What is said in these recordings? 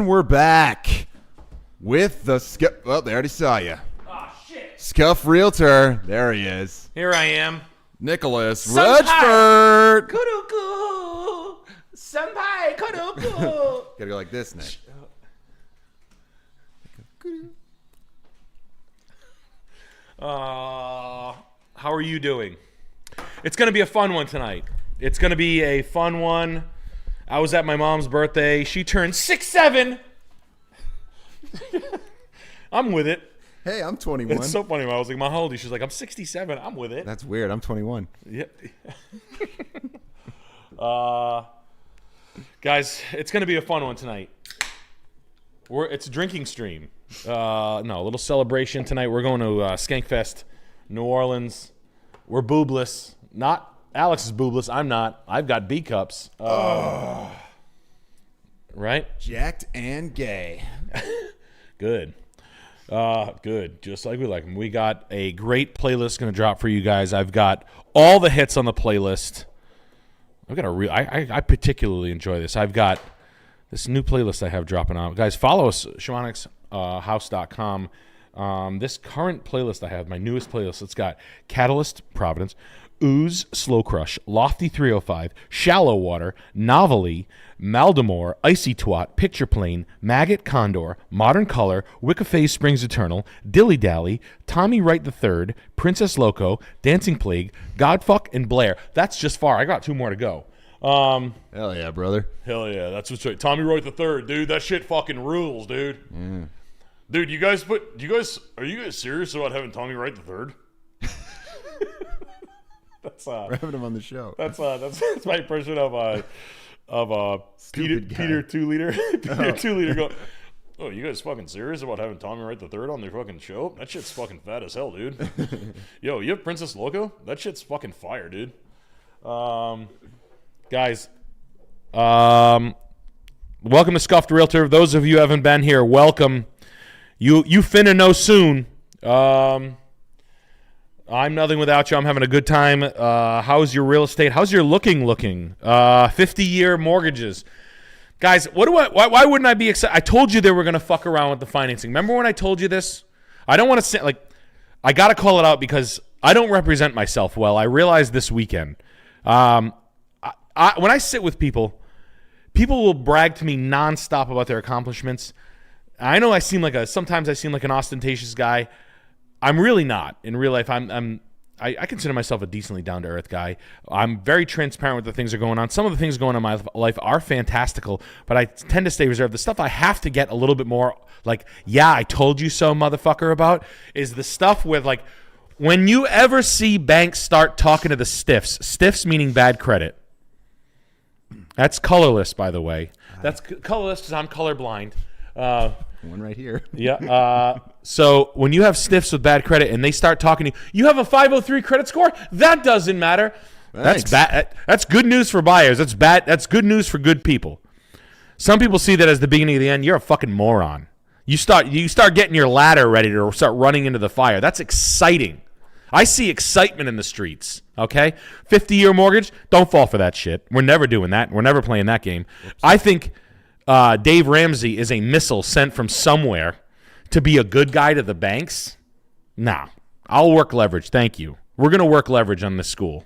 And we're back with the well, they already saw you. Oh, shit. Scuffed Realtor. There he is. Here I am. Nicholas Rochefort. Kuruku. Senpai Kuruku. Gotta go like this, Nick. How are you doing? It's going to be a fun one tonight. It's going to be a fun one. I was at my mom's birthday. She turned 6'7". I'm with it. Hey, I'm 21. It's so funny. I was like, "Mom, how old are you?" She's like, "I'm 67. I'm with it." That's weird. I'm 21. Yep. Guys, it's going to be a fun one tonight. It's a drinking stream. No, a little celebration tonight. We're going to SKANKFEST New Orleans. We're boobless. Not Alex is boobless. I'm not. I've got B cups. Right? Jacked and gay. Good. Good. Just like we like them. We got a great playlist going to drop for you guys. I've got all the hits on the playlist. I've got I particularly enjoy this. I've got this new playlist I have dropping out. Guys, follow us, ShamanicsHouse.com. This current playlist I have, my newest playlist, it's got Catalyst, Providence, Ooze, Slow Crush, Lofty 305, Shallow Water, Novelty, Maldemore, Icy Twat, Picture Plane, Maggot Condor, Modern Color, Wiccaphase Springs Eternal, Dilly Dally, Tommy Wright III, Princess Loco, Dancing Plague, Godfuck, and Blair. That's just far. I got two more to go. Hell yeah, brother. Hell yeah, that's what's right. Tommy Wright III, dude, that shit fucking rules, dude. Dude, are you guys serious about having Tommy Wright III? We're having him on the show. That's my impression of Peter 2 liter. Peter 2 liter go, "Oh, you guys fucking serious about having Tommy Wright III on their fucking show? That shit's fucking fat as hell, dude." Yo, you have Princess Loco? That shit's fucking fire, dude. Guys, welcome to Scuffed Realtor. Those of you who haven't been here, welcome. You finna know soon. I'm nothing without you. I'm having a good time. How's your real estate? How's your looking? 50-year mortgages. Guys, why wouldn't I be excited? I told you they were going to fuck around with the financing. Remember when I told you this? I don't want to say, I got to call it out because I don't represent myself well. I realized this weekend. When I sit with people will brag to me nonstop about their accomplishments. I know sometimes I seem like an ostentatious guy. I'm really not. In real life, I consider myself a decently down-to-earth guy. I'm very transparent with the things that are going on. Some of the things going on in my life are fantastical, but I tend to stay reserved. The stuff I have to get a little bit more yeah, I told you so, motherfucker, about is the stuff with, when you ever see banks start talking to the stiffs meaning bad credit. That's colorless, by the way. That's colorless because I'm colorblind. One right here. Yeah. So when you have stiffs with bad credit and they start talking to you, you have a 503 credit score? That doesn't matter. Thanks. That's bad. That's good news for buyers. That's bad. That's good news for good people. Some people see that as the beginning of the end. You're a fucking moron. You start getting your ladder ready to start running into the fire. That's exciting. I see excitement in the streets. Okay? 50-year mortgage, don't fall for that shit. We're never doing that. We're never playing that game. Oops. I think Dave Ramsey is a missile sent from somewhere to be a good guy to the banks. Nah, I'll work leverage. Thank you. We're going to work leverage on this school.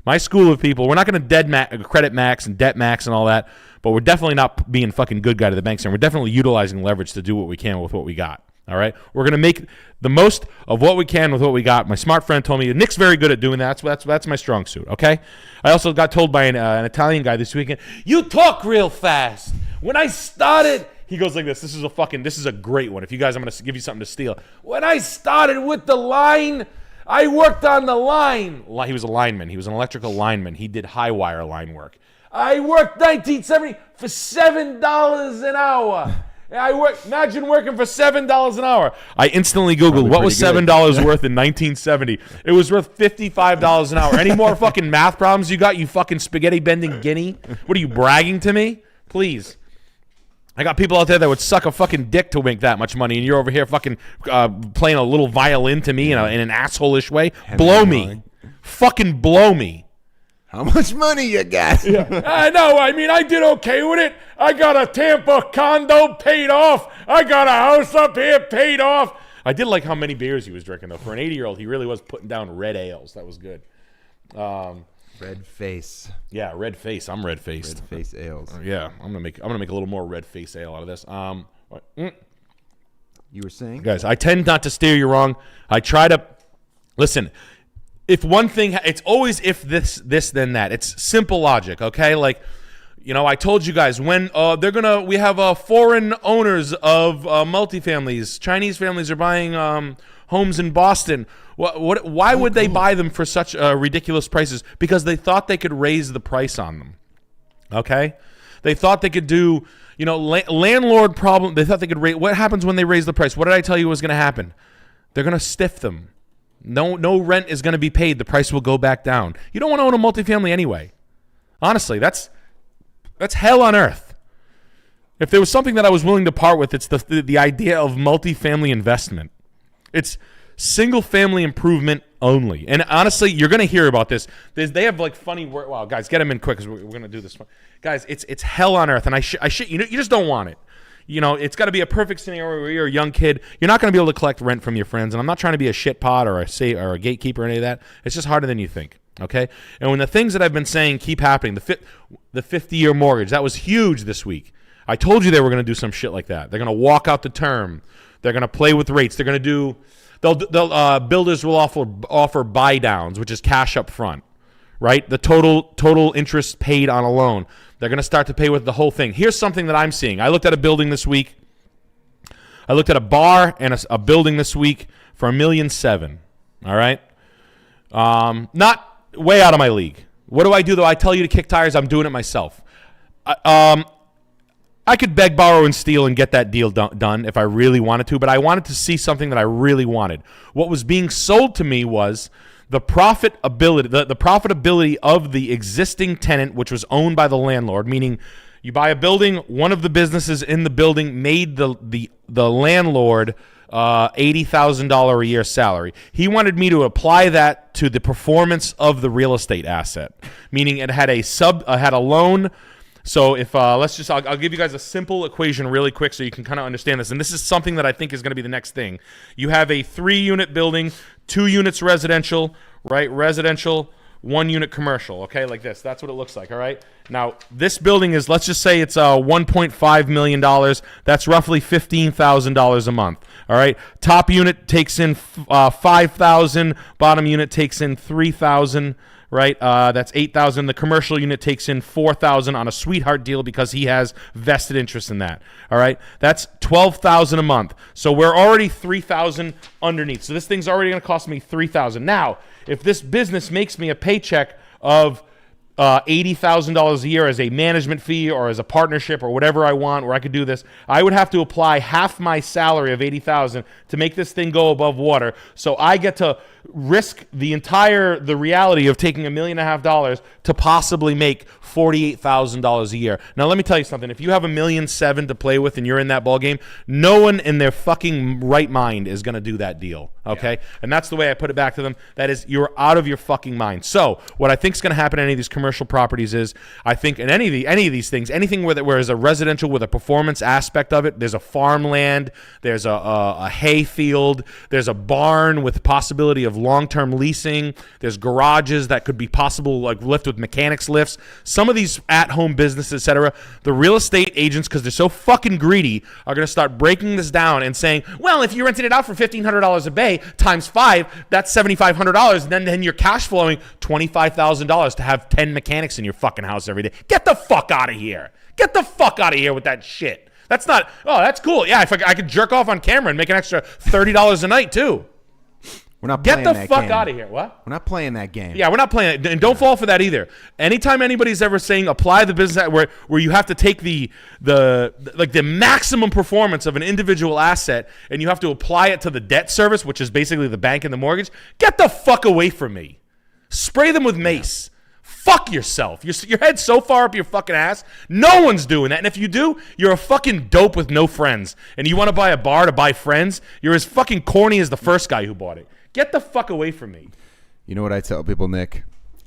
My school of people, we're not going to credit max and debt max and all that, but we're definitely not being fucking good guy to the banks, and we're definitely utilizing leverage to do what we can with what we got. All right? We're going to make the most of what we can with what we got. My smart friend told me, Nick's very good at doing that. That's my strong suit, okay? I also got told by an Italian guy this weekend, "You talk real fast. When I started," he goes like this. This is a great one. If you guys, I'm going to give you something to steal. "When I started with the line, I worked on the line." He was a lineman. He was an electrical lineman. He did high wire line work. "I worked 1970 for $7 an hour. Imagine working for $7 an hour." I instantly Googled what was $7 worth in 1970. It was worth $55 an hour. Any more fucking math problems you got, you fucking spaghetti bending guinea? What are you, bragging to me? Please. I got people out there that would suck a fucking dick to make that much money, and you're over here fucking playing a little violin to me in an asshole-ish way. Blow me. Fucking blow me. How much money you got? I know. I mean, I did okay with it. I got a Tampa condo paid off. I got a house up here paid off. I did like how many beers he was drinking, though. For an 80-year-old, he really was putting down red ales. That was good. Red face. Yeah, red face. I'm red-faced. Red face ales. Yeah, I'm gonna make a little more red face ale out of this. You were saying? Guys, I tend not to steer you wrong. I try to listen. If one thing, it's always if this, then that. It's simple logic, okay? Like, I told you guys when we have foreign owners of multifamilies. Chinese families are buying homes in Boston. Why would they buy them for such ridiculous prices? Because they thought they could raise the price on them, okay? They thought they could do, landlord problem. They thought they could raise. What happens when they raise the price? What did I tell you was going to happen? They're going to stiff them. No rent is going to be paid. The price will go back down. You don't want to own a multifamily anyway. Honestly, that's hell on earth. If there was something that I was willing to part with, it's the idea of multifamily investment. It's single family improvement only. And honestly, you're going to hear about this. They have like funny word. Wow, guys, get them in quick because we're going to do this. Guys, it's hell on earth, and I shit you just don't want it. It's got to be a perfect scenario where you're a young kid. You're not going to be able to collect rent from your friends, and I'm not trying to be a shit pot or a gatekeeper or any of that. It's just harder than you think, okay? And when the things that I've been saying keep happening, the 50-year mortgage, that was huge this week. I told you they were going to do some shit like that. They're going to walk out the term. They're going to play with rates. They're going to do builders will offer buy downs, which is cash up front, right? The total interest paid on a loan. They're going to start to pay with the whole thing. Here's something that I'm seeing. I looked at a building this week. I looked at a bar and a building this week for $1.7 million. All right? Not way out of my league. What do I do, though? I tell you to kick tires. I'm doing it myself. I could beg, borrow, and steal and get that deal done if I really wanted to, but I wanted to see something that I really wanted. What was being sold to me was the profitability of the existing tenant, which was owned by the landlord, meaning you buy a building, one of the businesses in the building made the landlord $80,000 a year salary. He wanted me to apply that to the performance of the real estate asset, meaning it had a loan. So if I'll give you guys a simple equation really quick so you can kind of understand this. And this is something that I think is going to be the next thing. You have a 3-unit building, 2 units residential, right? Residential, 1 unit commercial, okay? Like this. That's what it looks like, all right? Now, this building is, let's just say it's $1.5 million. That's roughly $15,000 a month, all right? Top unit takes in $5,000. Bottom unit takes in $3,000. Right, that's $8,000. The commercial unit takes in $4,000 on a sweetheart deal because he has vested interest in that. All right, that's $12,000 a month. So we're already $3,000 underneath. So this thing's already going to cost me $3,000. Now, if this business makes me a paycheck of $80,000 a year as a management fee or as a partnership or whatever I want, where I could do this, I would have to apply half my salary of $80,000 to make this thing go above water. So I get to risk the reality of taking $1.5 million to possibly make $48,000 a year. Now let me tell you something. If you have $1.7 million to play with and you're in that ball game, no one in their fucking right mind is going to do that deal. Okay, yeah. And that's the way I put it back to them. That is, you're out of your fucking mind. So what I think is going to happen in any of these commercial properties is, I think in any of these things, anything where there's a residential with a performance aspect of it, there's a farmland, there's a hay field, there's a barn with possibility of long-term leasing, there's garages that could be possible, like lift with mechanics lifts. Some of these at-home businesses, etc., the real estate agents, because they're so fucking greedy, are going to start breaking this down and saying, well, if you rented it out for $1,500 a bay times 5, that's $7,500, and then you're cash flowing $25,000 to have 10 mechanics in your fucking house every day. Get the fuck out of here. Get the fuck out of here with that shit. That's not, oh, that's cool. Yeah, if I could jerk off on camera and make an extra $30 a night, too. We're not playing that game. Get the fuck out of here. What? We're not playing that game. Yeah, we're not playing it. And don't fall for that either. Anytime anybody's ever saying apply the business where you have to take the maximum performance of an individual asset and you have to apply it to the debt service, which is basically the bank and the mortgage, get the fuck away from me. Spray them with mace. Fuck yourself. Your head's so far up your fucking ass. No one's doing that. And if you do, you're a fucking dope with no friends. And you want to buy a bar to buy friends, you're as fucking corny as the first guy who bought it. Get the fuck away from me. You know what I tell people, Nick?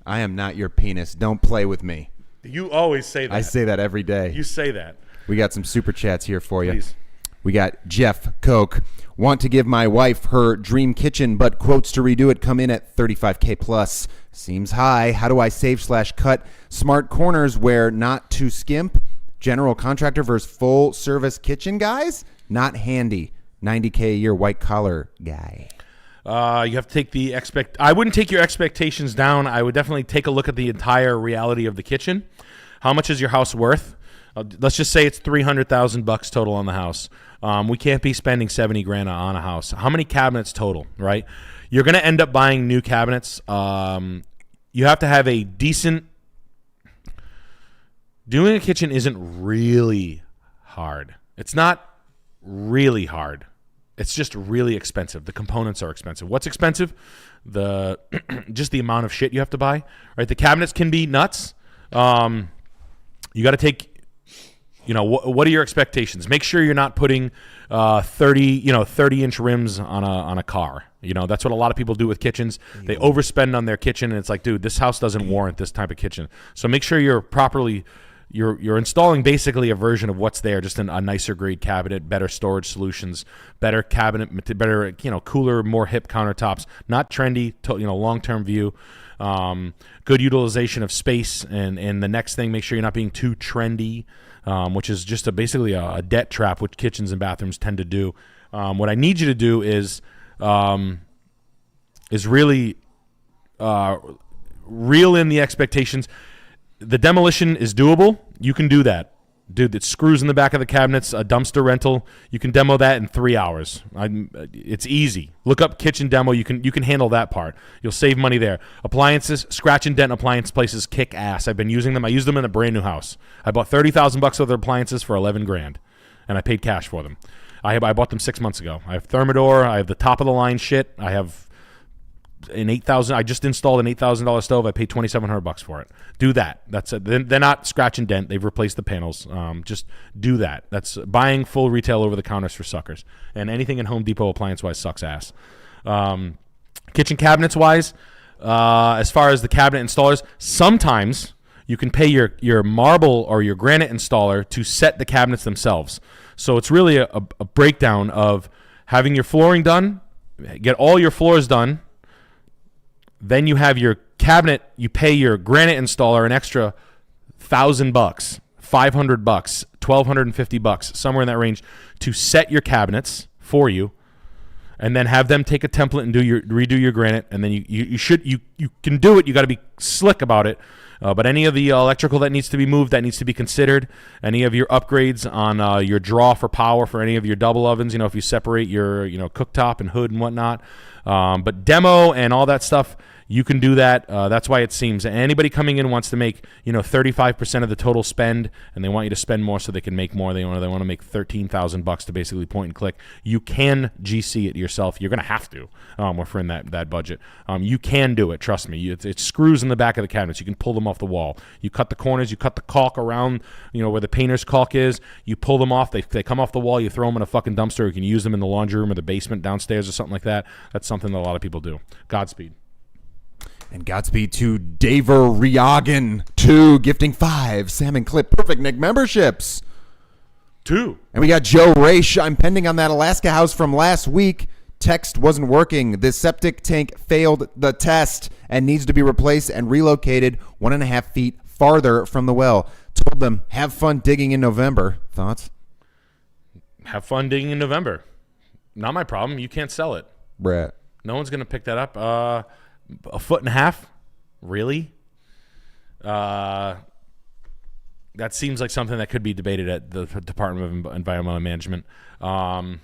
I am not your penis. Don't play with me. You always say that. I say that every day. You say that. We got some super chats here for you. Please. We got Jeff Koch. Want to give my wife her dream kitchen, but quotes to redo it come in at $35K plus. Seems high. How do I save/cut? Smart corners where not to skimp. General contractor versus full service kitchen guys? Not handy. $90K a year white collar guy. You have to take I wouldn't take your expectations down. I would definitely take a look at the entire reality of the kitchen. How much is your house worth? Let's just say it's $300,000 total on the house. We can't be spending $70,000 on a house. How many cabinets total, right? You're going to end up buying new cabinets. You have to have a decent... Doing a kitchen isn't really hard. It's not really hard. It's just really expensive. The components are expensive. What's expensive? Just the amount of shit you have to buy, right? The cabinets can be nuts. You got to take... what are your expectations? Make sure you're not putting 30-inch rims on a car. That's what a lot of people do with kitchens. They overspend on their kitchen, and it's like, dude, this house doesn't warrant this type of kitchen. So make sure you're properly you're installing basically a version of what's there, just a nicer grade cabinet, better storage solutions, better cabinet, better cooler, more hip countertops, not trendy, long-term view. Good utilization of space, and the next thing, make sure you're not being too trendy. Which is just basically a debt trap, which kitchens and bathrooms tend to do. What I need you to do is really reel in the expectations. The demolition is doable. You can do that. Dude, it screws in the back of the cabinets, a dumpster rental. You can demo that in 3 hours. It's easy. Look up kitchen demo. You can handle that part. You'll save money there. Appliances, scratch and dent appliance places kick ass. I've been using them. I used them in a brand new house. I bought $30,000 worth of appliances for $11,000, and I paid cash for them. I bought them 6 months ago. I have Thermador. I have the top of the line shit. I have an $8,000. I just installed an $8,000 stove. I paid $2,700 for it. Do that. That's it. They're not scratch and dent. They've replaced the panels. Just do that. That's buying full retail over the counters for suckers. And anything in Home Depot appliance wise sucks ass. Kitchen cabinets wise, as far as the cabinet installers, sometimes you can pay your marble or your granite installer to set the cabinets themselves. So it's really a breakdown of having your flooring done, get all your floors done. Then you have your cabinet. You pay your granite installer an extra $1,000, $500, $1,250, somewhere in that range, to set your cabinets for you, and then have them take a template and redo your granite. And then you can do it. You got to be slick about it. But any of the electrical that needs to be moved, that needs to be considered. Any of your upgrades on your draw for power for any of your double ovens, if you separate your cooktop and hood and whatnot. But demo and all that stuff, you can do that. That's why it seems anybody coming in wants to make 35% of the total spend, and they want you to spend more so they can make more. They want to make $13,000 to basically point and click. You can GC it yourself. You're going to have to if we're in that budget. You can do it. Trust me. It screws in the back of the cabinets. You can pull them off the wall. You cut the corners. You cut the caulk around where the painter's caulk is. You pull them off. They come off the wall. You throw them in a fucking dumpster. You can use them in the laundry room or the basement downstairs or something like that. That's something that a lot of people do. Godspeed. And Godspeed to Daver Riagan, 2, gifting 5 Salmon Clip Perfect Nick memberships. 2. And we got Joe Raish. I'm pending on that Alaska house from last week. Text wasn't working. The septic tank failed the test and needs to be replaced and relocated 1.5 feet farther from the well. Told them, have fun digging in November. Thoughts? Have fun digging in November. Not my problem. You can't sell it. Brett. No one's going to pick that up. 1.5 feet? Really? That seems like something that could be debated at the Department of Environmental Management. I'd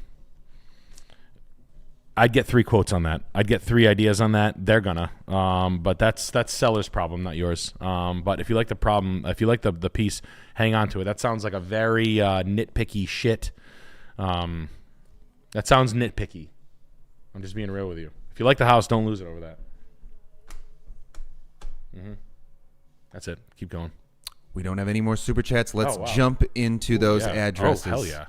get 3 quotes on that. I'd get 3 ideas on that. They're gonna. But that's seller's problem, not yours. But if you like the problem, if you like the piece, hang on to it. That sounds like a very nitpicky shit. That sounds nitpicky. I'm just being real with you. If you like the house, don't lose it over that. That's it. Keep going. We don't have any more super chats. Let's jump into those addresses. Oh, hell yeah.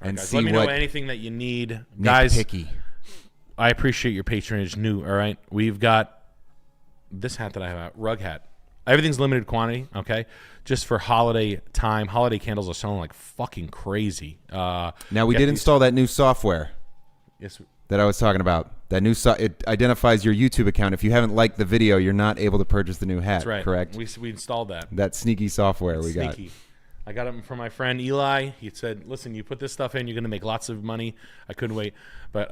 And guys, see let me know what anything that you need. Guys, nitpicky. I appreciate your patronage. All right. We've got this hat that I have, rug hat. Everything's limited quantity, okay? Just for holiday time. Holiday candles are selling like fucking crazy. Now, we did install that new software that I was talking about. That new it identifies your YouTube account. If you haven't liked the video, you're not able to purchase the new hat, That's right. Correct? We installed that. That sneaky software we got. I got it from my friend Eli. He said, listen, you put this stuff in, you're going to make lots of money. I couldn't wait. But,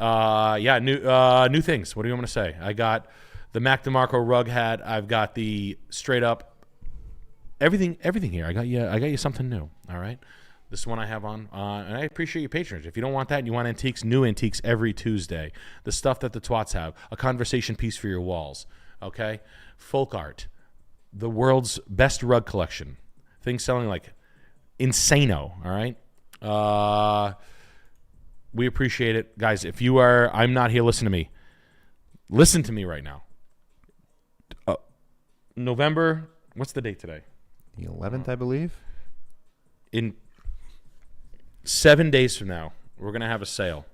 yeah, new things. What do you want me to say? I got the Mac DeMarco rug hat. I've got the straight up everything here. I got you something new, all right? This one I have on, and I appreciate your patronage. If you don't want that and you want antiques, new antiques every Tuesday. The stuff that the twats have, a conversation piece for your walls, okay? Folk art, the world's best rug collection, things selling like insano, all right? We appreciate it. Guys, if you are, I'm not here, listen to me. Listen to me right now. November, what's the date today? The 11th, I believe. In 7 days from now, we're going to have a sale.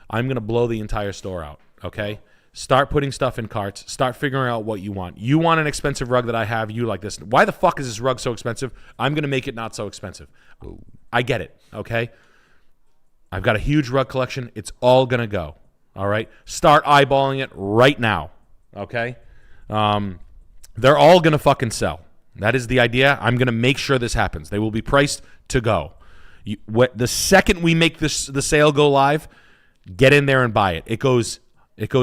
I'm going to blow the entire store out, okay? Start putting stuff in carts. Start figuring out what you want. You want an expensive rug that I have. You like this. Why the fuck is this rug so expensive? I'm going to make it not so expensive. I get it, okay? I've got a huge rug collection. It's all going to go, all right? Start eyeballing it right now, okay? They're all going to fucking sell. That is the idea. I'm going to make sure this happens. They will be priced to go. The second we make the sale go live, get in there and buy it. It goes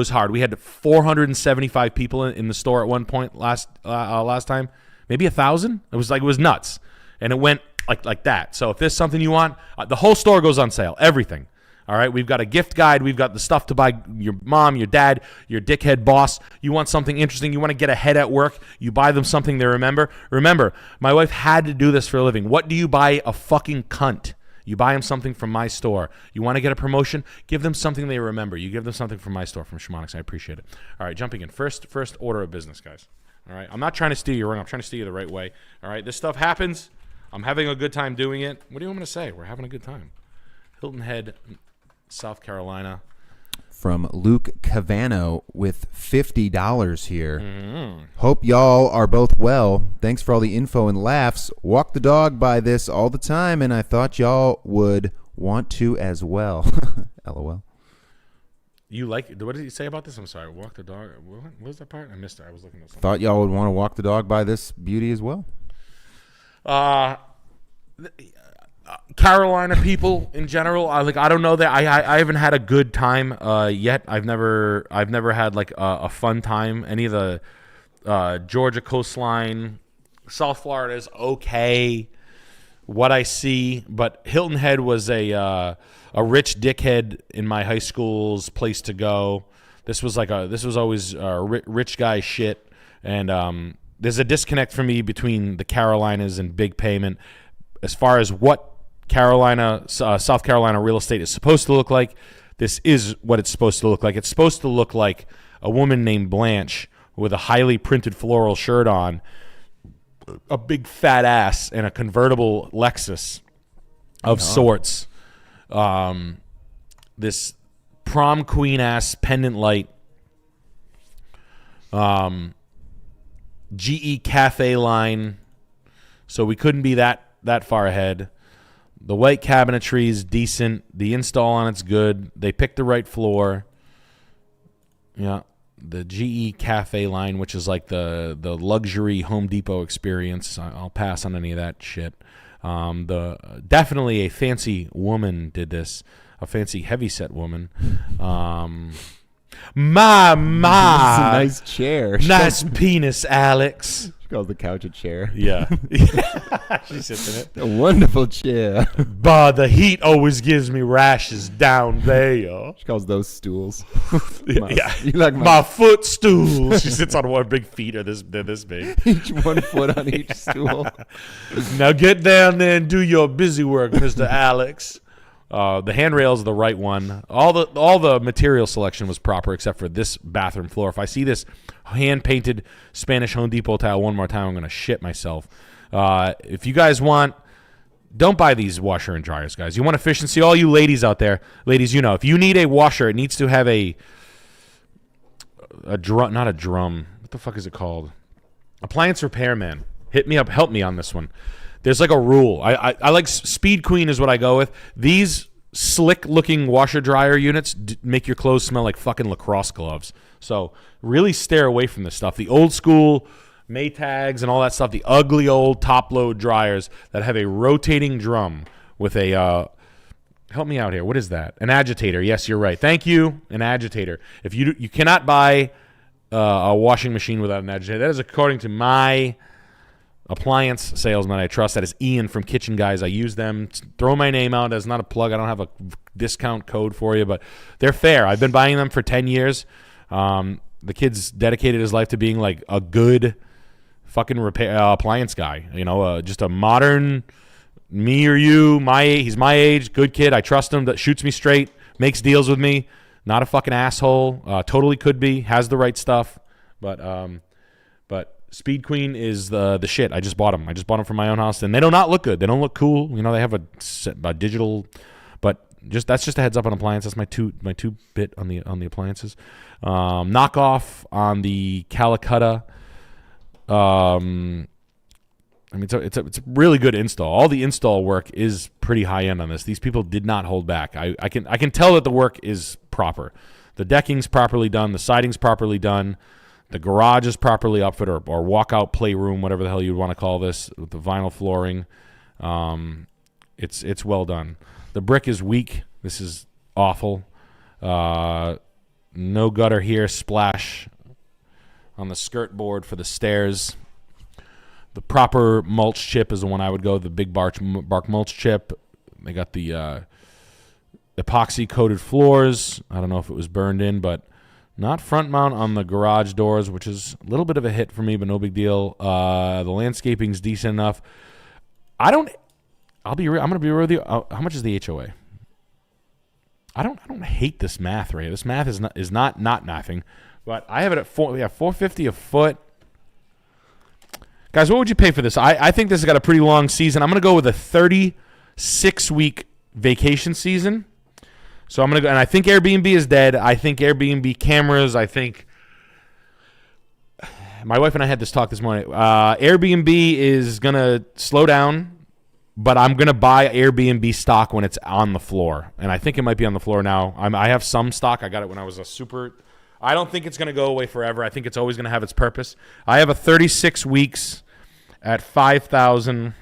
hard. We had 475 people in the store at one point last time, maybe 1,000. It was nuts, and it went like that. So if there's something you want, the whole store goes on sale. Everything. All right, we've got a gift guide. We've got the stuff to buy your mom, your dad, your dickhead boss. You want something interesting. You want to get ahead at work. You buy them something they remember. Remember, my wife had to do this for a living. What do you buy a fucking cunt? You buy them something from my store. You want to get a promotion? Give them something they remember. You give them something from my store, from Shamonics. I appreciate it. All right, jumping in. First order of business, guys. All right, I'm not trying to steer you wrong. I'm trying to steer you the right way. All right, this stuff happens. I'm having a good time doing it. What do you want me to say? We're having a good time. Hilton Head, South Carolina. From Luke Cavano with $50 here. Hope y'all are both well. Thanks for all the info and laughs. Walk the dog by this all the time, and I thought y'all would want to as well. LOL. You like it? What did he say about this? I'm sorry. Walk the dog. What was that part? I missed it. I was looking at something. Thought y'all would want to walk the dog by this beauty as well. Carolina people in general, I don't know that I haven't had a good time yet. I've never had like a fun time. Any of the Georgia coastline, South Florida is okay. What I see, but Hilton Head was a rich dickhead in my high school's place to go. This was always rich guy shit, and there's a disconnect for me between the Carolinas and big payment as far as what South Carolina real estate is supposed to look like. This is what it's supposed to look like. It's supposed to look like a woman named Blanche with a highly printed floral shirt on, a big fat ass, and a convertible Lexus of sorts. This prom queen ass pendant light, GE Cafe line. So we couldn't be that far ahead. The white cabinetry is decent. The install on it's good. They picked the right floor. Yeah, the GE Cafe line, which is like the luxury Home Depot experience. I'll pass on any of that shit. Definitely a fancy woman did this. A fancy heavyset woman. My. This is a nice chair. Nice penis, Alex. She calls the couch a chair. Yeah. She sits in it. A wonderful chair. Bah, the heat always gives me rashes down there. She calls those stools. Yeah. You like my footstool. She sits on one big feet. They're this big. Each 1 foot on each stool. Now get down there and do your busy work, Mr. Alex. The handrails are the right one. All the material selection was proper except for this bathroom floor. If I see this hand-painted Spanish Home Depot tile one more time, I'm going to shit myself. If you guys want, don't buy these washer and dryers, guys. You want efficiency? All you ladies out there, ladies, you know, if you need a washer, it needs to have a drum, not a drum. what the fuck is it called? Appliance repairman. Hit me up. Help me on this one. There's like a rule. I like Speed Queen is what I go with. These slick looking washer dryer units make your clothes smell like fucking lacrosse gloves. So really steer away from this stuff. The old school Maytags and all that stuff, the ugly old top load dryers that have a rotating drum with a help me out here. What is that? An agitator. Yes, you're right. Thank you. An agitator. If you cannot buy a washing machine without an agitator. That is according to my appliance salesman I trust. That is Ian from Kitchen Guys. I use them. Throw my name out. That's not a plug. I don't have a discount code for you, but they're fair. I've been buying them for 10 years. The kid's dedicated his life to being like a good fucking repair appliance guy. You know, just a modern me or you. He's my age. Good kid. I trust him. That shoots me straight. Makes deals with me. Not a fucking asshole. Totally could be. Has the right stuff. But Speed Queen is the shit. I just bought them. I just bought them from my own house, and they do not look good. They don't look cool. You know, they have a digital, but that's just a heads up on appliance. That's my two bit on the appliances. Knockoff on the Calcutta. I mean, it's a really good install. All the install work is pretty high end on this. These people did not hold back. I can tell that the work is proper. The decking's properly done. The siding's properly done. The garage is properly outfitted, or walkout playroom, whatever the hell you'd want to call this, with the vinyl flooring. It's well done. The brick is weak. This is awful. No gutter here. Splash on the skirt board for the stairs. The proper mulch chip is the one I would go. The big bark mulch chip. They got the epoxy coated floors. I don't know if it was burned in, but not front mount on the garage doors, which is a little bit of a hit for me, but no big deal. The landscaping's decent enough. I'm gonna be real with you. How much is the HOA? I don't hate this math right here. This math is not nothing, but I have it at $450 a foot. Guys, what would you pay for this? I think this has got a pretty long season. I'm gonna go with a 36-week vacation season. So I'm going to go, and I think Airbnb is dead. I think Airbnb cameras, my wife and I had this talk this morning. Airbnb is going to slow down, but I'm going to buy Airbnb stock when it's on the floor. And I think it might be on the floor now. I have some stock. I got it when I was I don't think it's going to go away forever. I think it's always going to have its purpose. I have a 36 weeks at $5,000.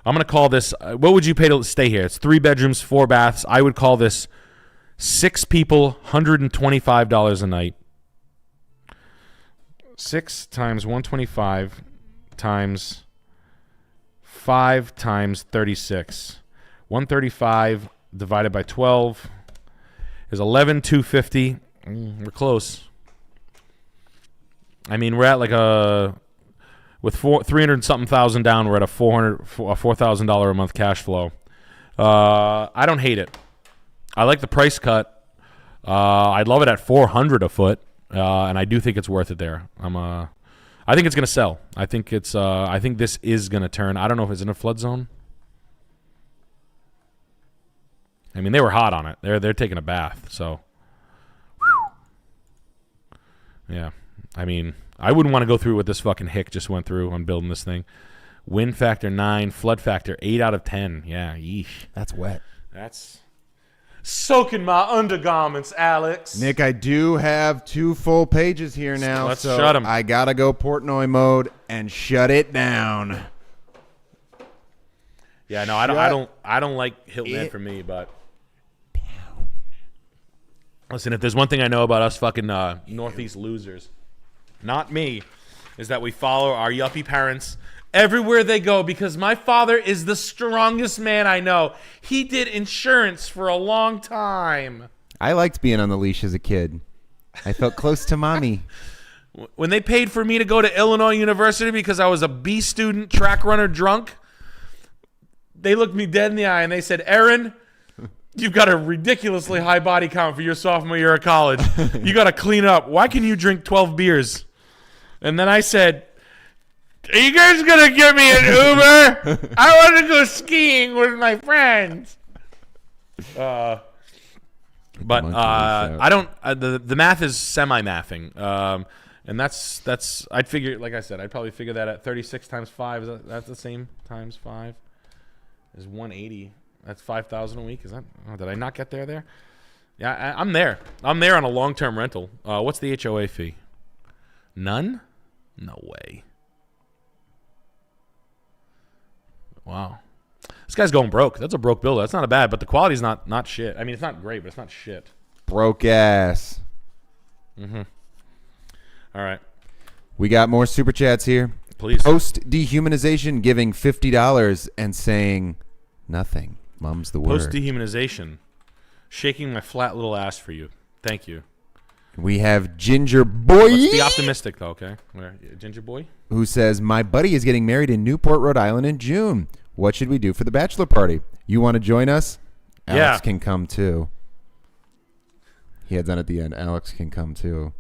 I'm going to call this, what would you pay to stay here? It's 3 bedrooms, 4 baths. I would call this 6 people, $125 a night. 6 times 125 times 5 times 36. 135 divided by 12 is 11,250. We're close. I mean, we're at like with 300 something thousand down, we're at a $4,000 a month cash flow. I don't hate it. I like the price cut. I'd love it at $400 a foot, and I do think it's worth it there. I think it's gonna sell. I think this is gonna turn. I don't know if it's in a flood zone. I mean, they were hot on it. They're taking a bath, so yeah. I mean, I wouldn't want to go through what this fucking hick just went through on building this thing. Wind factor 9, flood factor 8 out of 10. Yeah, yeesh. That's wet. That's soaking my undergarments, Alex. Nick, I do have 2 full pages here now. Let's so shut 'em. I gotta go Portnoy mode and shut it down. Yeah, no, I don't like Hilton Head for me, but listen, if there's one thing I know about us fucking Northeast losers, not me, is that we follow our yuppie parents everywhere they go, because my father is the strongest man I know. He did insurance for a long time. I liked being on the leash as a kid. I felt close to mommy. When they paid for me to go to Illinois University because I was a B student, track runner, drunk, they looked me dead in the eye and they said, Aaron, you've got a ridiculously high body count for your sophomore year of college. You got to clean up. Why can you drink 12 beers? And then I said, are you guys going to give me an Uber? I want to go skiing with my friends. But I don't. The math is semi-mathing. And that's I'd figure, like I said, I'd probably figure that at 36 times 5. Is that the same times 5 is 180. That's 5,000 a week. Is that? Oh, did I not get there? Yeah, I'm there. I'm there on a long-term rental. What's the HOA fee? None? No way. Wow. This guy's going broke. That's a broke builder. That's not a bad, but the quality's not shit. I mean, it's not great, but it's not shit. Broke ass. Mm-hmm. All right. We got more super chats here. Please. Post dehumanization giving $50 and saying nothing. Mum's the word. Post dehumanization. Shaking my flat little ass for you. Thank you. We have Ginger Boy. Let's be optimistic, though, okay? Ginger Boy? Who says, my buddy is getting married in Newport, Rhode Island in June. What should we do for the bachelor party? You want to join us? Yeah. Alex can come too. He had done at the end. Alex can come too.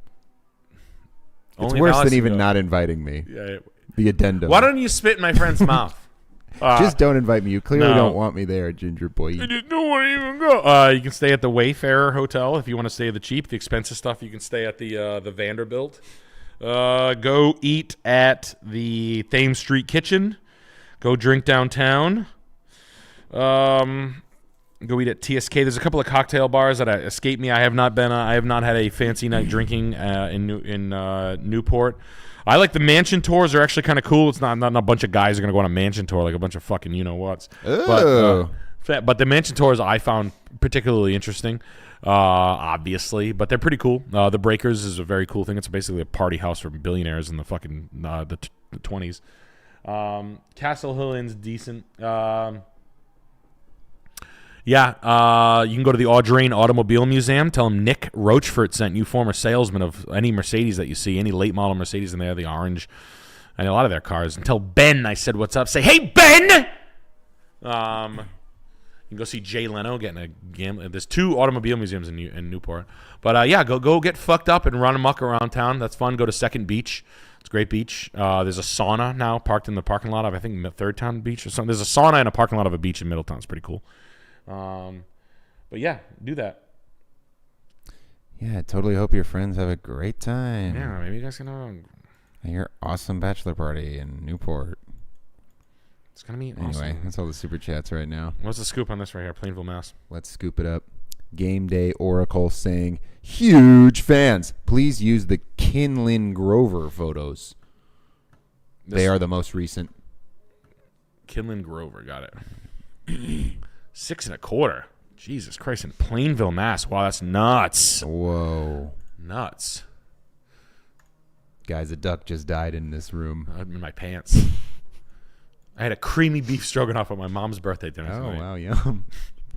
It's Only worse Alex than even can go. not inviting me. Yeah. The addendum. Why don't you spit in my friend's mouth? Just don't invite me. You clearly no. don't want me there, Ginger Boy. I just don't want to even go. You can stay at the Wayfarer Hotel if you want to stay the cheap. The expensive stuff, you can stay at the Vanderbilt. Go eat at the Thames Street Kitchen. Go drink downtown. Go eat at TSK. There's a couple of cocktail bars that escape me. I have not had a fancy night drinking in Newport. I like the mansion tours. They're actually kind of cool. It's not a bunch of guys are going to go on a mansion tour like a bunch of fucking you-know-whats. But the mansion tours I found particularly interesting, obviously. But they're pretty cool. The Breakers is a very cool thing. It's basically a party house for billionaires in the fucking the 20s. Castle Hill Inn's decent. Yeah, you can go to the Audrain Automobile Museum. Tell them Nick Rochefort sent you, former salesman of any Mercedes that you see, any late model Mercedes in there, the orange, and a lot of their cars. And tell Ben I said what's up. Say, hey, Ben! You can go see Jay Leno getting a gambling. There's 2 automobile museums in Newport. But, yeah, go get fucked up and run amok around town. That's fun. Go to Second Beach. It's a great beach. There's a sauna now parked in the parking lot of, I think, Third Town Beach or something. There's a sauna in a parking lot of a beach in Middletown. It's pretty cool. But yeah, do that. Yeah, I totally hope your friends have a great time. Yeah, maybe you guys can at your awesome bachelor party in Newport. It's gonna be anyway. awesome. That's all the super chats right now. What's the scoop on this right here? Plainville, Mass. Let's scoop it up. Game Day Oracle saying, huge fans. Please use the Kinlin Grover photos. They are the most recent. Kinlin Grover, got it. 6 1/4. Jesus Christ, in Plainville, Mass. Wow, that's nuts. Whoa. Nuts. Guys, a duck just died in this room. I'm in my pants. I had a creamy beef stroganoff at my mom's birthday dinner tonight. Oh, wow, yum.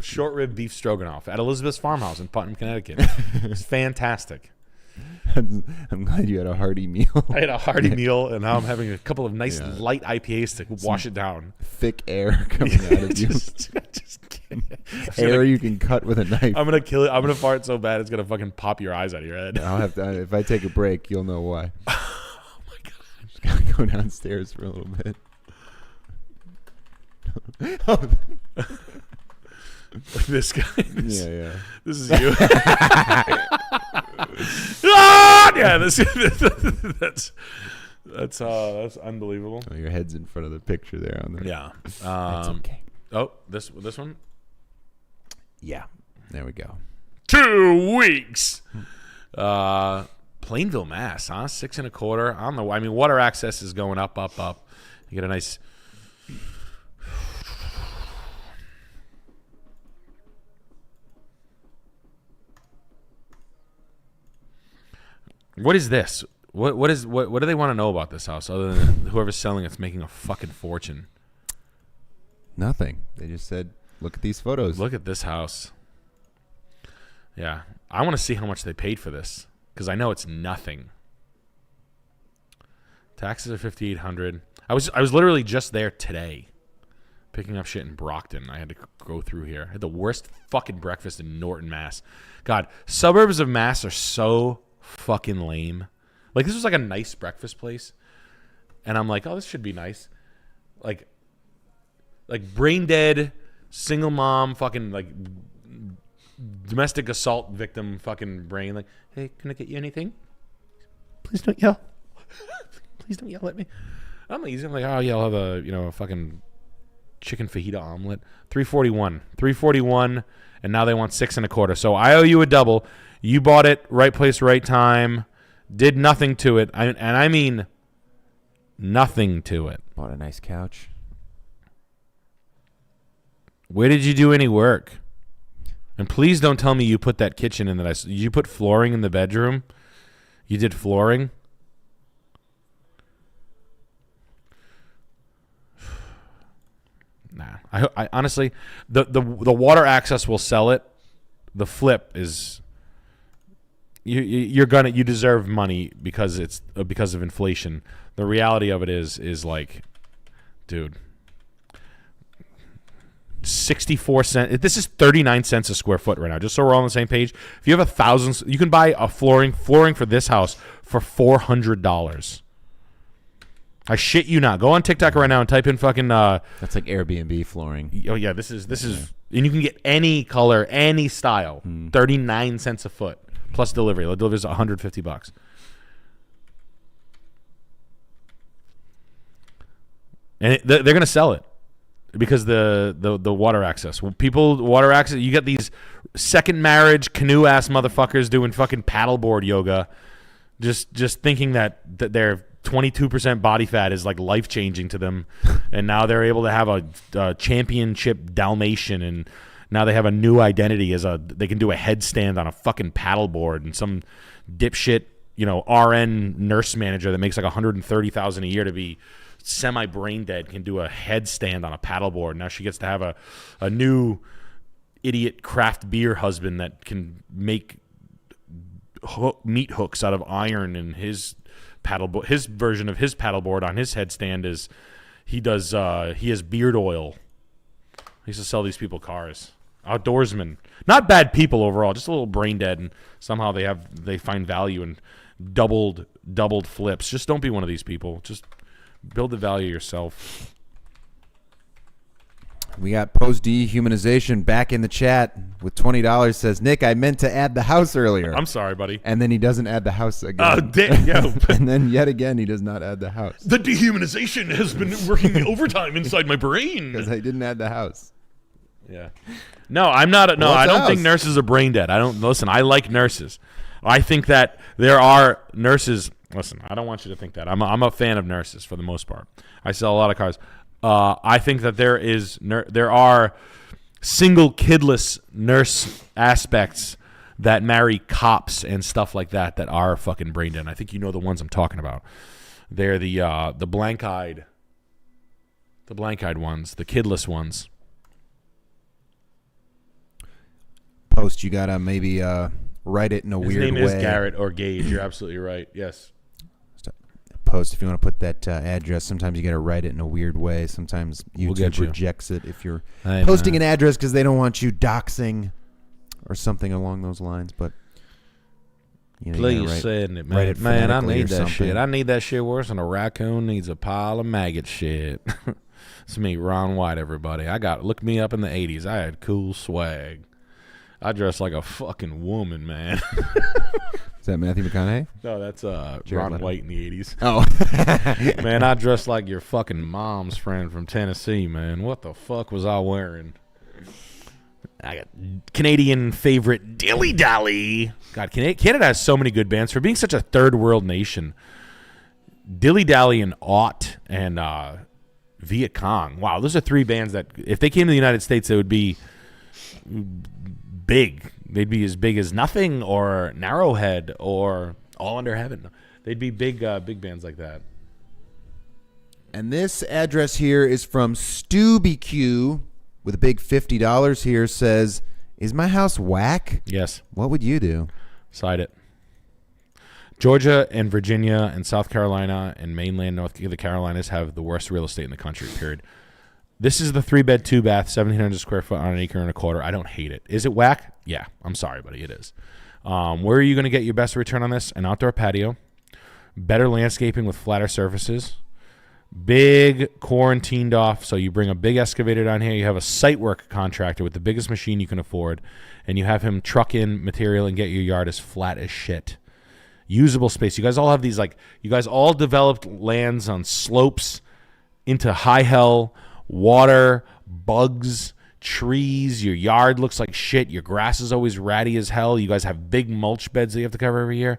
Short rib beef stroganoff at Elizabeth's Farmhouse in Putnam, Connecticut. It's fantastic. I'm glad you had a hearty meal. I had a hearty meal, and now I'm having a couple of nice light IPAs to wash it down. Thick air coming out of you. Air you can cut with a knife. I'm gonna kill it. I'm gonna fart so bad it's gonna fucking pop your eyes out of your head. I'll have to. If I take a break, you'll know why. Oh my god! Just gotta go downstairs for a little bit. This guy. Yeah. This is you. Yeah, that's unbelievable. Oh, your head's in front of the picture there on the. Yeah. That's okay. Oh, this one. Yeah. There we go. 2 weeks. Plainville, Mass. 6 1/4. I don't know. I mean, water access is going up. You get a nice. What is this? What do they want to know about this house other than whoever's selling it's making a fucking fortune? Nothing. They just said, look at these photos. Look at this house. Yeah. I want to see how much they paid for this because I know it's nothing. Taxes are $5,800. I was literally just there today picking up shit in Brockton. I had to go through here. I had the worst fucking breakfast in Norton, Mass. God, suburbs of Mass are so fucking lame. Like, this was like a nice breakfast place. And I'm like, oh, this should be nice. Like brain dead, single mom, fucking like domestic assault victim fucking brain. Like, hey, can I get you anything? Please don't yell. Please don't yell at me. I'm easy. I'm like, oh yeah, I'll have a fucking chicken fajita omelet. $341, and now they want $6.25. So I owe you a double. You bought it, right place, right time. Did nothing to it, I mean nothing to it. Bought a nice couch. Where did you do any work? And please don't tell me you put that kitchen in you put flooring in the bedroom. You did flooring. Nah, I honestly, the water access will sell it. The flip is you deserve money because of inflation. The reality of it is like, dude, 64 cents. This is 39 cents a square foot right now. Just so we're all on the same page. If you have 1,000, you can buy a flooring for this house for $400. I shit you not. Go on TikTok right now and type in fucking. That's like Airbnb flooring. Oh yeah, this is, and you can get any color, any style. 39 cents a foot plus delivery. The delivery is $150. And they're gonna sell it because the water access. Water access. You get these second marriage canoe ass motherfuckers doing fucking paddleboard yoga, just thinking that they're 22% body fat is like life changing to them, and now they're able to have a championship Dalmatian, and now they have a new identity as they can do a headstand on a fucking paddleboard, and some dipshit RN nurse manager that makes like $130,000 a year to be semi brain dead can do a headstand on a paddleboard. Now she gets to have a new idiot craft beer husband that can make meat hooks out of iron, and his paddleboard, his version of his paddleboard on his headstand is he has beard oil. He used to sell these people cars. Outdoorsmen, not bad people overall, just a little brain dead, and somehow they find value in doubled flips. Just don't be one of these people. Just build the value yourself. We got post dehumanization back in the chat with $20. Says, Nick, I meant to add the house earlier. I'm sorry, buddy. And then he doesn't add the house again. Oh, damn. Yo. And then yet again, he does not add the house. The dehumanization has been working overtime inside my brain. Because I didn't add the house. Yeah. No, I'm not. No, I don't think nurses are brain dead. Listen, I like nurses. I think that there are nurses. Listen, I don't want you to think that. I'm a fan of nurses for the most part. I sell a lot of cars. I think that there are single kidless nurse aspects that marry cops and stuff like that are fucking brain dead. I think you know the ones I'm talking about. They're the blank-eyed ones, the kidless ones. Post, you gotta maybe write it in a weird way. His name is Garrett or Gage. You're absolutely right. Yes. Post, if you want to put that address, sometimes you got to write it in a weird way. Sometimes YouTube rejects it if you're posting an address because they don't want you doxing or something along those lines. But please send it, man. Man, I need that shit. I need that shit worse than a raccoon needs a pile of maggot shit. It's me, Ron White, everybody. Look me up in the 80s. I had cool swag. I dressed like a fucking woman, man. Is that Matthew McConaughey? No, that's Ron White in the 80s. Oh. Man, I dressed like your fucking mom's friend from Tennessee, man. What the fuck was I wearing? I got Canadian favorite Dilly Dally. God, Canada has so many good bands. For being such a third world nation, Dilly Dally and Ought and Viet Cong. Wow, those are three bands that, if they came to the United States, they would be big. They'd be as big as Nothing or Narrowhead or All Under Heaven. They'd be big bands like that. And this address here is from StubbyQ with a big $50 here. Says, is my house whack? Yes. What would you do? Side it. Georgia and Virginia and South Carolina and mainland North Carolinas have the worst real estate in the country, period. This is the 3-bed, 2-bath, 1,700 square foot on an acre and a quarter. I don't hate it. Is it whack? Yeah. I'm sorry, buddy. It is. Where are you going to get your best return on this? An outdoor patio, better landscaping with flatter surfaces, big quarantined off. So you bring a big excavator down here. You have a site work contractor with the biggest machine you can afford, and you have him truck in material and get your yard as flat as shit. usable space. You guys all have these, like, you guys all developed lands on slopes into high hell, water, bugs, trees. Your yard looks like shit. Your grass is always ratty as hell. You guys have big mulch beds that you have to cover every year.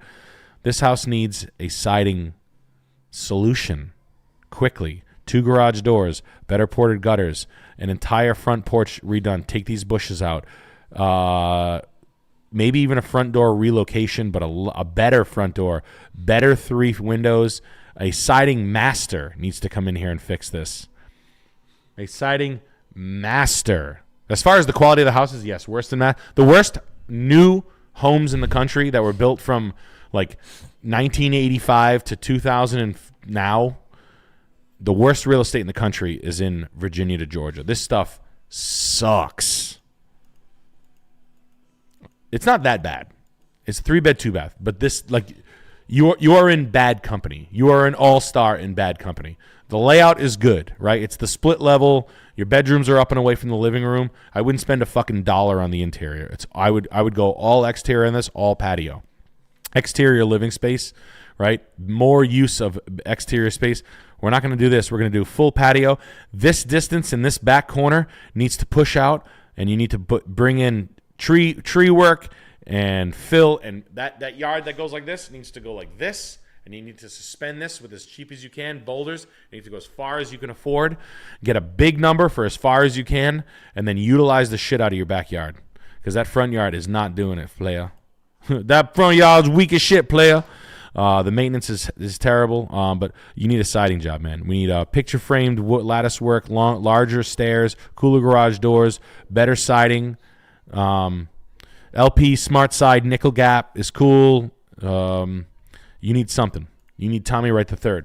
This house needs a siding solution quickly. 2 garage doors, better ported gutters, an entire front porch redone. Take these bushes out. Maybe even a front door relocation, but a better front door, better 3 windows. A siding master needs to come in here and fix this. A siding master. As far as the quality of the houses, yes, worse than that. The worst new homes in the country that were built from like 1985 to 2000 and now, the worst real estate in the country is in Virginia to Georgia. This stuff sucks. It's not that bad. It's 3-bed, 2-bath, but this, like, you are in bad company. You are an all-star in bad company. The layout is good, right? It's the split level. Your bedrooms are up and away from the living room. I wouldn't spend a fucking dollar on the interior. I would go all exterior in this, all patio. Exterior living space, right? More use of exterior space. We're not going to do this. We're going to do full patio. This distance in this back corner needs to push out, and you need to bring in tree work and fill, and that yard that goes like this needs to go like this. And you need to suspend this with as cheap as you can. Boulders, you need to go as far as you can afford. Get a big number for as far as you can, and then utilize the shit out of your backyard. Because that front yard is not doing it, player. That front yard's weak as shit, player. The maintenance is terrible, but you need a siding job, man. We need picture-framed wood lattice work, larger stairs, cooler garage doors, better siding. LP Smart Side Nickel Gap is cool. You need something. You need Tommy Wright III.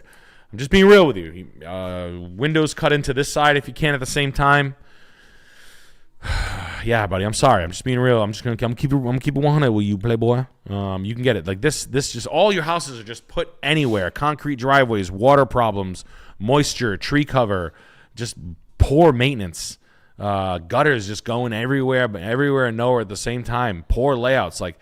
I'm just being real with you. Windows cut into this side if you can at the same time. Yeah, buddy. I'm sorry. I'm just being real. I'm gonna keep it 100 with you, playboy. You can get it. Like this just all your houses are just put anywhere. Concrete driveways, water problems, moisture, tree cover, just poor maintenance. Gutters just going everywhere, but everywhere and nowhere at the same time. Poor layouts, like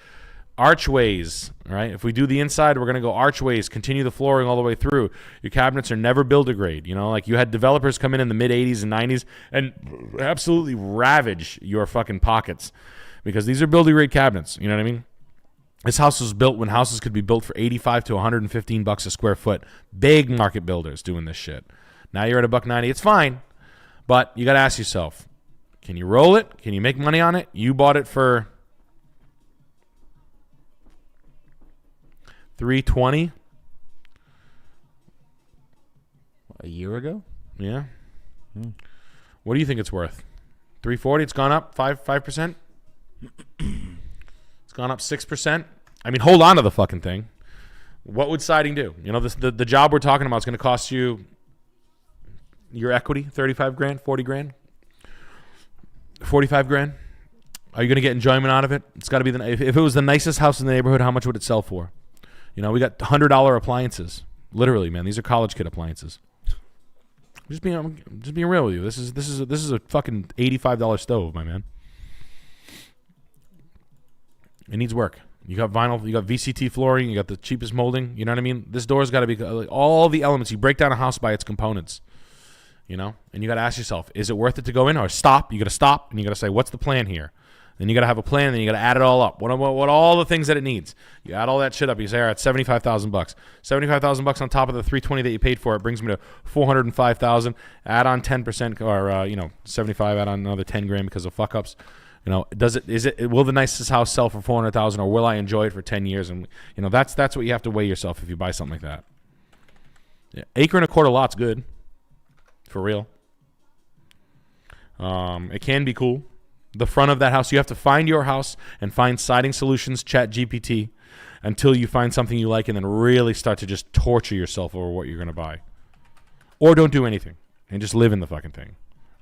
archways, right? If we do the inside, we're going to go archways, continue the flooring all the way through. Your cabinets are never build-a-grade. You know, like you had developers come in the mid-'80s and '90s and absolutely ravage your fucking pockets because these are build-a-grade cabinets. You know what I mean? This house was built when houses could be built for $85 to $115 a square foot. Big market builders doing this shit. Now you're at $190. It's fine, but you got to ask yourself, can you roll it? Can you make money on it? You bought it for $320 a year ago. Yeah. What do you think it's worth? $340. It's gone up 5%. It's gone up 6%. I mean, hold on to the fucking thing. What would siding do? You know, the job we're talking about is going to cost you your equity, $35,000, $40,000, $45,000. Are you going to get enjoyment out of it? It's got to be if it was the nicest house in the neighborhood, how much would it sell for? You know, we got $100 appliances. Literally, man, these are college kid appliances. I'm just being real with you. This is a fucking $85 stove, my man. It needs work. You got vinyl, you got VCT flooring, you got the cheapest molding. You know what I mean? This door's got to be like, all the elements. You break down a house by its components. You know, and you got to ask yourself, is it worth it to go in or stop? You got to stop and you got to say, what's the plan here? Then you got to have a plan, and then you got to add it all up. What all the things that it needs? You add all that shit up. You say, all right, $75,000. $75,000 on top of the $320 that you paid for it brings me to $405,000. Add on 10%, or 75. Add on another $10,000 because of fuck ups. You know, will the nicest house sell for $400,000, or will I enjoy it for 10 years? And you know, that's what you have to weigh yourself if you buy something like that. Yeah. Acre and a quarter lot's good, for real. It can be cool. The front of that house, you have to find your house and find siding solutions, chat GPT, until you find something you like, and then really start to just torture yourself over what you're going to buy. Or don't do anything and just live in the fucking thing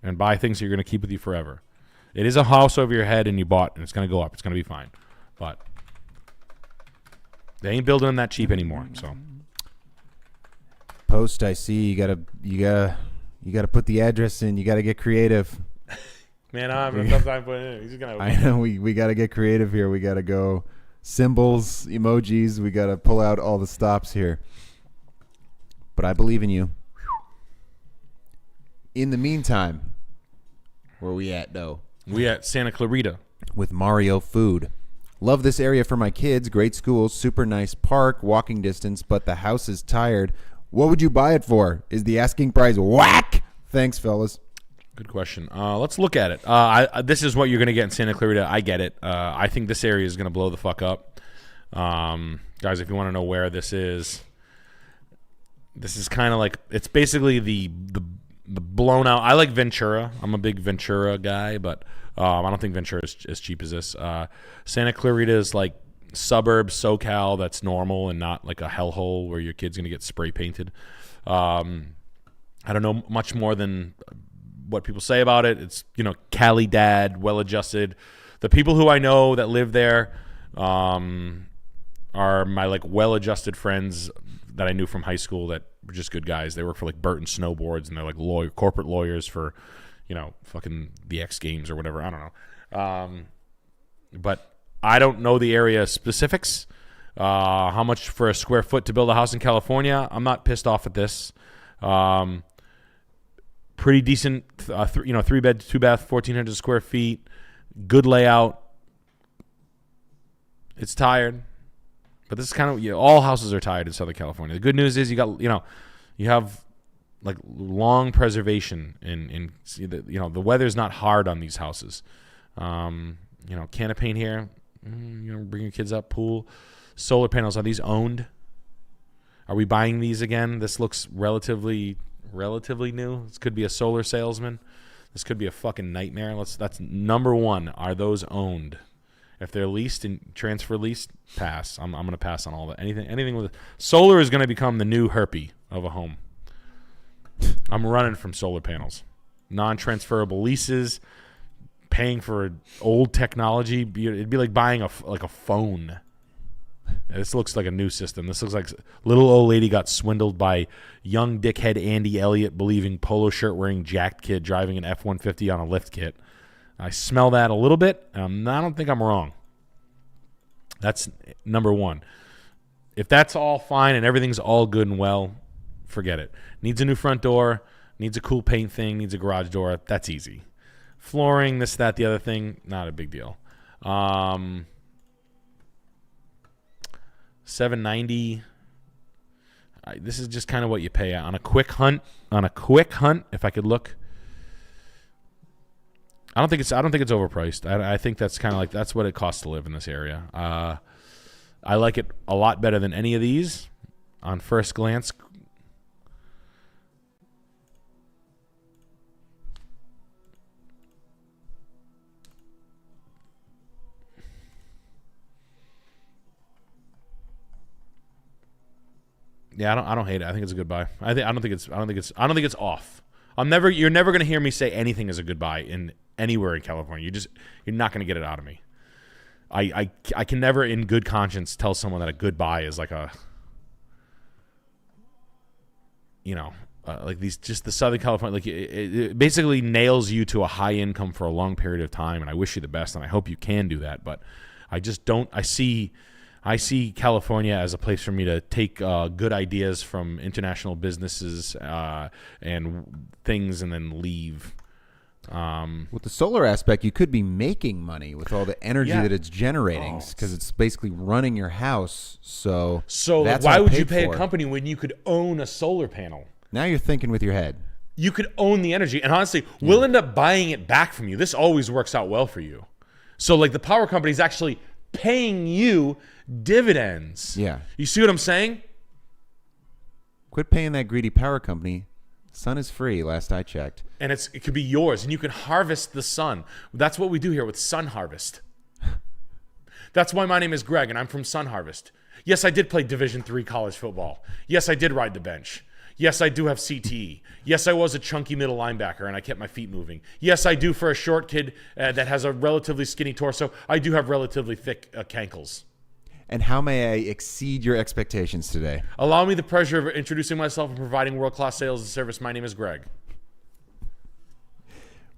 and buy things that you're going to keep with you forever. It is a house over your head and you bought, and it's going to go up. It's going to be fine. But they ain't building them that cheap anymore. So Post, I see you gotta put the address in. You gotta get creative. Man, I'm having a tough time putting it in. He's gonna. I know we got to get creative here. We got to go symbols, emojis. We got to pull out all the stops here. But I believe in you. In the meantime, where we at, though? We at Santa Clarita. With Mario Food. Love this area for my kids. Great school, super nice park, walking distance, but the house is tired. What would you buy it for? Is the asking price whack? Thanks, fellas. Good question. Let's look at it. This is what you're going to get in Santa Clarita. I get it. I think this area is going to blow the fuck up. Guys, if you want to know where this is kind of like, it's basically the blown out. I like Ventura. I'm a big Ventura guy, but I don't think Ventura is as cheap as this. Santa Clarita is like suburb SoCal that's normal and not like a hellhole where your kid's going to get spray painted. I don't know much more than what people say about it. It's, Cali dad, well-adjusted. The people who I know that live there are my like well-adjusted friends that I knew from high school that were just good guys. They work for like Burton Snowboards and they're like corporate lawyers for, fucking the X Games or whatever. I don't know. But I don't know the area specifics. How much for a square foot to build a house in California? I'm not pissed off at this. Pretty decent, 3 bed, 2 bath, 1,400 square feet. Good layout. It's tired. But this is kind of, all houses are tired in Southern California. The good news is you have like long preservation in the weather's not hard on these houses. Can of paint here, bring your kids up, pool. Solar panels, are these owned? Are we buying these again? This looks relatively new. This could be a solar salesman. This could be a fucking nightmare. That's number one. Are those owned? If they're leased and transfer leased, pass. I'm going to pass on all that. Anything with solar is going to become the new herpy of a home. I'm running from solar panels. Non-transferable leases, paying for old technology. It'd be like buying a phone. This looks like a new system. This looks like little old lady got swindled by young dickhead Andy Elliott believing polo shirt wearing jacked kid driving an F-150 on a lift kit. I smell that a little bit. I don't think I'm wrong. That's number one. If that's all fine and everything's all good and well, forget it. Needs a new front door, needs a cool paint thing, needs a garage door. That's easy. Flooring, this, that, the other thing, not a big deal. $790. This is just kind of what you pay on a quick hunt. If I could look, I don't think it's overpriced. I think that's kind of like that's what it costs to live in this area. I like it a lot better than any of these on first glance. Yeah, I don't hate it. I think it's a good buy. I don't think it's off. You're never going to hear me say anything is a good buy in anywhere in California. You're not going to get it out of me. I can never in good conscience tell someone that a good buy is like like these, just the Southern California, like it basically nails you to a high income for a long period of time. And I wish you the best, and I hope you can do that. But I just don't. I see California as a place for me to take good ideas from international businesses and things, and then leave. With the solar aspect, you could be making money with all the energy that it's generating, because it's basically running your house. So that's why would you pay a company when you could own a solar panel? Now you're thinking with your head. You could own the energy, and honestly, we'll end up buying it back from you. This always works out well for you. So like the power company is actually paying you dividends. Yeah. You see what I'm saying? Quit paying that greedy power company. Sun is free, last I checked. And it could be yours, and you can harvest the sun. That's what we do here with Sun Harvest. That's why my name is Greg, and I'm from Sun Harvest. Yes, I did play Division III college football. Yes, I did ride the bench. Yes, I do have CTE. Yes, I was a chunky middle linebacker, and I kept my feet moving. Yes, I do, for a short kid that has a relatively skinny torso, I do have relatively thick cankles. And how may I exceed your expectations today? Allow me the pleasure of introducing myself and providing world-class sales and service. My name is Greg.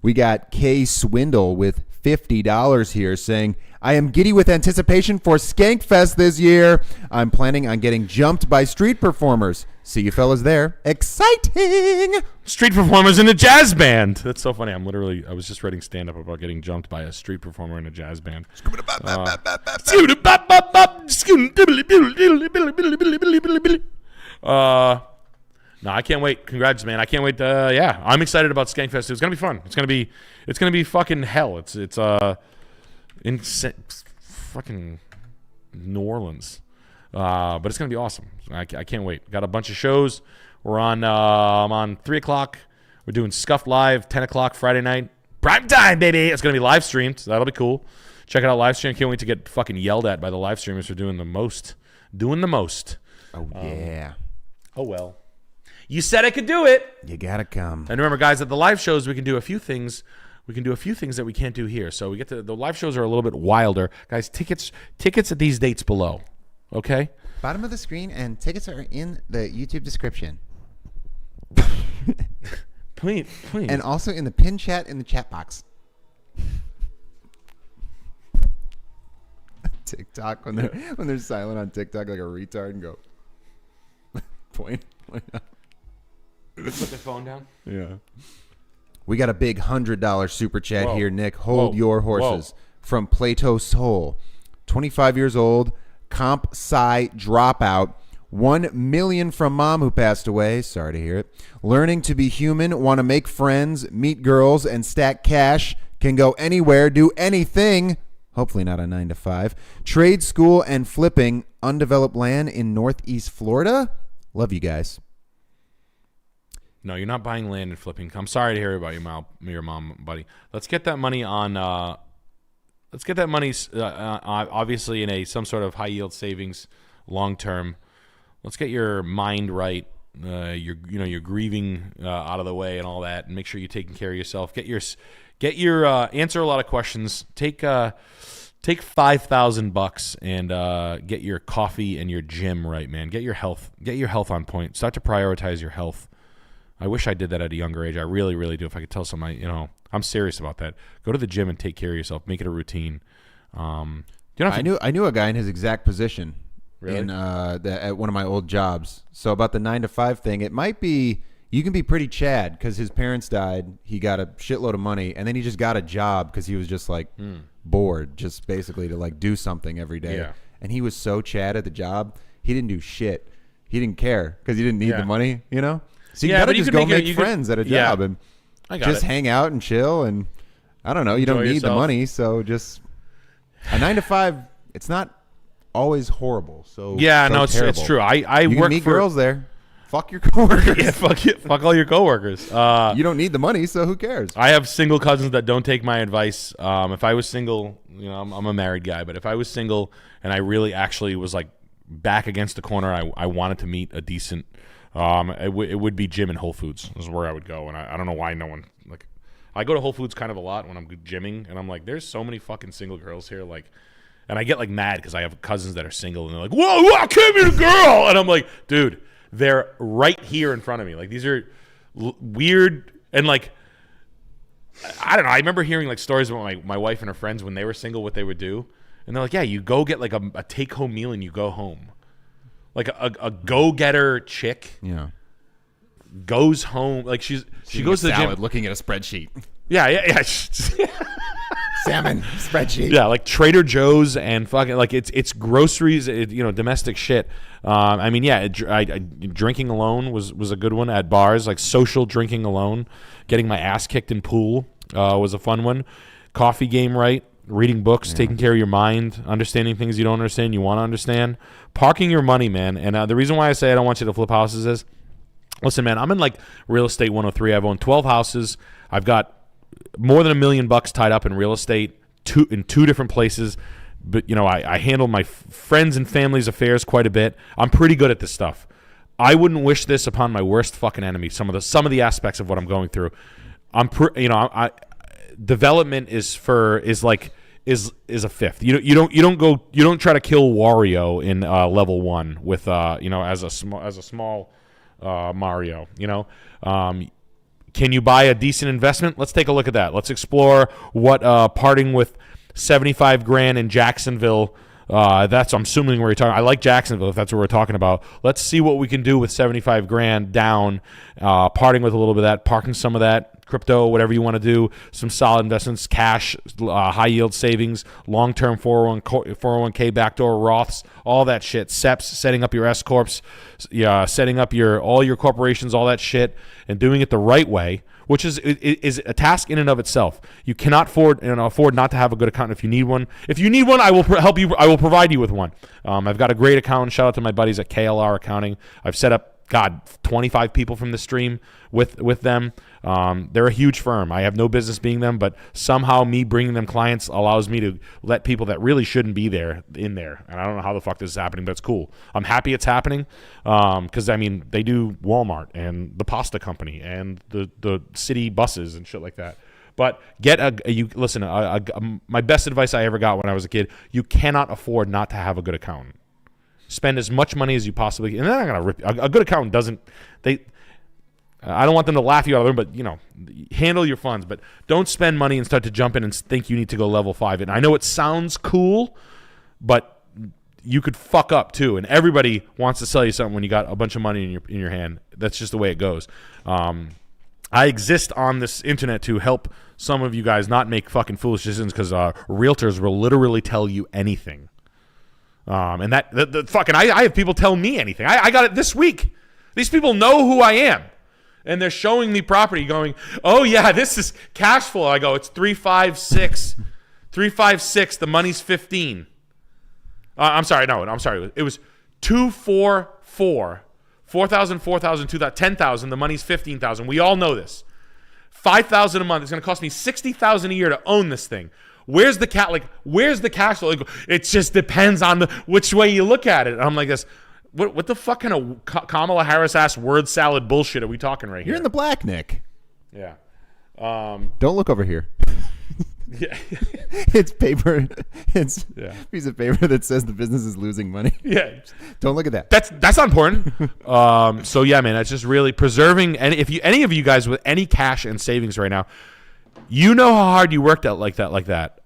We got K Swindle with $50 here saying, I am giddy with anticipation for SKANKFEST this year. I'm planning on getting jumped by street performers. See you fellas there. Exciting! Street performers in a jazz band. That's so funny. I was just writing stand-up about getting jumped by a street performer in a jazz band. No, I can't wait. Congrats, man. I can't wait. Yeah, I'm excited about SKANKFEST. It's gonna be fun. It's gonna be fucking hell. It's in fucking New Orleans, but it's gonna be awesome. I can't wait. Got a bunch of shows. We're on. I'm on 3:00. We're doing Scuffed live 10:00 Friday night. Prime time, baby. It's gonna be live streamed. So that'll be cool. Check it out live stream. Can't wait to get fucking yelled at by the live streamers for doing the most. Oh yeah. Oh well. You said I could do it. You gotta come. And remember, guys, at the live shows, we can do a few things. We can do a few things that we can't do here. So the live shows are a little bit wilder, guys. Tickets at these dates below. Okay. Bottom of the screen, and tickets are in the YouTube description. Please. And also in the pin chat in the chat box. TikTok when they're silent on TikTok like a retard and go point. Put the phone down. Yeah. We got a big $100 super chat Whoa. here, Nick. Hold your horses. Whoa. From Plato Soul. 25 years old, comp sci dropout. 1 million from mom who passed away. Sorry to hear it. Learning to be human, want to make friends, meet girls, and stack cash. Can go anywhere, do anything. Hopefully not a 9 to 5. Trade school and flipping. Undeveloped land in Northeast Florida. Love you guys. No, you're not buying land and flipping. I'm sorry to hear about your mom, buddy. Let's get that money on. Let's get that money, obviously, in some sort of high yield savings, long term. Let's get your mind right. Your grieving out of the way and all that, and make sure you're taking care of yourself. Get your answer a lot of questions. Take $5,000 and get your coffee and your gym right, man. Get your health on point. Start to prioritize your health. I wish I did that at a younger age. I really, really do. If I could tell somebody, I'm serious about that. Go to the gym and take care of yourself. Make it a routine. I knew a guy in his exact position. Really? At one of my old jobs. So about the 9 to 5 thing, it might be, you can be pretty Chad because his parents died. He got a shitload of money, and then he just got a job because he was just like bored, just basically to like do something every day. Yeah. And he was so Chad at the job, he didn't do shit. He didn't care because he didn't need the money, So you gotta just go make friends at a job and just hang out and chill. And I don't know, you don't need the money, so just a 9 to 5. It's not always horrible. So it's true. I you work can meet for girls there. Fuck your coworkers. Yeah, fuck all your coworkers. You don't need the money, so who cares? I have single cousins that don't take my advice. If I was single, I'm a married guy, but if I was single and I really actually was like back against the corner, I wanted to meet a decent. It would be gym and Whole Foods is where I would go, and I don't know why no one like. I go to Whole Foods kind of a lot when I'm gymming, and I'm like, there's so many fucking single girls here, like, and I get like mad because I have cousins that are single, and they're like, whoa, come here, girl, and I'm like, dude, they're right here in front of me, like these are weird, and like, I don't know. I remember hearing like stories about my wife and her friends when they were single, what they would do, and they're like, yeah, you go get like a take home meal and you go home. Like a go-getter chick goes home. Like she goes to the gym. Looking at a spreadsheet. Yeah. Salmon spreadsheet. Yeah, like Trader Joe's and fucking like it's groceries, domestic shit. Drinking alone was a good one at bars, like social drinking alone. Getting my ass kicked in pool was a fun one. Coffee game right. Reading books, taking care of your mind, understanding things you don't understand, you want to understand. Parking your money, man. And the reason why I say I don't want you to flip houses is, listen, man, I'm in like real estate 103. I've owned 12 houses. I've got more than $1 million tied up in real estate in two different places. But, I handle my friends' and family's affairs quite a bit. I'm pretty good at this stuff. I wouldn't wish this upon my worst fucking enemy, some of the aspects of what I'm going through. Development is a fifth. You don't try to kill Wario in level 1 with as a small Mario. Can you buy a decent investment? Let's take a look at that. Let's explore what parting with $75 grand in Jacksonville. That's, I'm assuming where you're talking. I like Jacksonville if that's what we're talking about. Let's see what we can do with 75 grand down, parting with a little bit of that, parking some of that, crypto, whatever you want to do, some solid investments, cash, high yield savings, long-term 401k, backdoor Roths, all that shit, SEPs, setting up your S corps, setting up all your corporations, all that shit, and doing it the right way, which is a task in and of itself. You cannot afford not to have a good accountant if you need one. If you need one, I will help you. I will provide you with one. I've got a great accountant. Shout out to my buddies at KLR Accounting. I've set up 25 people from the stream with them. They're a huge firm. I have no business being them, but somehow me bringing them clients allows me to let people that really shouldn't be there in there. And I don't know how the fuck this is happening, but it's cool. I'm happy it's happening because, I mean, they do Walmart and the pasta company and the city buses and shit like that. But my best advice I ever got when I was a kid, you cannot afford not to have a good accountant. Spend as much money as you possibly can. And they're not going to rip. A good accountant doesn't. I don't want them to laugh you out of it, but, handle your funds. But don't spend money and start to jump in and think you need to go level 5. And I know it sounds cool, but you could fuck up too. And everybody wants to sell you something when you got a bunch of money in your hand. That's just the way it goes. I exist on this internet to help some of you guys not make fucking foolish decisions because realtors will literally tell you anything. And I have people tell me anything. I got it this week. These people know who I am. And they're showing me property going, oh yeah, this is cash flow. I go, it's 356. 356, the money's 15. I'm sorry. It was 244. 4,000, 4,000, 2,000, 10,000, the money's 15,000. We all know this. 5,000 a month. It's going to cost me 60,000 a year to own this thing. Where's the cash flow? It just depends on which way you look at it. And I'm like this. What the fuck kind of Kamala Harris ass word salad bullshit are we talking right here? You're in the black, Nick. Yeah. Don't look over here. Yeah. It's paper. It's a piece of paper that says the business is losing money. Yeah. Don't look at that. That's not important. So yeah, man, it's just really preserving. And if any of you guys with any cash and savings right now, you know how hard you worked out like that.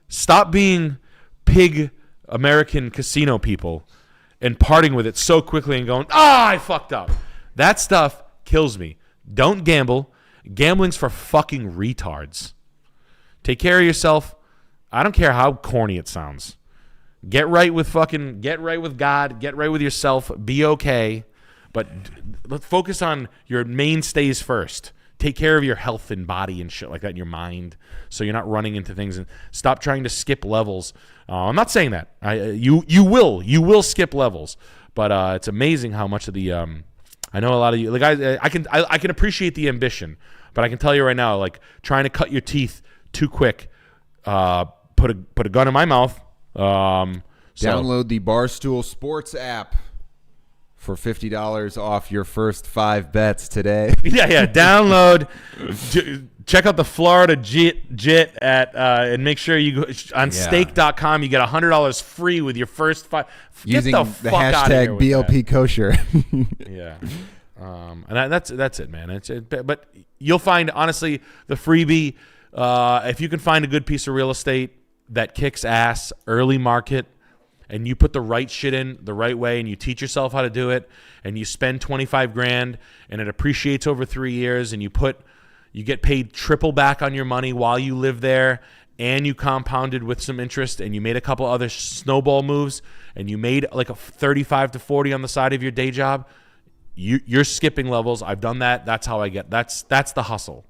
Stop being pig American casino people and parting with it so quickly and going, I fucked up. That stuff kills me. Don't gamble. Gambling's for fucking retards. Take care of yourself. I don't care how corny it sounds. Get right with God. Get right with yourself. Be okay. But let's focus on your mainstays first. Take care of your health and body and shit like that in your mind so you're not running into things, and stop trying to skip levels. I'm not saying that. You will skip levels, but it's amazing how much of the I know a lot of you, like I can appreciate the ambition, but I can tell you right now, like trying to cut your teeth too quick, put a gun in my mouth. Download the Barstool Sports app for $50 off your first 5 bets today. Yeah. Download. Check out the Florida JIT at and make sure you go on stake.com. You get $100 free with your first 5. Using Get the fuck out of here hashtag with BLP that. kosher. Yeah. And that's it, man. But you'll find, honestly, the freebie, if you can find a good piece of real estate that kicks ass, early market, and you put the right shit in the right way, and you teach yourself how to do it, and you spend 25 grand, and it appreciates over 3 years, and you get paid triple back on your money while you live there, and you compounded with some interest, and you made a couple other snowball moves, and you made like a 35 to 40 on the side of your day job. You're skipping levels. I've done that. That's how I get. That's the hustle.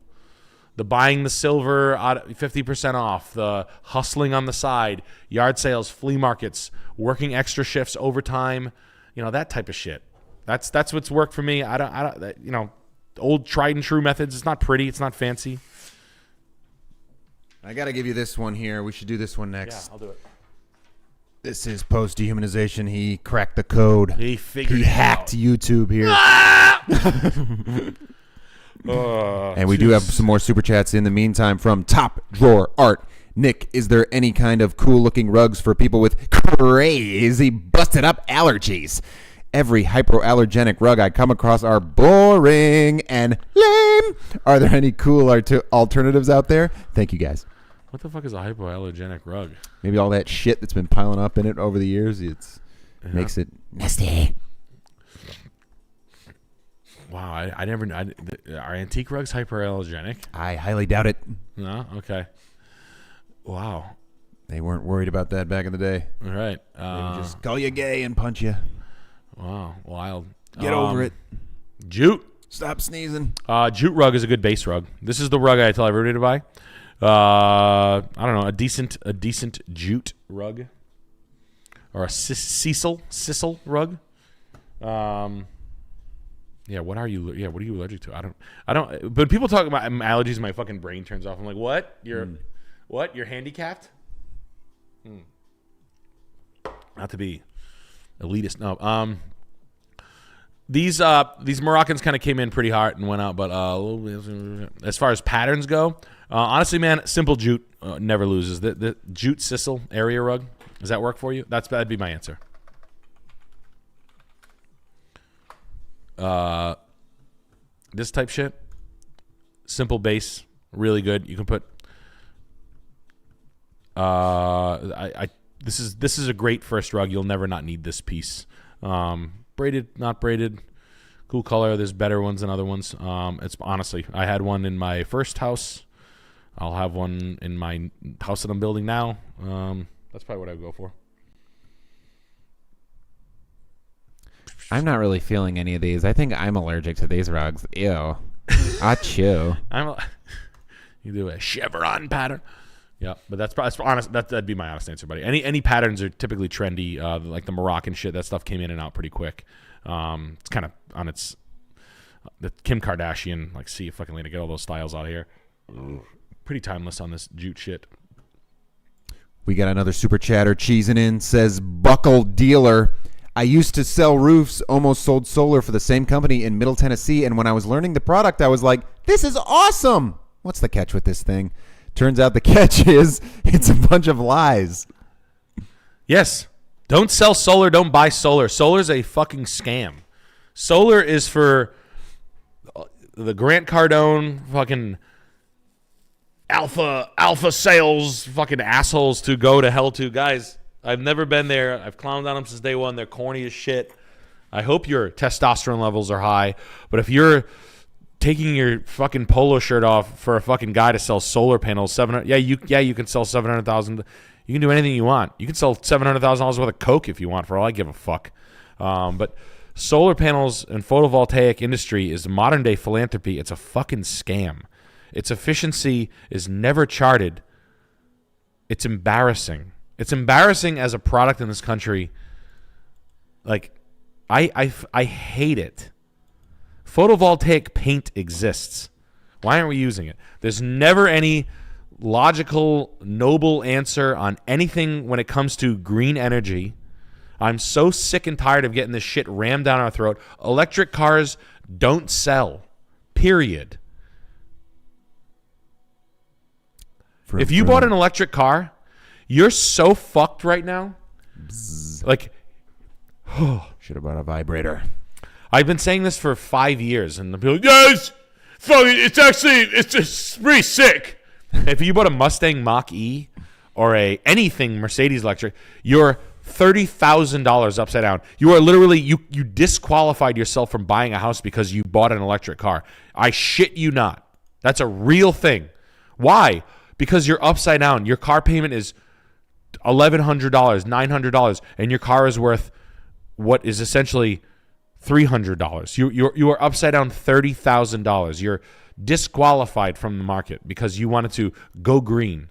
The buying the silver 50% off, the hustling on the side, yard sales, flea markets, working extra shifts, overtime, that type of shit. That's what's worked for me. I don't, old tried and true methods. It's not pretty. It's not fancy. I got to give you this one here. We should do this one next. Yeah, I'll do it. This is post-dehumanization. He cracked the code. He hacked YouTube here. And we do have some more super chats in the meantime from Top Drawer Art. Nick, is there any kind of cool-looking rugs for people with crazy busted-up allergies? Every hypoallergenic rug I come across are boring and lame. Are there any cool alternatives out there? Thank you, guys. What the fuck is a hypoallergenic rug? Maybe all that shit that's been piling up in it over the years, makes it nasty. Wow, I never. Are antique rugs hypoallergenic? I highly doubt it. No, okay. Wow, they weren't worried about that back in the day. All right, they would just call you gay and punch you. Wow, wild. Get over it. Jute. Stop sneezing. Jute rug is a good base rug. This is the rug I tell everybody to buy. I don't know, a decent jute rug, or a sisal rug. Yeah, what are you? Yeah, what are you allergic to? I don't. But people talk about allergies, my fucking brain turns off. I'm like, what? What? You're handicapped? Not to be elitist, no. These Moroccans kind of came in pretty hard and went out, but as far as patterns go, honestly, man, simple jute never loses. The jute sisal area rug, does that work for you? That'd be my answer. This type shit, simple base, really good. You can put. This is a great first rug. You'll never not need this piece. Braided, not braided, cool color. There's better ones than other ones. It's honestly, I had one in my first house. I'll have one in my house that I'm building now. That's probably what I would go for. I'm not really feeling any of these. I think I'm allergic to these rugs. Ew. Achoo. You do a chevron pattern. Yeah, but that's honest. That'd be my honest answer, buddy. Any patterns are typically trendy, like the Moroccan shit. That stuff came in and out pretty quick. It's kind of on its the Kim Kardashian. Like, see you fucking later. Get all those styles out of here. Pretty timeless on this jute shit. We got another super chatter cheesing in. Says Buckle Dealer. I used to sell roofs, almost sold solar for the same company in Middle Tennessee, and when I was learning the product, I was like, this is awesome. What's the catch with this thing? Turns out the catch is it's a bunch of lies. Yes. Don't sell solar. Don't buy solar. Solar's a fucking scam. Solar is for the Grant Cardone fucking alpha sales fucking assholes to go to hell to. Guys, I've never been there. I've clowned on them since day one. They're corny as shit. I hope your testosterone levels are high. But if you're taking your fucking polo shirt off for a fucking guy to sell solar panels, you can sell $700,000. You can do anything you want. You can sell $700,000 worth of coke if you want. For all I give a fuck. But solar panels and photovoltaic industry is modern day philanthropy. It's a fucking scam. Its efficiency is never charted. It's embarrassing. It's embarrassing as a product in this country. Like, I hate it. Photovoltaic paint exists. Why aren't we using it? There's never any logical, noble answer on anything when it comes to green energy. I'm so sick and tired of getting this shit rammed down our throat. Electric cars don't sell. Period. If you bought an electric car, you're so fucked right now. Bzz. Like, should have bought a vibrator. I've been saying this for 5 years, and the people, yes, it's just pretty sick. If you bought a Mustang Mach-E or anything Mercedes electric, you're $30,000 upside down. You are literally, you disqualified yourself from buying a house because you bought an electric car. I shit you not. That's a real thing. Why? Because you're upside down. Your car payment is $1,100, $900, and your car is worth what is essentially $300. You are upside down $30,000. You're disqualified from the market because you wanted to go green.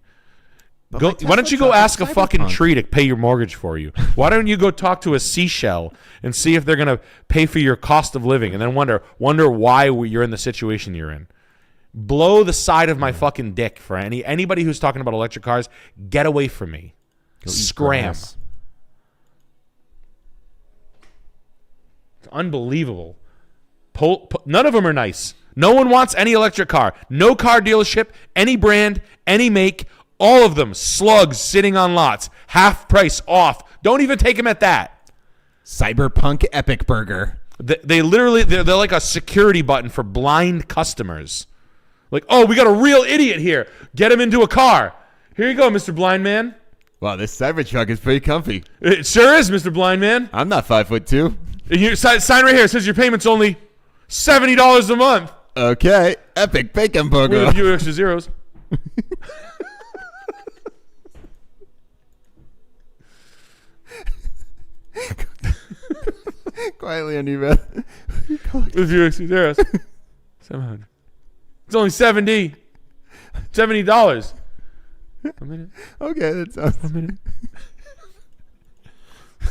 Why don't you go ask a fucking tree to pay your mortgage for you? Why don't you go talk to a seashell and see if they're going to pay for your cost of living, and then wonder why you're in the situation you're in? Blow the side of my fucking dick for anybody who's talking about electric cars. Get away from me. Scram. It's unbelievable. None of them are nice. No one wants any electric car. No car dealership, any brand, any make. All of them slugs sitting on lots. Half price off. Don't even take them at that. Cyberpunk Epic Burger. They're like a security button for blind customers. Like, oh, we got a real idiot here. Get him into a car. Here you go, Mr. Blind Man. Wow, this Cybertruck is pretty comfy. It sure is, Mr. Blind Man. I'm not 5'2". And you sign right here. It says your payment's only $70 a month. Okay, epic bacon With a burger. few extra zeros. Quietly under your breath. With a few extra zeros. 700. It's only $70. A minute. Okay, that sounds. A minute.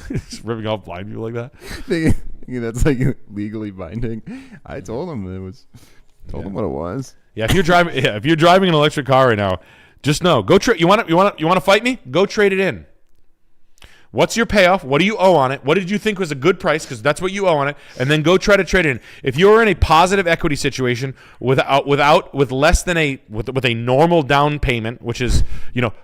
Just ripping off blind people like that. Thinking that's like legally binding. I told him it was. Told him what it was. Yeah, if you're driving an electric car right now, just know. Go trade. You want to fight me? Go trade it in. What's your payoff? What do you owe on it? What did you think was a good price? Because that's what you owe on it. And then go try to trade it in. If you're in a positive equity situation with less than a normal down payment, which is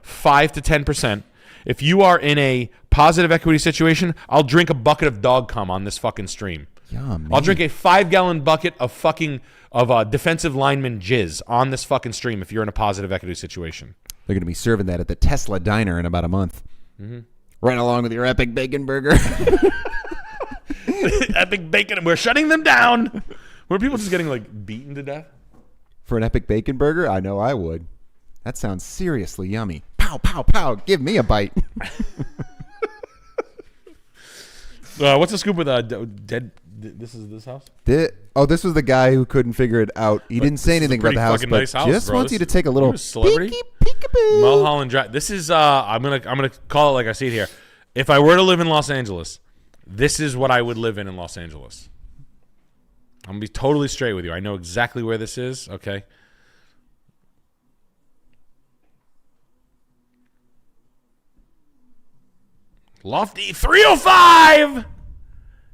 5 to 10%. If you are in a positive equity situation, I'll drink a bucket of dog cum on this fucking stream. Yeah, man. I'll drink a 5-gallon bucket of defensive lineman jizz on this fucking stream if you're in a positive equity situation. They're going to be serving that at the Tesla diner in about a month. Mm-hmm. Right along with your epic bacon burger. Epic bacon. We're shutting them down. Were people just getting beaten to death? For an epic bacon burger? I know I would. That sounds seriously yummy. Pow, pow, pow. Give me a bite. What's the scoop with dead? This house? This was the guy who couldn't figure it out. He didn't say anything about the house, but nice house, just bro. wants you to take a little celebrity. Peekaboo. Mulholland Drive. This is I'm gonna call it like I see it here. If I were to live in Los Angeles, this is what I would live in Los Angeles. I'm gonna be totally straight with you. I know exactly where this is. Okay. Lofty 305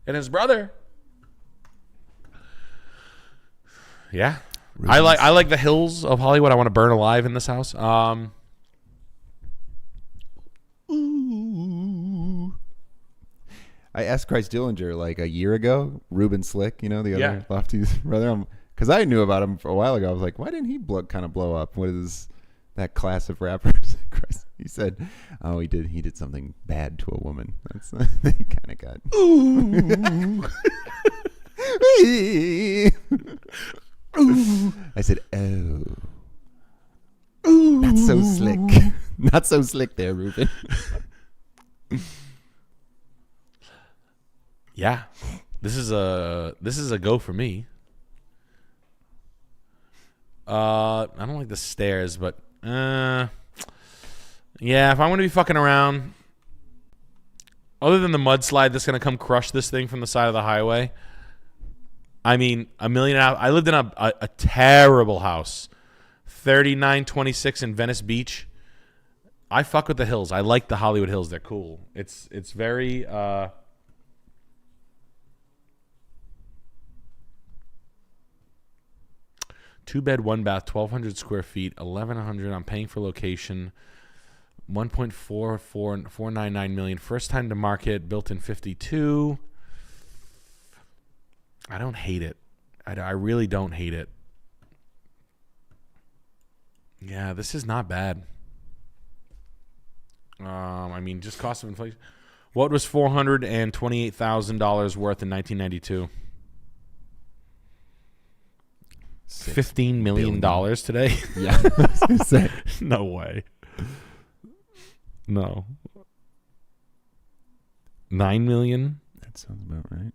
and his brother. Yeah. I like the hills of Hollywood. I want to burn alive in this house. Ooh. I asked Christ Dillinger a year ago, Ruben Slick, the other Lofty's brother, because I knew about him for a while ago. I was like, why didn't he kind of blow up? What is that class of rappers? He said, "Oh, he did something bad to a woman." That's he kind of got. Ooh. Ooh. I said, "Oh, ooh. Not so slick, not so slick there, Ruben." Yeah, this is a go for me. I don't like the stairs, but yeah, if I'm going to be fucking around, other than the mudslide that's going to come crush this thing from the side of the highway, I mean, $1.5 million. I lived in a terrible house, 3926 in Venice Beach. I fuck with the hills. I like the Hollywood Hills. They're cool. It's very... 2-bed, 1-bath, 1,200 square feet, 1,100. I'm paying for location. 1.499 million. First time to market. Built in 52. I don't hate it. I really don't hate it. Yeah, this is not bad. I mean, just cost of inflation. What was $428,000 worth in 1992? $15 million today? Yeah. I was gonna say. No way. No. 9 million? That sounds about right.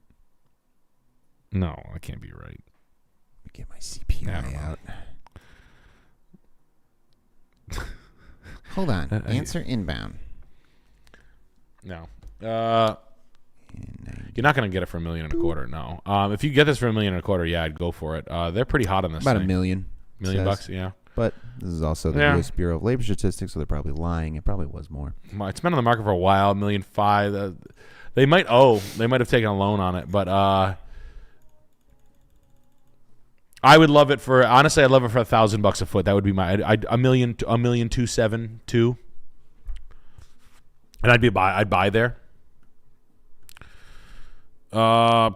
No, that can't be right. Let me get my CPI out. Hold on. Answer inbound. No. You're not going to get it for $1.25 million. No. If you get this for $1.25 million, yeah, I'd go for it. They're pretty hot on this about thing. $1 million. $1 million bucks, yeah. But this is also the U.S. Bureau of Labor Statistics, so they're probably lying. It probably was more. It's been on the market for a while. $1.5 million. They might have taken a loan on it, but I would love it for. Honestly, I'd love it for $1,000 a foot. That would be my $1,272,000, and I'd buy there. You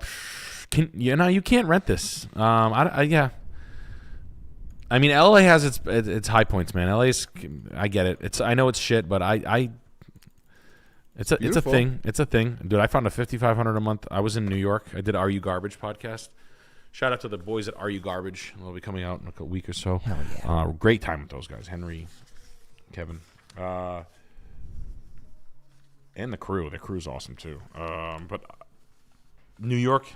can't rent this. Yeah. I mean, LA has its high points, man. LA's, I get it. I know it's shit, but it's a thing. It's a thing, dude. I found a $5,500 a month. I was in New York. I did Are You Garbage podcast. Shout out to the boys at Are You Garbage. They'll be coming out in a week or so. Hell yeah. Great time with those guys, Henry, Kevin, and the crew. The crew's awesome too. But New York,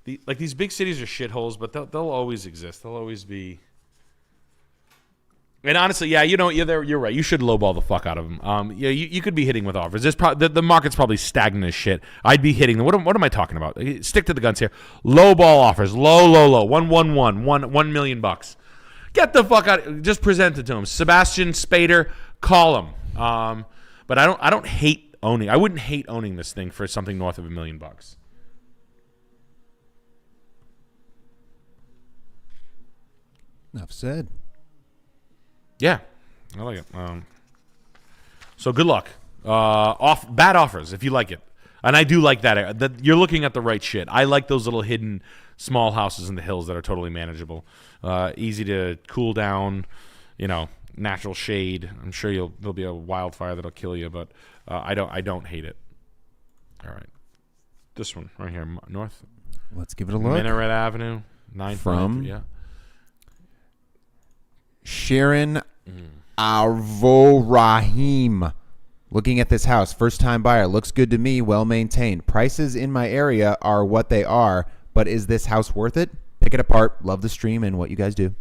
these big cities are shitholes, but they'll always exist. They'll always be. And honestly, yeah, you're right. You should lowball the fuck out of them. Yeah, you could be hitting with offers. The market's probably stagnant as shit. I'd be hitting them. What am I talking about? Stick to the guns here. Lowball offers. Low. 1 million bucks. Get the fuck out. Just present it to him. Sebastian Spader, call him. But I don't hate owning. I wouldn't hate owning this thing for something north of $1 million. Enough said. Yeah, I like it. So good luck. Bad offers if you like it, and I do like that. That you're looking at the right shit. I like those little hidden small houses in the hills that are totally manageable, easy to cool down. Natural shade. I'm sure there'll be a wildfire that'll kill you, but I don't hate it. All right, this one right here, north. Let's give it a look. Minaret Avenue, 9 from. Yeah. Sharon Arvorahim. Looking at this house, first time buyer, looks good to me, well maintained. Prices in my area are what they are, but is this house worth it? Pick it apart. Love the stream and what you guys do.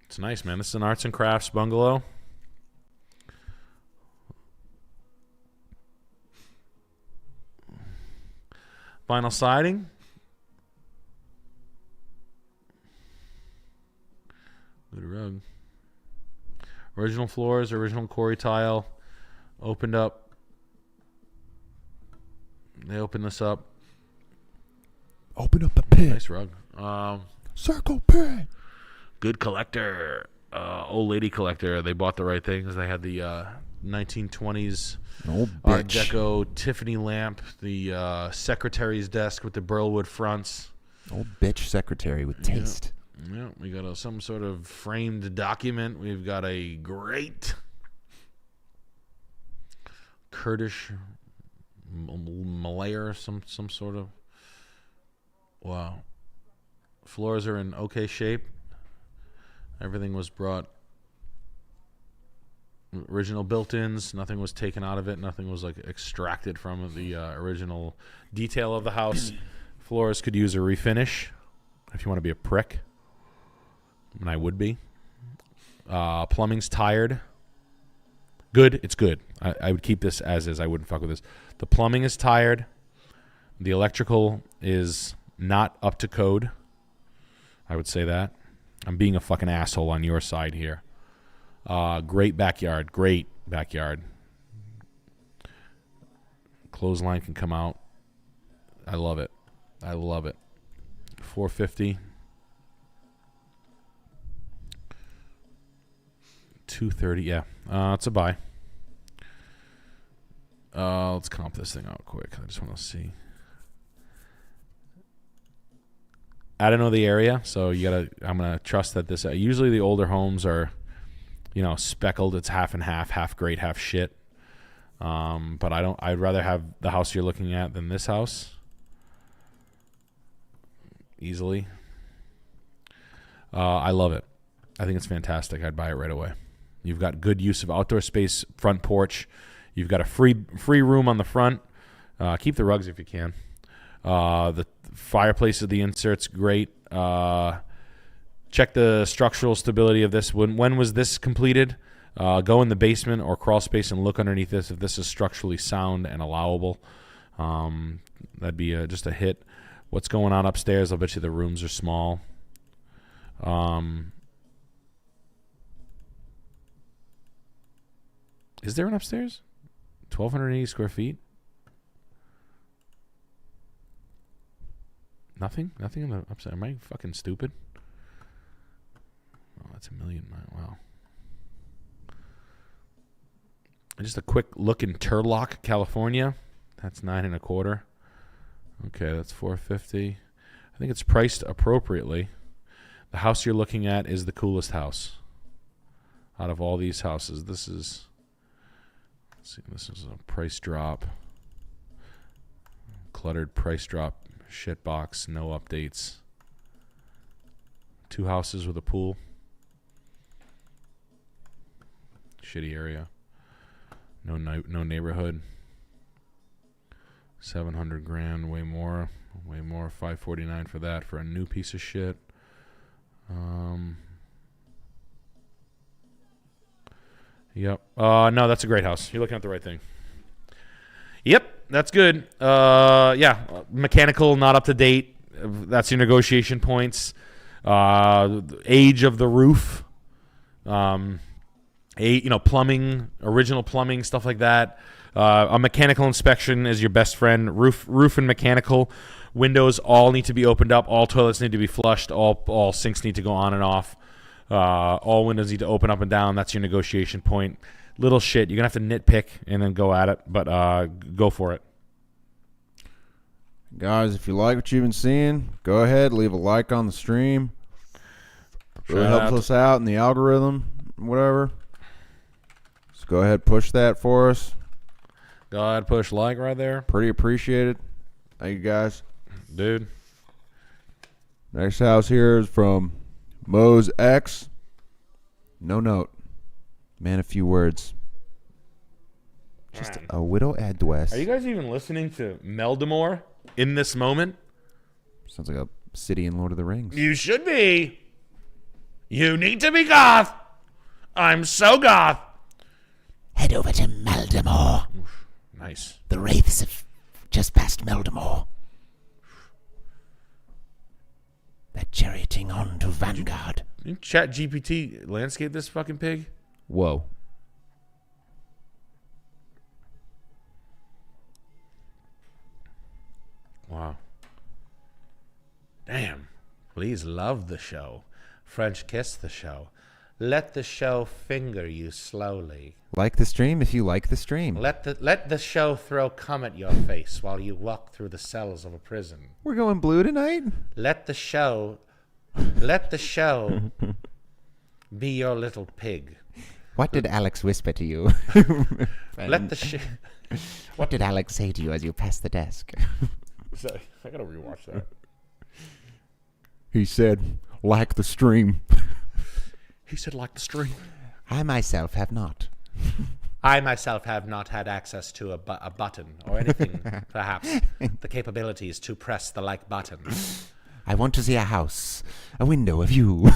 It's nice, man. This is an arts and crafts bungalow. Vinyl siding. Good rug. Original floors, original quarry tile. Opened up. They opened this up. Open up the pit. Nice rug. Circle pit. Good collector. Old lady collector. They bought the right things. They had the 1920s Old Art bitch. Deco Tiffany lamp. The secretary's desk with the burlwood fronts. Old bitch secretary with taste. Yeah, we got some sort of framed document. We've got a great Kurdish Malayer, some sort of. Wow. Floors are in okay shape. Everything was brought. Original built-ins. Nothing was taken out of it. Nothing was extracted from the original detail of the house. Floors could use a refinish if you want to be a prick. And I would be. Plumbing's tired. Good. It's good. I would keep this as is. I wouldn't fuck with this. The plumbing is tired. The electrical is not up to code. I would say that. I'm being a fucking asshole on your side here. Great backyard. Great backyard. Clothesline can come out. I love it. I love it. $450. $230. Yeah. It's a buy. Let's comp this thing out quick. I just want to see. I don't know the area, so I'm gonna trust that this. Usually the older homes are, speckled. It's half and half great, half shit. But I'd rather have the house you're looking at than this house. Easily. I love it. I think it's fantastic. I'd buy it right away. You've got good use of outdoor space, front porch. You've got a free room on the front. Keep the rugs if you can. The fireplace of the insert's great. Check the structural stability of this. When was this completed? Go in the basement or crawl space and look underneath this if this is structurally sound and allowable. That'd be just a hit. What's going on upstairs? I'll bet you the rooms are small. Is there an upstairs? 1,280 square feet? Nothing in the upstairs. Am I fucking stupid? Oh, that's $1 million. Wow. And just a quick look in Turlock, California. That's $9.25. Okay, that's $450. I think it's priced appropriately. The house you're looking at is the coolest house out of all these houses. This is, let's see, this is a price drop. Cluttered price drop shit box, no updates. 2 houses with a pool. Shitty area. No neighborhood. 700 grand, way more. 549 for that for a new piece of shit. Yep. No, that's a great house. You're looking at the right thing. Yep, that's good. Yeah, mechanical, not up to date. That's your negotiation points. Age of the roof. Plumbing, original plumbing, stuff like that. A mechanical inspection is your best friend. Roof and mechanical. Windows all need to be opened up. All toilets need to be flushed. All sinks need to go on and off. All windows need to open up and down. That's your negotiation point. Little shit. You're going to have to nitpick and then go at it, but go for it. Guys, if you like what you've been seeing, go ahead, leave a like on the stream. Really helps us out in the algorithm, whatever. So go ahead, push that for us. Go ahead, push like right there. Pretty appreciated. Thank you, guys. Dude. Next house here is from Mo's X. No note. Man, a few words. Just a widow address. Are you guys even listening to Meldamore in this moment? Sounds like a city in Lord of the Rings. You should be. You need to be goth. I'm so goth. Head over to Meldamore. Oof, nice. The wraiths have just passed Meldamore. They're charioting on to Vanguard. You Chat GPT landscape this fucking pig? Whoa. Wow. Damn. Please love the show. French kiss the show. Let the show finger you slowly. Like the stream if you like the stream. Let the show throw cum at your face while you walk through the cells of a prison. We're going blue tonight? Let the show be your little pig. What did Alex whisper to you? What did Alex say to you as you passed the desk? Sorry, I gotta rewatch that. He said, like the stream. He said, like the stream. I myself have not. I myself have not had access to a button or anything, perhaps, the capabilities to press the like button. I want to see a house, a window, a view.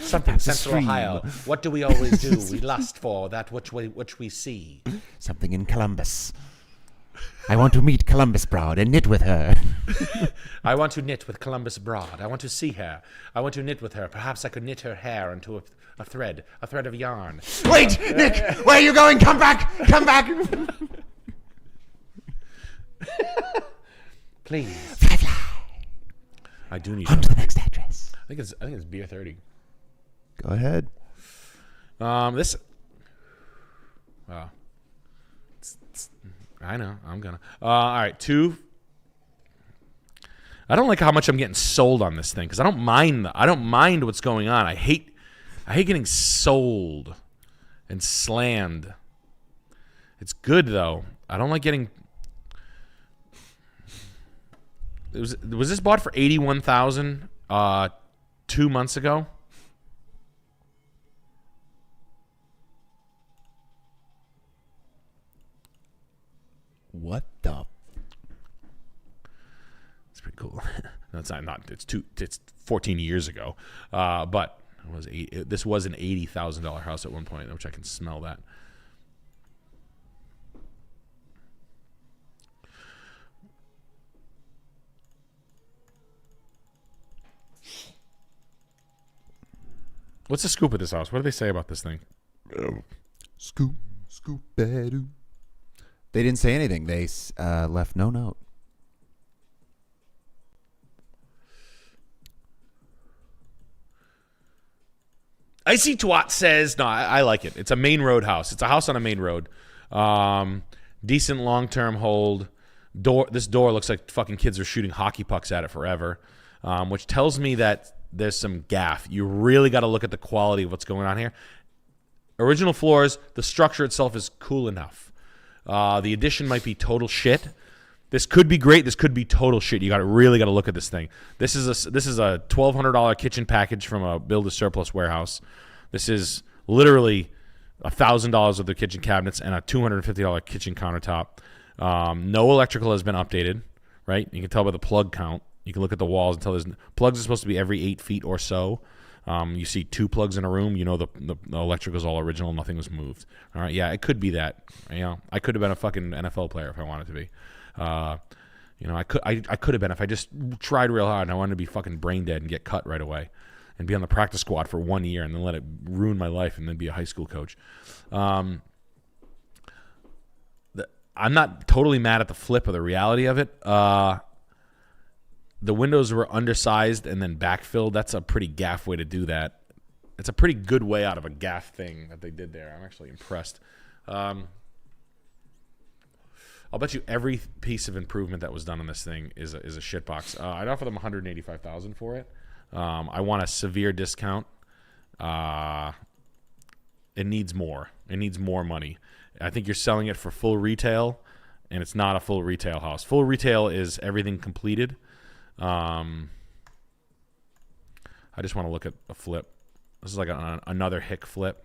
Something Central Ohio. What do we always do? We lust for that which we see. Something in Columbus. I want to meet Columbus Broad and knit with her. I want to knit with Columbus Broad. I want to see her. I want to knit with her. Perhaps I could knit her hair into a thread of yarn. Wait, Nick, where are you going? Come back, come back. Please. Fly, fly. I do need On to the next address. I think it's beer 30. Go ahead. This. Wow. I know. I'm gonna. All right. 2. I don't like how much I'm getting sold on this thing because I don't mind what's going on. I hate getting sold and slammed. It's good though. I don't like getting. Was this bought for $81,000 2 months ago? What the? It's pretty cool. No, it's not. It's 14 years ago. But this was an $80,000 house at one point, which I can smell that. What's the scoop of this house? What do they say about this thing? Scoop, badoo. They didn't say anything. They left no note. Icy Twat says, no, I like it. It's a main road house. It's a house on a main road. Decent long-term hold. This door looks like fucking kids are shooting hockey pucks at it forever. which tells me that there's some gaff. You really got to look at the quality of what's going on here. Original floors, the structure itself is cool enough. The addition might be total shit. This could be great. This could be total shit. You really got to look at this thing. This is a $1,200 kitchen package from a build-a-surplus warehouse. This is literally $1,000 of the kitchen cabinets and a $250 kitchen countertop. No electrical has been updated, right? You can tell by the plug count. You can look at the walls and tell there's plugs are supposed to be every 8 feet or so. You see 2 plugs in a room. You know the electrical is all original. Nothing was moved. All right, yeah, it could be that. You know, I could have been a fucking NFL player if I wanted to be. You know, I could have been if I just tried real hard and I wanted to be fucking brain dead and get cut right away and be on the practice squad for 1 year and then let it ruin my life and then be a high school coach. I'm not totally mad at the flip or the reality of it. The windows were undersized and then backfilled. That's a pretty gaff way to do that. It's a pretty good way out of a gaff thing that they did there. I'm actually impressed. I'll bet you every piece of improvement that was done on this thing is a shitbox. I'd offer them $185,000 for it. I want a severe discount. It needs more. It needs more money. I think you're selling it for full retail, and it's not a full retail house. Full retail is everything completed. I just want to look at a flip. This is like another hick flip.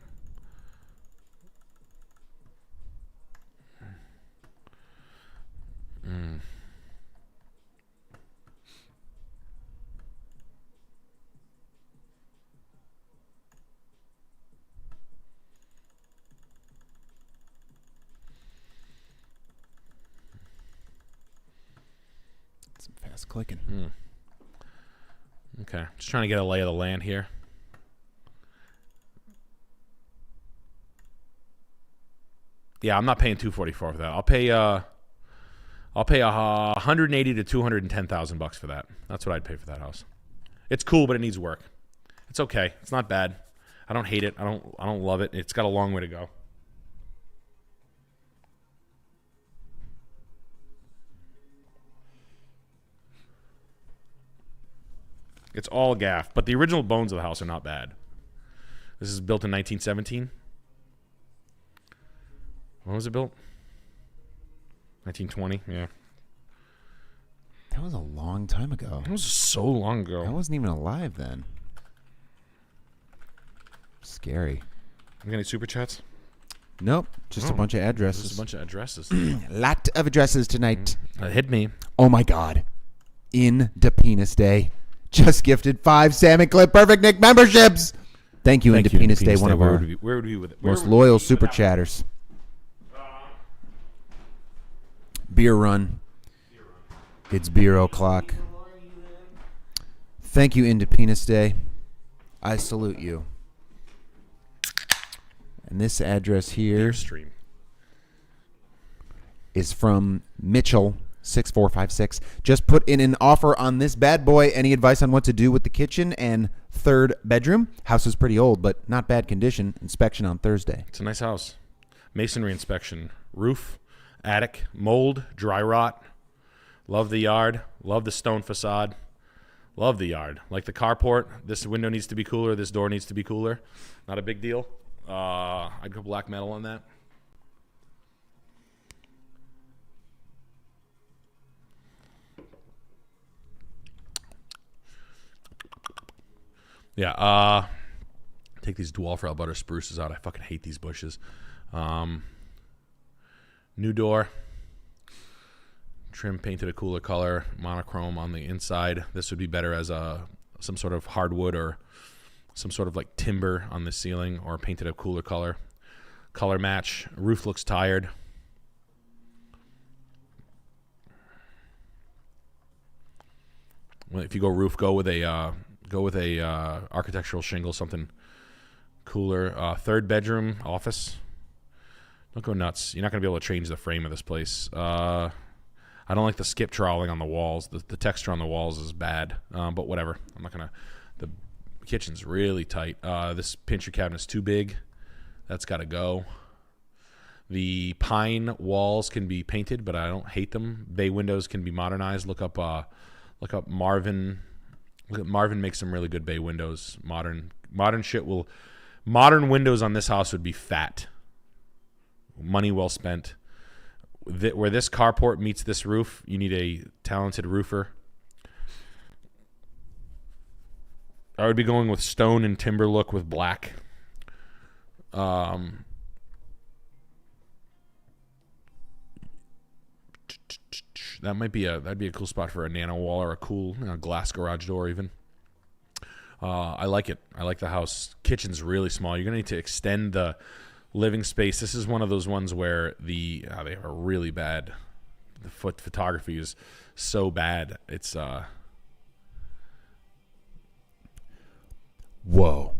Some fast clicking. Okay, just trying to get a lay of the land here. Yeah, I'm not paying $244 for that. I'll pay $180,000 to $210,000 for that. That's what I'd pay for that house. It's cool, but it needs work. It's okay. It's not bad. I don't hate it. I don't love it. It's got a long way to go. It's all gaff, but the original bones of the house are not bad. This is built in 1917. When was it built? 1920, yeah. That was a long time ago. That was so long ago. I wasn't even alive then. Scary. You got any super chats? Nope, just a bunch of addresses. Just a bunch of addresses. Lot of addresses tonight. Hit me. Oh my God. Independence Day. Just gifted 5 Salmon Clip Perfect Nick memberships. Thank you, Independence Day, one of our where would we with it? most loyal super chatters. Beer run. It's beer o'clock. Thank you, Independence Day. I salute you. And this address here Stream is from Mitchell 6456. Just put in an offer on this bad boy. Any advice on what to do with the kitchen and 3rd bedroom? House is pretty old, but not bad condition. Inspection on Thursday. It's a nice house. Masonry inspection. Roof, attic, mold, dry rot. Love the yard. Love the stone facade. Love the yard. Like the carport. This window needs to be cooler. This door needs to be cooler. Not a big deal. I'd go black metal on that. Yeah, take these Dwalfrau butter spruces out. I fucking hate these bushes. New door. Trim painted a cooler color. Monochrome on the inside. This would be better as some sort of hardwood or some sort of like timber on the ceiling, or painted a cooler color. Color match. Roof looks tired. Well, if you go roof, go with a architectural shingle, something cooler. 3rd bedroom, office. Don't go nuts. You're not going to be able to change the frame of this place. I don't like the skip troweling on the walls. The texture on the walls is bad, but whatever. I'm not going to. The kitchen's really tight. This pantry cabinet's too big. That's got to go. The pine walls can be painted, but I don't hate them. Bay windows can be modernized. Look up Marvin Look at Marvin makes some really good bay windows. Modern windows on this house would be fat. Money well spent. Where this carport meets this roof, you need a talented roofer. I would be going with stone and timber look with black. That'd be a cool spot for a nano wall or a cool glass garage door even. I like it. I like the house. Kitchen's really small. You're gonna need to extend the living space. This is one of those ones where they have a really bad. The photography is so bad. It's Whoa.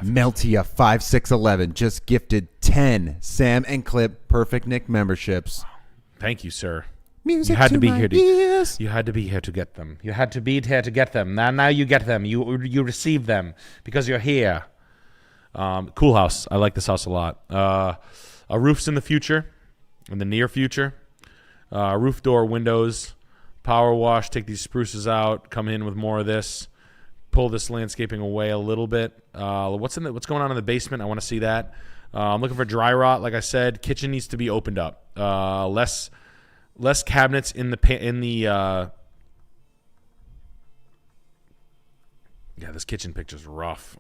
Meltia 5611 just gifted 10 Sam and Clip Perfect Nick memberships. Thank you, sir. Music you had to be my here ears. You had to be here to get them. You had to be here to get them. Now you get them. You receive them because you're here. Cool house. I like this house a lot. A roof's in the future, in the near future. Roof door, windows, power wash. Take these spruces out. Come in with more of this. Pull this landscaping away a little bit. What's going on in the basement? I want to see that. I'm looking for dry rot. Like I said, kitchen needs to be opened up. Less cabinets in the this kitchen picture's rough.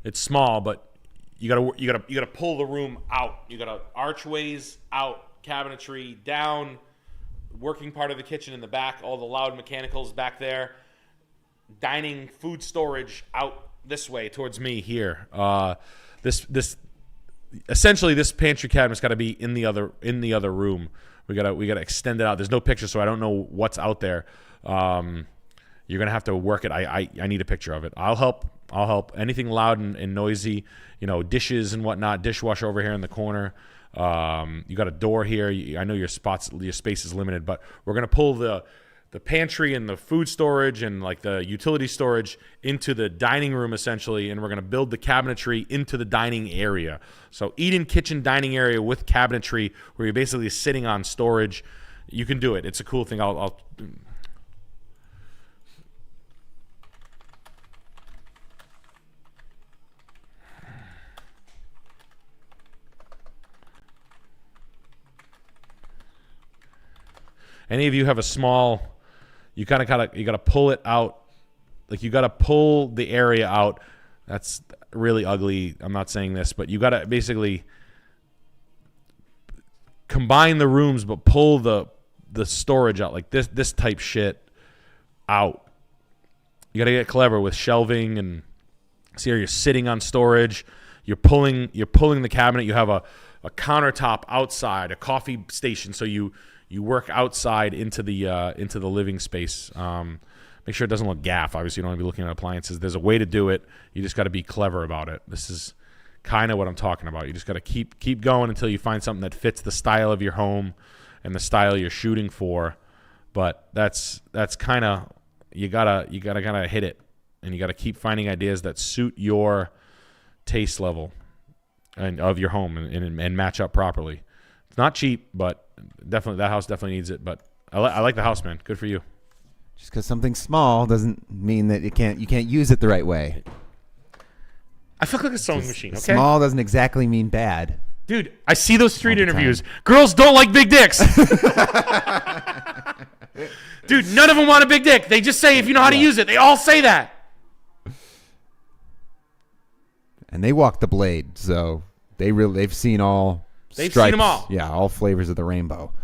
It's small, but you gotta pull the room out. You gotta archways out, cabinetry down, working part of the kitchen in the back, all the loud mechanicals back there, dining, food storage out this way towards me here. This essentially this pantry cabinet's got to be in the other room. We gotta extend it out. There's no picture, so I don't know what's out there. You're gonna have to work it. I need a picture of it. I'll help. Anything loud and noisy, dishes and whatnot. Dishwasher over here in the corner. You got a door here. I know your space is limited, but we're gonna pull the pantry and the food storage and like the utility storage into the dining room essentially, and we're going to build the cabinetry into the dining area. So eat-in kitchen dining area with cabinetry where you're basically sitting on storage. You can do it. It's a cool thing. I'll Any of you have a small, you gotta pull it out. Like you gotta pull the area out. That's really ugly. I'm not saying this, but you gotta basically combine the rooms, but pull the storage out, like this type shit out. You gotta get clever with shelving and see how you're sitting on storage. You're pulling the cabinet. You have a countertop outside, a coffee station, so you work outside into the living space. Make sure it doesn't look gaff. Obviously, you don't want to be looking at appliances. There's a way to do it. You just got to be clever about it. This is kind of what I'm talking about. You just got to keep going until you find something that fits the style of your home and the style you're shooting for. But that's kind of you gotta kind of hit it, and you got to keep finding ideas that suit your taste level and of your home and match up properly. It's not cheap, but definitely that house definitely needs it. But I like the house, man. Good for you. Just because something's small doesn't mean that you can't use it the right way. I feel like a sewing machine. Okay, small doesn't exactly mean bad. Dude, I see those street interviews. Girls don't like big dicks. Dude, none of them want a big dick. They just say if you know how to use it. They all say that. And they walk the blade, so they've seen all. They've stripes. seen them all. Yeah, all flavors of the rainbow.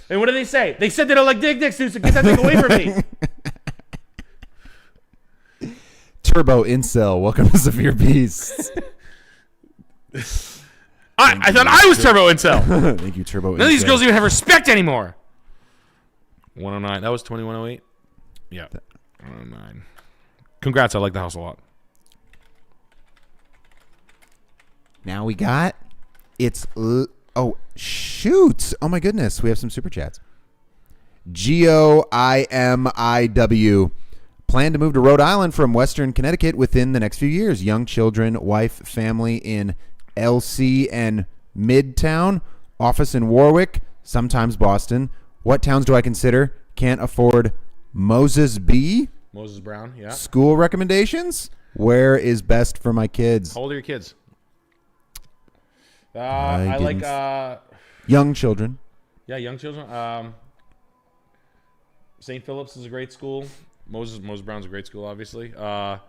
And what do they say? They said they don't like big dicks, dude, so get that thing away from me. Turbo Incel, welcome to Severe Beasts. I thought I was Turbo Incel. Thank you, Turbo Incel. None of these girls even have respect anymore. 109. That was 2108? Yeah. 109. Congrats. I like the house a lot. Now we got... Oh, shoot. Oh, my goodness. We have some super chats. GOIMIW. Plan to move to Rhode Island from Western Connecticut within the next few years. Young children, wife, family in LC and Midtown. Office in Warwick, sometimes Boston. What towns do I consider? Can't afford Moses B. Moses Brown, yeah. School recommendations? Where is best for my kids? How old are your kids? I like young children. Yeah, young children. St. Philip's is a great school. Moses Brown's a great school, obviously. I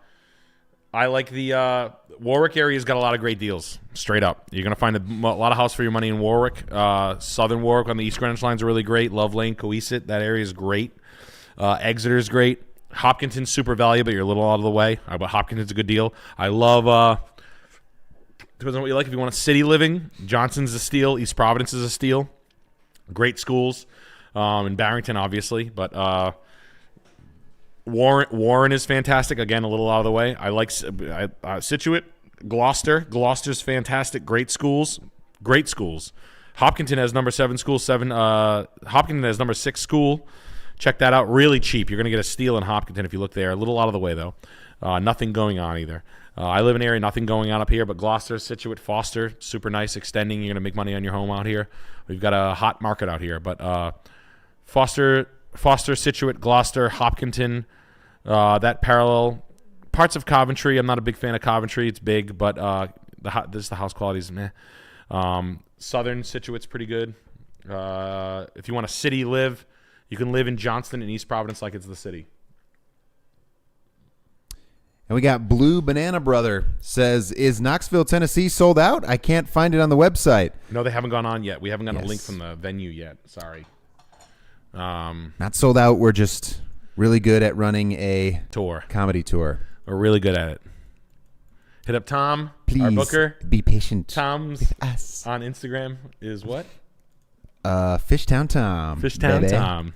like the Warwick area's got a lot of great deals. Straight up, you're gonna find a lot of house for your money in Warwick. Southern Warwick on the East Greenwich lines are really great. Love Lane, Coesit, that area is great. Exeter's great. Hopkinton's super value, but you're a little out of the way. But Hopkinton's a good deal. I love. Depends on what you like. If you want a city living, Johnson's a steal. East Providence is a steal. Great schools. In Barrington, obviously, but Warren is fantastic. Again, a little out of the way. I like Scituate, Gloucester. Gloucester's fantastic. Great schools. Great schools. Hopkinton has number 7 school. Hopkinton has number 6 school. Check that out. Really cheap. You're going to get a steal in Hopkinton if you look there. A little out of the way, though. Nothing going on either. I live in an area, nothing going on up here, but Gloucester, Scituate, Foster, super nice. Extending, you're going to make money on your home out here. We've got a hot market out here, but Foster, Scituate, Gloucester, Hopkinton, that parallel. Parts of Coventry, I'm not a big fan of Coventry. It's big, but the house quality is meh. Southern Scituate's pretty good. If you want a city live, you can live in Johnston and East Providence like it's the city. And we got Blue Banana Brother says, is Knoxville, Tennessee sold out? I can't find it on the website. No, they haven't gone on yet. We haven't got a link from the venue yet. Sorry. Not sold out. We're just really good at running a comedy tour. We're really good at it. Hit up Tom, please, our booker. Be patient. Tom's with us. On Instagram is what? Fishtown Tom. Fishtown baby. Tom.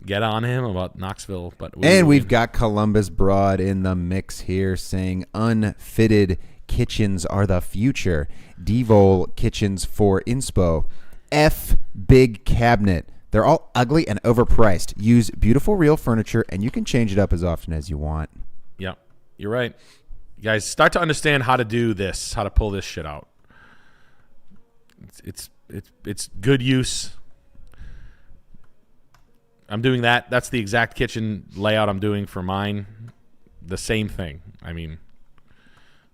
Get on him about Knoxville. We've got Columbus Broad in the mix here saying unfitted kitchens are the future. Devol kitchens for inspo. F big cabinet. They're all ugly and overpriced. Use beautiful real furniture and you can change it up as often as you want. Yeah, you're right. You guys start to understand how to do this, how to pull this shit out. It's good use. I'm doing that. That's the exact kitchen layout I'm doing for mine. The same thing. I mean,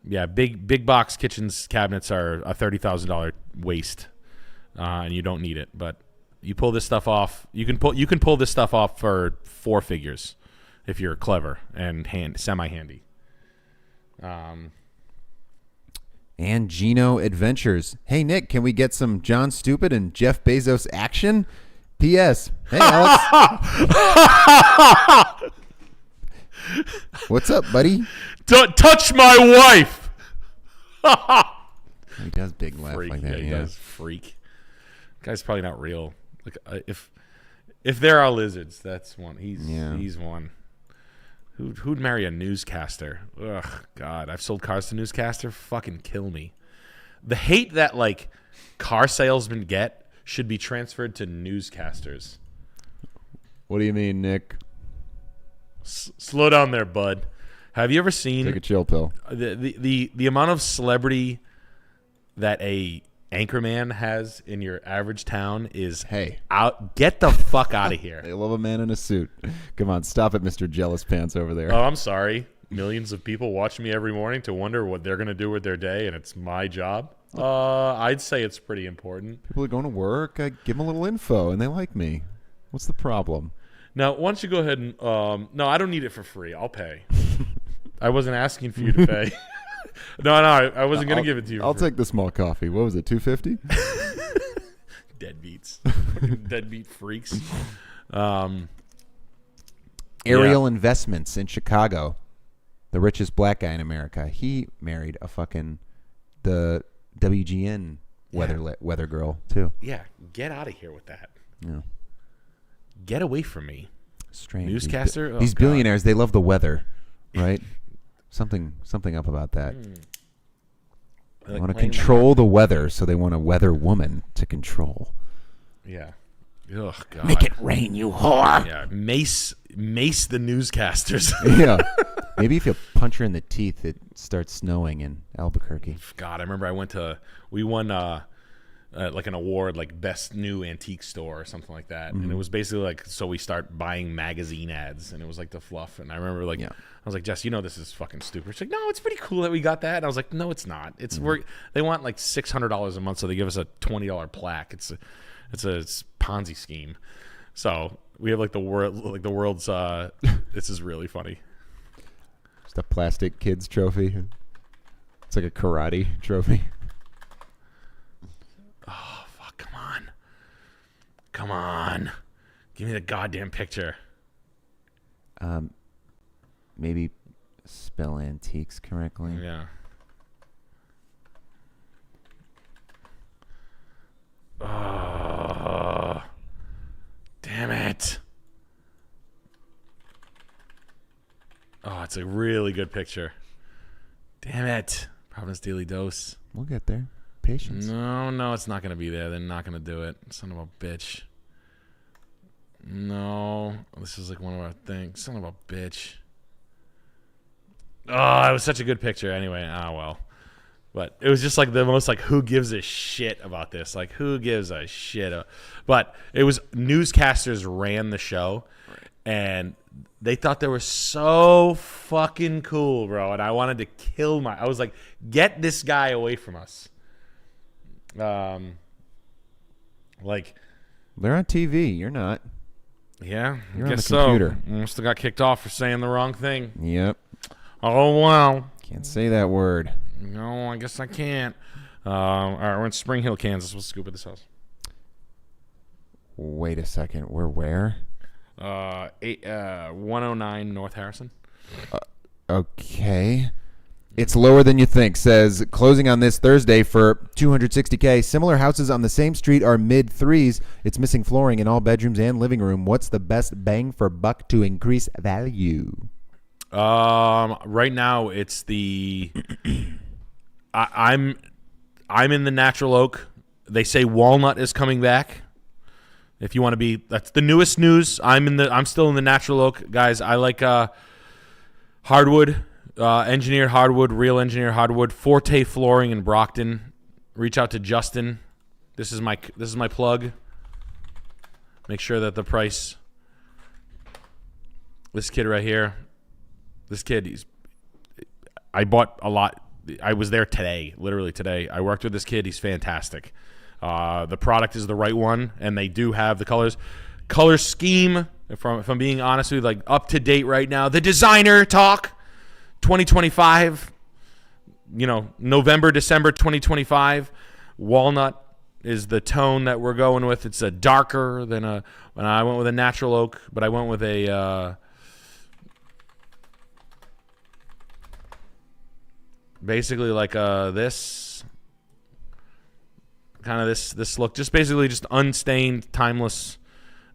yeah, big box kitchens cabinets are a $30,000 waste, and you don't need it. But you pull this stuff off. You can pull this stuff off for 4 figures if you're clever and semi handy. And Gino Adventures. Hey Nick, can we get some John Stupid and Jeff Bezos action? P.S. Hey, Alex. What's up, buddy? Don't touch my wife. He does big laugh freak. like that. Yeah, he does. Freak. Guy's probably not real. Like if there are lizards, that's one. He's one. Who'd marry a newscaster? Ugh, God. I've sold cars to newscaster. Fucking kill me. The hate that like car salesmen get should be transferred to newscasters. What do you mean, Nick? Slow down there, bud. Have you ever seen Take a chill pill. The amount of celebrity that a anchorman has in your average town is out. Get the fuck out of here. They love a man in a suit. Come on, stop it, Mr. Jealous Pants over there. Oh, I'm sorry. Millions of people watch me every morning to wonder what they're going to do with their day, and it's my job. I'd say it's pretty important. People are going to work. I give them a little info, and they like me. What's the problem? Now, why don't you go ahead and no, I don't need it for free. I'll pay. I wasn't asking for you to pay. No, I wasn't going to give it to you. I'll take the small coffee. What was it, $2.50? Deadbeats. Deadbeat freaks. Ariel Investments in Chicago. The richest black guy in America. He married the WGN weather girl, too. Yeah, get out of here with that. Yeah. Get away from me. Strange. Newscaster? These billionaires, they love the weather, right? Something up about that. They want to control the weather, so they want a weather woman to control. Yeah. Ugh, God. Make it rain, you whore. Yeah, mace the newscasters. Yeah. Maybe if you punch her in the teeth, it starts snowing in Albuquerque. God, I remember we won like an award, like best new antique store or something like that. And it was basically like, so we start buying magazine ads, and it was like the fluff. And I remember like, I was like, Jess, this is fucking stupid. She's like, no, it's pretty cool that we got that. And I was like, no, it's not. It's they want like $600 a month, so they give us a $20 plaque. It's a Ponzi scheme. So we have like the world's. This is really funny. Just a plastic kids trophy. It's like a karate trophy. Oh fuck! Come on! Give me the goddamn picture. Maybe spell antiques correctly. Yeah. Oh, damn it. Oh, it's a really good picture. Damn it. Providence Daily Dose. We'll get there. Patience. No, it's not going to be there. They're not going to do it. Son of a bitch. No. This is like one of our things. Son of a bitch. Oh, it was such a good picture. Anyway, well. But it was just like the most like, who gives a shit about this? Like, who gives a shit? But it was newscasters ran the show, and they thought they were so fucking cool, bro. And I wanted to kill I was like, get this guy away from us. Like, they're on TV. You're not. Yeah, You're I on guess the computer. So. Must have got kicked off for saying the wrong thing. Yep. Oh, wow. Can't say that word. No, I guess I can't. All right, we're in Spring Hill, Kansas. What's the scoop at this house? Wait a second. We're where? 109 North Harrison. Okay. It's lower than you think. Says closing on this Thursday for $260K. Similar houses on the same street are mid threes. It's missing flooring in all bedrooms and living room. What's the best bang for buck to increase value? Right now it's the I'm in the natural oak. They say walnut is coming back. If you want to be, that's the newest news. I'm still in the natural oak, guys. I like hardwood, engineered hardwood, real engineered hardwood. Forte Flooring in Brockton. Reach out to Justin. This is my plug. Make sure that the price. This kid right here. This kid, I bought a lot. I was there today, literally today. I worked with this kid. He's fantastic. The product is the right one, and they do have the colors. Color scheme, if I'm being honest with you, like up to date right now. The designer talk, 2025, November, December 2025. Walnut is the tone that we're going with. It's a darker than when I went with a natural oak, but I went with a... basically like this kind of this look, just basically just unstained, timeless,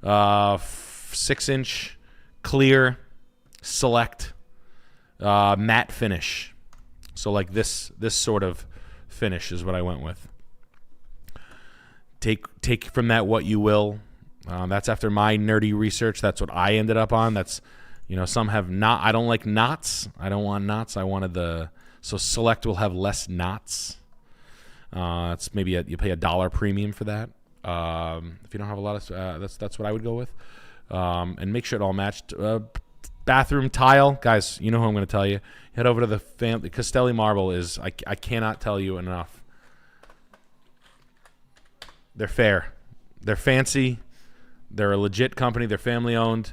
6-inch clear select matte finish. So like this sort of finish is what I went with. Take from that what you will. That's after my nerdy research. That's what I ended up on. That's some have not. I don't like knots. I don't want knots. I wanted so select will have less knots. It's maybe you pay $1 premium for that. If you don't have a lot of, that's what I would go with. And make sure it all matched. Bathroom tile, guys. You know who I'm going to tell you. Head over to the family. Castelli Marble is. I cannot tell you enough. They're fair. They're fancy. They're a legit company. They're family owned.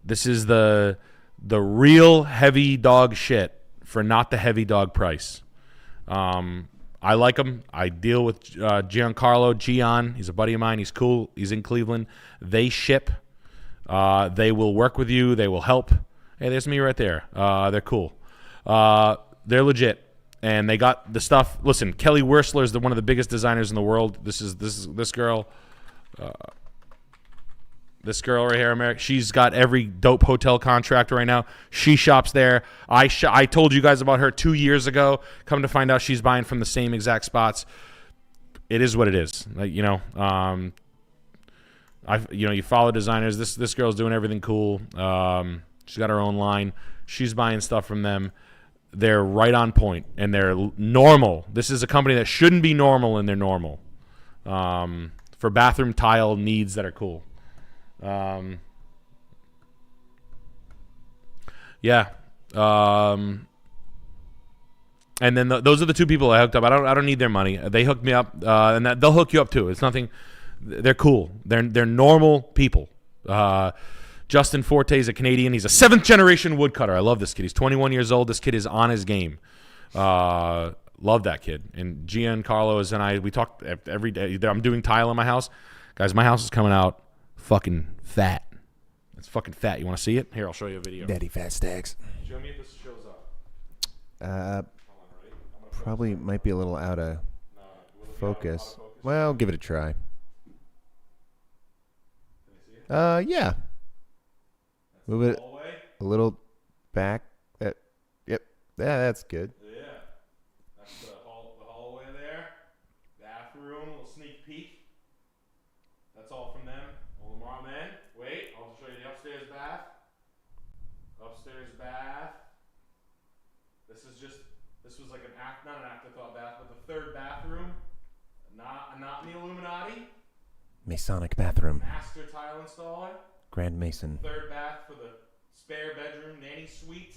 This is the real heavy dog shit. For not the heavy dog price. I like him. I deal with Gian. He's a buddy of mine. He's cool. He's in Cleveland. They ship. They will work with you. They will help. Hey, there's me right there. They're cool. They're legit. And they got the stuff. Listen, Kelly Wersler is one of the biggest designers in the world. This girl. This girl right here, America, she's got every dope hotel contract right now. She shops there. I told you guys about her 2 years ago. Come to find out, she's buying from the same exact spots. It is what it is. Like, you follow designers. This girl's doing everything cool. She's got her own line. She's buying stuff from them. They're right on point, and they're normal. This is a company that shouldn't be normal, and they're normal. for bathroom tile needs that are cool. Yeah. And then those are the two people I hooked up. I don't need their money. They hooked me up, and they'll hook you up too. It's nothing. They're cool. They're normal people. Justin Forte is a Canadian. He's a 7th generation woodcutter. I love this kid. He's 21 years old. This kid is on his game. Love that kid. And Giancarlo and we talk every day. I'm doing tile in my house. Guys, my house is coming out fucking fat. It's fucking fat. You want to see it? Here, I'll show you a video. Daddy fat stacks. Show me if this shows up. Probably might be a little out of focus. Well, give it a try. Yeah. Move it a little back. Yep. Yeah, that's good. Yeah. That's the hallway there. Bathroom, little sneak peek. That's all from them. All the mom men. Wait, I'll show you the upstairs bath. Upstairs bath. This was like not an afterthought bath, but the 3rd bathroom. Not in the Illuminati. Masonic bathroom. Master tile installer. Grand Mason. 3rd bath for the spare bedroom, nanny suite.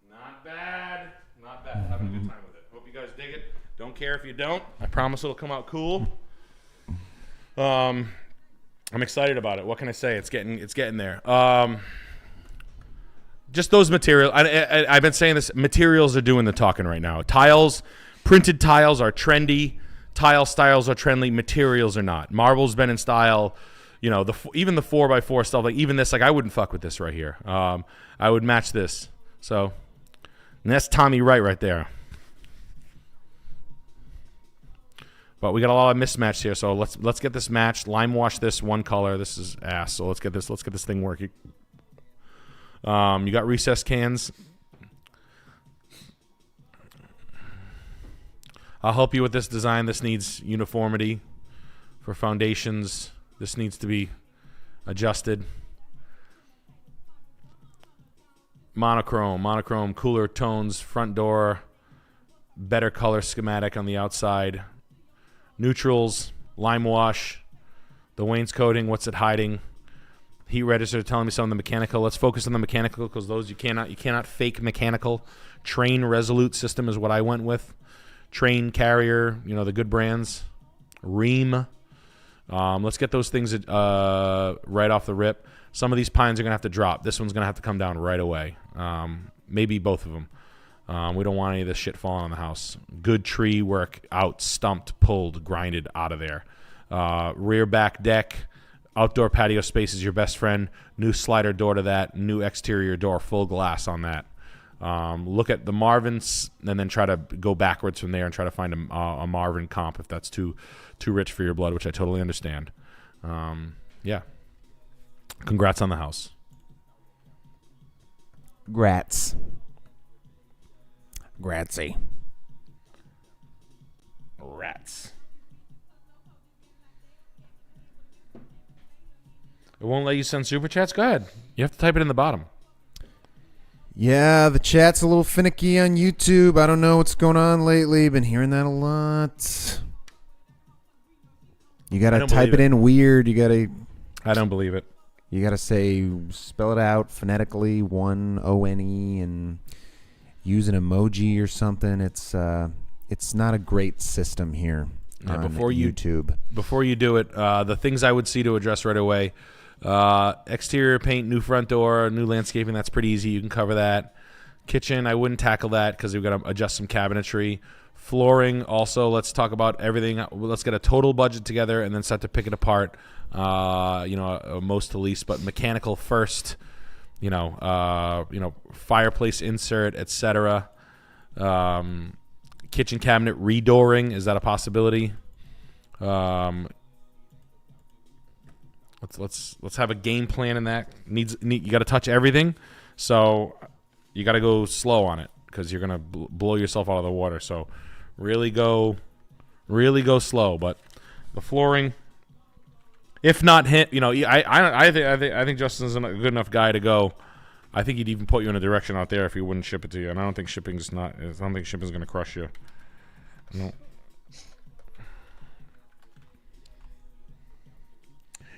Not bad. Not bad. Having a good time with it. Hope you guys dig it. Don't care if you don't. I promise it'll come out cool. I'm excited about it. What can I say? It's getting there. Just those materials. I've been saying this. Materials are doing the talking right now. Printed tiles are trendy. Tile styles are trendy. Materials are not. Marble's been in style. You know, even the 4x4 stuff. Like even this. Like I wouldn't fuck with this right here. I would match this. So, and that's Tommy right there. But we got a lot of mismatched here. So let's get this matched. Lime wash this one color. This is ass. So let's get this thing working. You got recessed cans. I'll help you with this design. This needs uniformity for foundations. This needs to be adjusted. Monochrome, cooler tones, front door, better color schematic on the outside. Neutrals, lime wash, the wainscoting, what's it hiding? Heat register telling me some of the mechanical. Let's focus on the mechanical because those you cannot fake mechanical. Train Resolute system is what I went with. Train Carrier, the good brands. Ream. Let's get those things right off the rip. Some of these pines are going to have to drop. This one's going to have to come down right away. Maybe both of them. We don't want any of this shit falling on the house. Good tree work out, stumped, pulled, grinded out of there. Rear back deck. Outdoor patio space is your best friend. New slider door to that. New exterior door, full glass on that. Look at the Marvins and then try to go backwards from there and try to find a Marvin comp if that's too rich for your blood, which I totally understand. Yeah. Congrats on the house. Grats. Grazie. Rats. It won't let you send super chats? Go ahead. You have to type it in the bottom. Yeah, the chat's a little finicky on YouTube. I don't know what's going on lately. Been hearing that a lot. You gotta type it in weird. I don't believe it. You gotta spell it out phonetically, one O-N-E, and use an emoji or something. It's not a great system here on YouTube. Before you do it, the things I would see to address right away. Exterior paint, new front door, new landscaping. That's pretty easy. You can cover that. Kitchen, I wouldn't tackle that because we've got to adjust some cabinetry. Flooring, also, let's talk about everything. Let's get a total budget together and then start to pick it apart. Most to least, but mechanical first. Fireplace insert, etc. Kitchen cabinet redooring, is that a possibility? Let's have a game plan in that. You got to touch everything, so you got to go slow on it because you're gonna blow yourself out of the water. So really go slow. But the flooring, if not hit, I think Justin's a good enough guy to go. I think he'd even put you in a direction out there if he wouldn't ship it to you. And I don't think shipping's gonna crush you. No.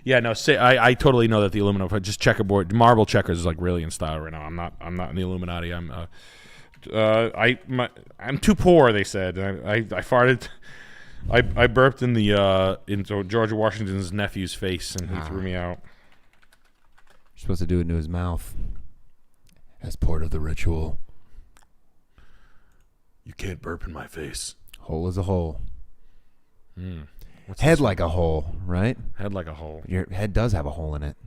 Yeah, no. I totally know that the aluminum, just checkerboard, marble checkers is like really in style right now. I'm not in the Illuminati. I'm too poor. They said I farted. I burped in the into George Washington's nephew's face, and he threw me out. You're supposed to do it into his mouth as part of the ritual. You can't burp in my face. Hole is a hole. What's Head this like a hole, right? Head like a hole. Your head does have a hole in it.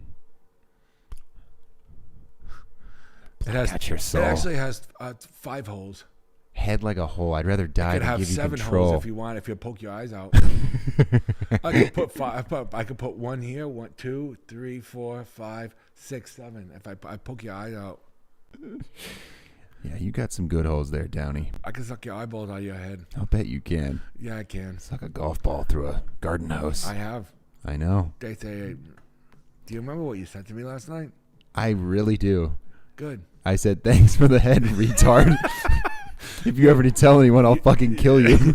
Got your soul. It actually has 5 holes. Head like a hole. I'd rather die It could than have give you 7 control. holes if you want. If you poke your eyes out, I could put 5. I could put 1 here, 1, 2, 3, 4, 5, 6, 7. If I poke your eyes out, Yeah, you got some good holes there, Downey. I can suck your eyeballs out of your head. I'll bet you can. Yeah, I can. Suck a golf ball through a garden hose. I have. I know. They say, do you remember what you said to me last night? I really do. Good. I said, thanks for the head, retard. If you ever tell anyone, I'll fucking kill you.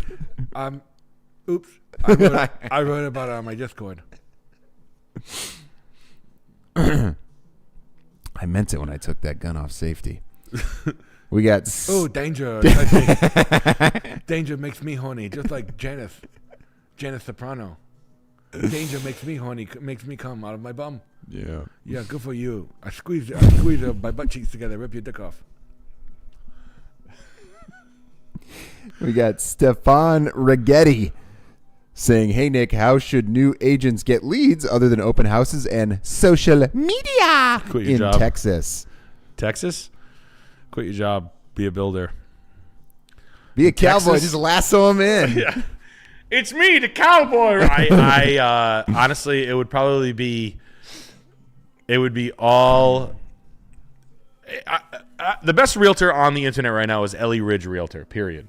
Oops. I wrote about it on my Discord. I meant it when I took that gun off safety. We got... Oh, danger. Danger makes me horny, just like Janice Soprano. Danger makes me horny, makes me come out of my bum. Yeah. Yeah, good for you. I squeeze my butt cheeks together, rip your dick off. We got Stefan Rigetti saying, hey, Nick, how should new agents get leads other than open houses and social media in job. Texas? Texas? Quit your job. Be a builder. Be a cowboy. Texas? Just lasso him in. Yeah. It's me, the cowboy. I honestly, it would probably be... It would be all... the best realtor on the internet right now is Ellie Ridge Realtor, period.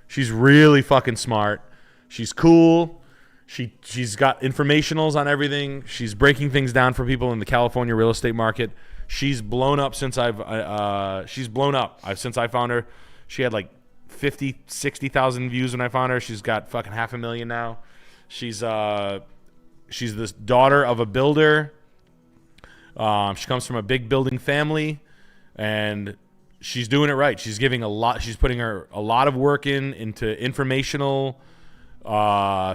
She's really fucking smart. She's cool. She's got informationals on everything. She's breaking things down for people in the California real estate market. She's blown up since I've since I found her. She had like 50, 60,000 views when I found her. She's got fucking 500,000 now. She's this daughter of a builder. She comes from a big building family, and she's doing it right. She's giving a lot. She's putting a lot of work into informational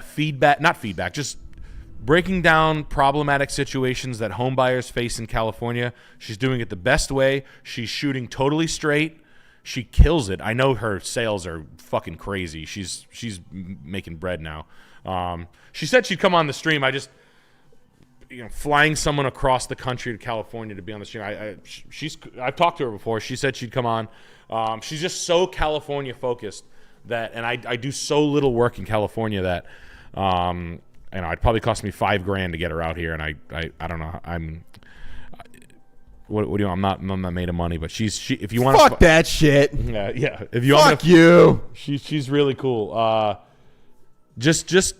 feedback, just breaking down problematic situations that home buyers face in California. She's doing it the best way. She's shooting totally straight. She kills it. I know her sales are fucking crazy. She's making bread now. She said she'd come on the stream. I just, flying someone across the country to California to be on the stream. I've talked to her before. She said she'd come on. She's just so California focused and I do so little work in California that, it'd probably cost me $5,000 to get her out here. And I don't know. What do you? I'm not made of money, but if you want, Fuck that shit. Yeah. If you Fuck you. She's really cool. Just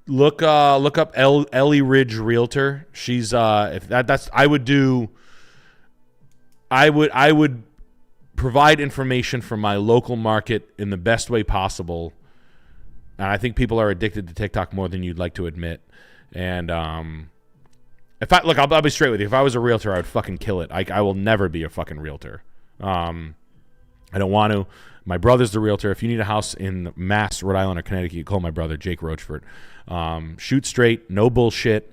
look up Ellie Ridge Realtor. She's I would provide information from my local market in the best way possible. And I think people are addicted to TikTok more than you'd like to admit. And I'll be straight with you. If I was a realtor, I would fucking kill it. I will never be a fucking realtor. I don't want to. My brother's the realtor. If you need a house in Mass, Rhode Island, or Connecticut, you call my brother, Jake Rochefort. Shoot straight, no bullshit.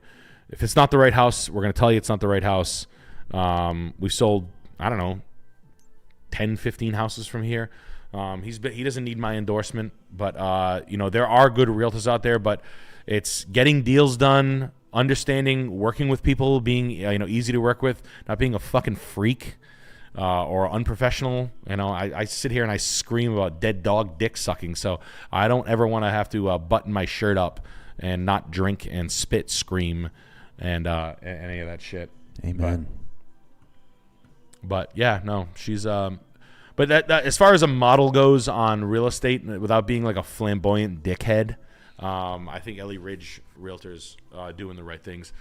If it's not the right house, we're going to tell you it's not the right house. We've sold, 10, 15 houses from here. He doesn't need my endorsement, but there are good realtors out there, but it's getting deals done, understanding, working with people, being easy to work with, not being a fucking freak or unprofessional. I sit here and I scream about dead dog dick sucking, so I don't ever want to have to button my shirt up and not drink and spit, scream, and any of that shit. Amen. But yeah, no, she's but that as far as a model goes on real estate, without being like a flamboyant dickhead, I think Ellie Ridge Realtors doing the right things.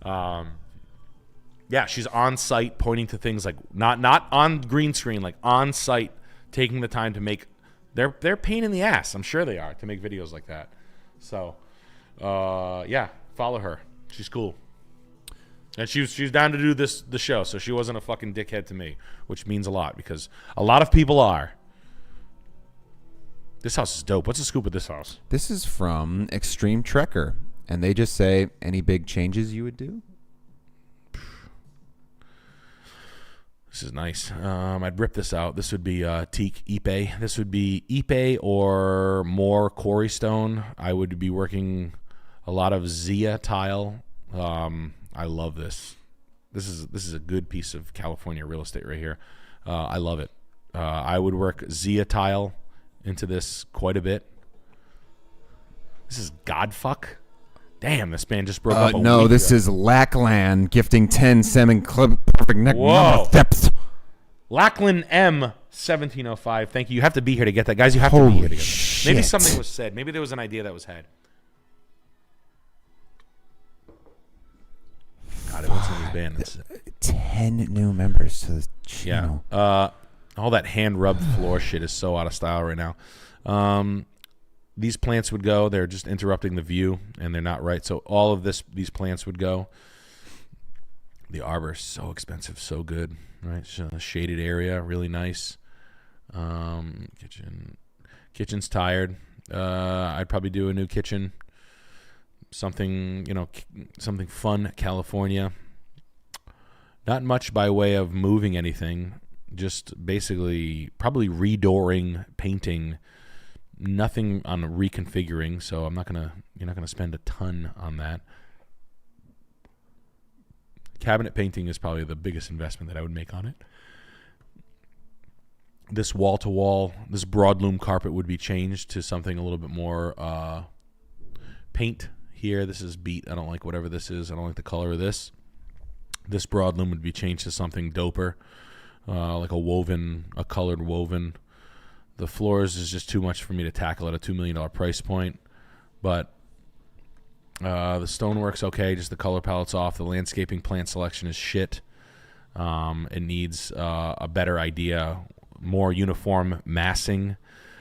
Yeah, she's on site pointing to things like not on green screen, like on site, taking the time to make. They're pain in the ass. I'm sure they are to make videos like that. So, yeah, follow her. She's cool. And she was down to do the show, so she wasn't a fucking dickhead to me, which means a lot because a lot of people are. This house is dope. What's the scoop with this house? This is from Extreme Trekker, and they just say, any big changes you would do? This is nice. I'd rip this out. This would be teak ipe. This would be ipe or more quarry stone. I would be working a lot of Zia tile. I love this. This is a good piece of California real estate right here. I love it. I would work Zia tile into this quite a bit. This is Godfuck. Damn, this man just broke up. No, this is Lackland gifting 10 salmon clip perfect neck Whoa. number depth. Lackland M 1705. Thank you. You have to be here to get that, guys. You have to be here to get that. Shit. Maybe something was said. Maybe there was an idea that was had. God, what's in this band? That's 10 new members to the channel. Yeah. All that hand rubbed floor shit is so out of style right now. These plants would go. They're just interrupting the view, and they're not right. So all of these plants would go. The arbor is so expensive, so good, right? Shaded area, really nice. Kitchen's tired. I'd probably do a new kitchen. Something fun, California. Not much by way of moving anything. Just basically probably redooring, painting. Nothing on reconfiguring. So you're not gonna spend a ton on that. Cabinet painting is probably the biggest investment that I would make on it. This wall-to-wall, this broadloom carpet would be changed to something a little bit more paint here. This is beat. I don't like whatever this is. I don't like the color of this. This broadloom would be changed to something doper, like a colored woven. The floors is just too much for me to tackle at a $2 million price point, but the stonework's okay. Just the color palette's off. The landscaping plant selection is shit. It needs a better idea, more uniform massing.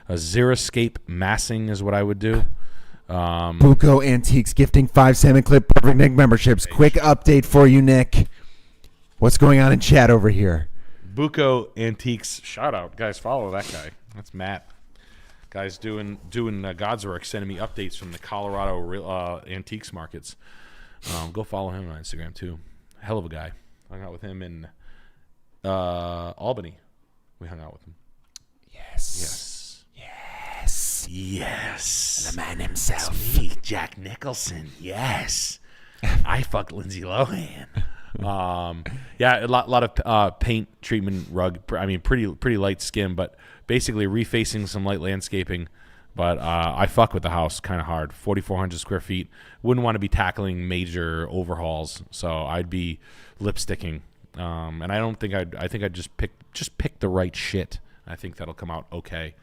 A xeriscape massing is what I would do. Buco Antiques gifting 5 salmon clip perfect Nick memberships. Quick update for you, Nick. What's going on in chat over here? Buco Antiques, shout out, guys. Follow that guy. That's Matt. Guys doing God's work, sending me updates from the Colorado antiques markets. Go follow him on Instagram too. Hell of a guy. Hung out with him in Albany. We hung out with him. Yes. Yes. The man himself. It's me, Jack Nicholson. Yes. I fucked Lindsay Lohan. Yeah, a lot of paint treatment rug. I mean, pretty light skim, but basically refacing some light landscaping. But I fuck with the house kind of hard. 4,400 square feet. Wouldn't want to be tackling major overhauls, so I'd be lipsticking. And I don't think I think I'd just pick the right shit. I think that'll come out okay.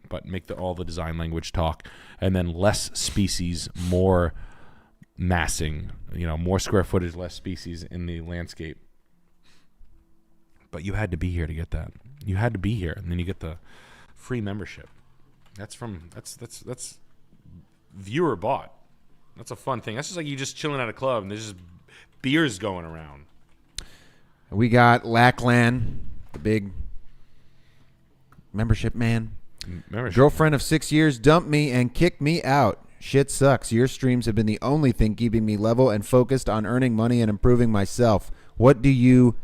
But make all the design language talk, and then less species, more massing. More square footage, less species in the landscape. But you had to be here to get that. You had to be here, and then you get the free membership. That's viewer bought. That's a fun thing. That's just like you just chilling at a club and there's just beers going around. We got Lackland, the big membership man. Girlfriend of 6 years dumped me and kicked me out. Shit sucks. Your streams have been the only thing keeping me level and focused on earning money and improving myself. What you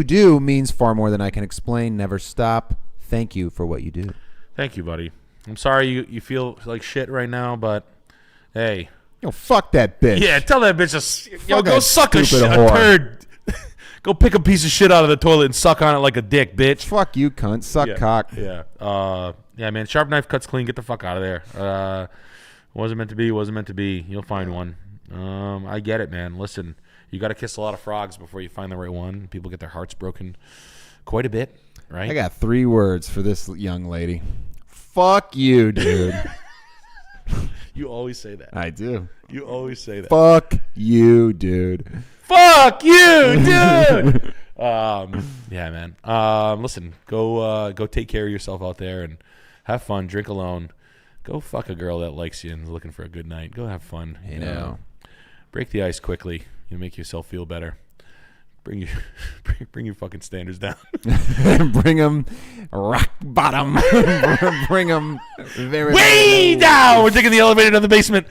do means far more than I can explain. Never stop. Thank you for what you do. Thank you, buddy. I'm sorry you feel like shit right now, but hey. Yo, fuck that bitch. Yeah, tell that bitch go that suck a stupid whore. turd. Go pick a piece of shit out of the toilet and suck on it like a dick, bitch. Fuck you, cunt. Suck cock. Yeah. Yeah, man. Sharp knife cuts clean. Get the fuck out of there. Wasn't meant to be. Wasn't meant to be. You'll find one. I get it, man. Listen, you got to kiss a lot of frogs before you find the right one. People get their hearts broken quite a bit, right? I got 3 words for this young lady. Fuck you, dude. You always say that. I do. You always say that. Fuck you, dude. Fuck you, dude. Yeah, man. Listen, go take care of yourself out there and have fun. Drink alone. Go fuck a girl that likes you and is looking for a good night. Go have fun. Break the ice quickly. You make yourself feel better. Bring your fucking standards down. Bring them rock bottom. Bring them very Way low. down. We're taking the elevator to the basement.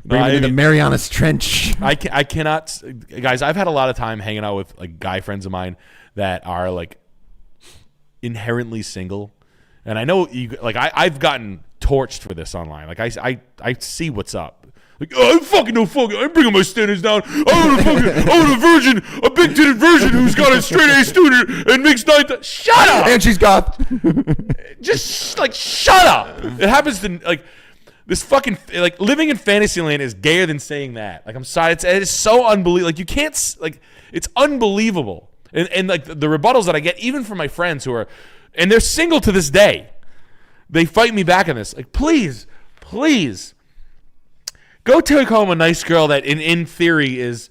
Bring them to the Marianas Trench. I cannot, guys. I've had a lot of time hanging out with like guy friends of mine that are like inherently single, and I know you. Like I've gotten torched for this online. Like I see what's up. Like, oh, I'm bringing my standards down. I want a virgin, a big-titted virgin who's got a straight-A student and makes 9,000. Shut up! And she's goth. Just, like, shut up. It happens to, like, this fucking, like, living in Fantasyland is gayer than saying that. Like, I'm sorry. It is so unbelievable. Like, you can't, like, it's unbelievable. And like, the rebuttals that I get, even from my friends who are, and they're single to this day, they fight me back on this. Like, please. Go take home a nice girl that, in theory, is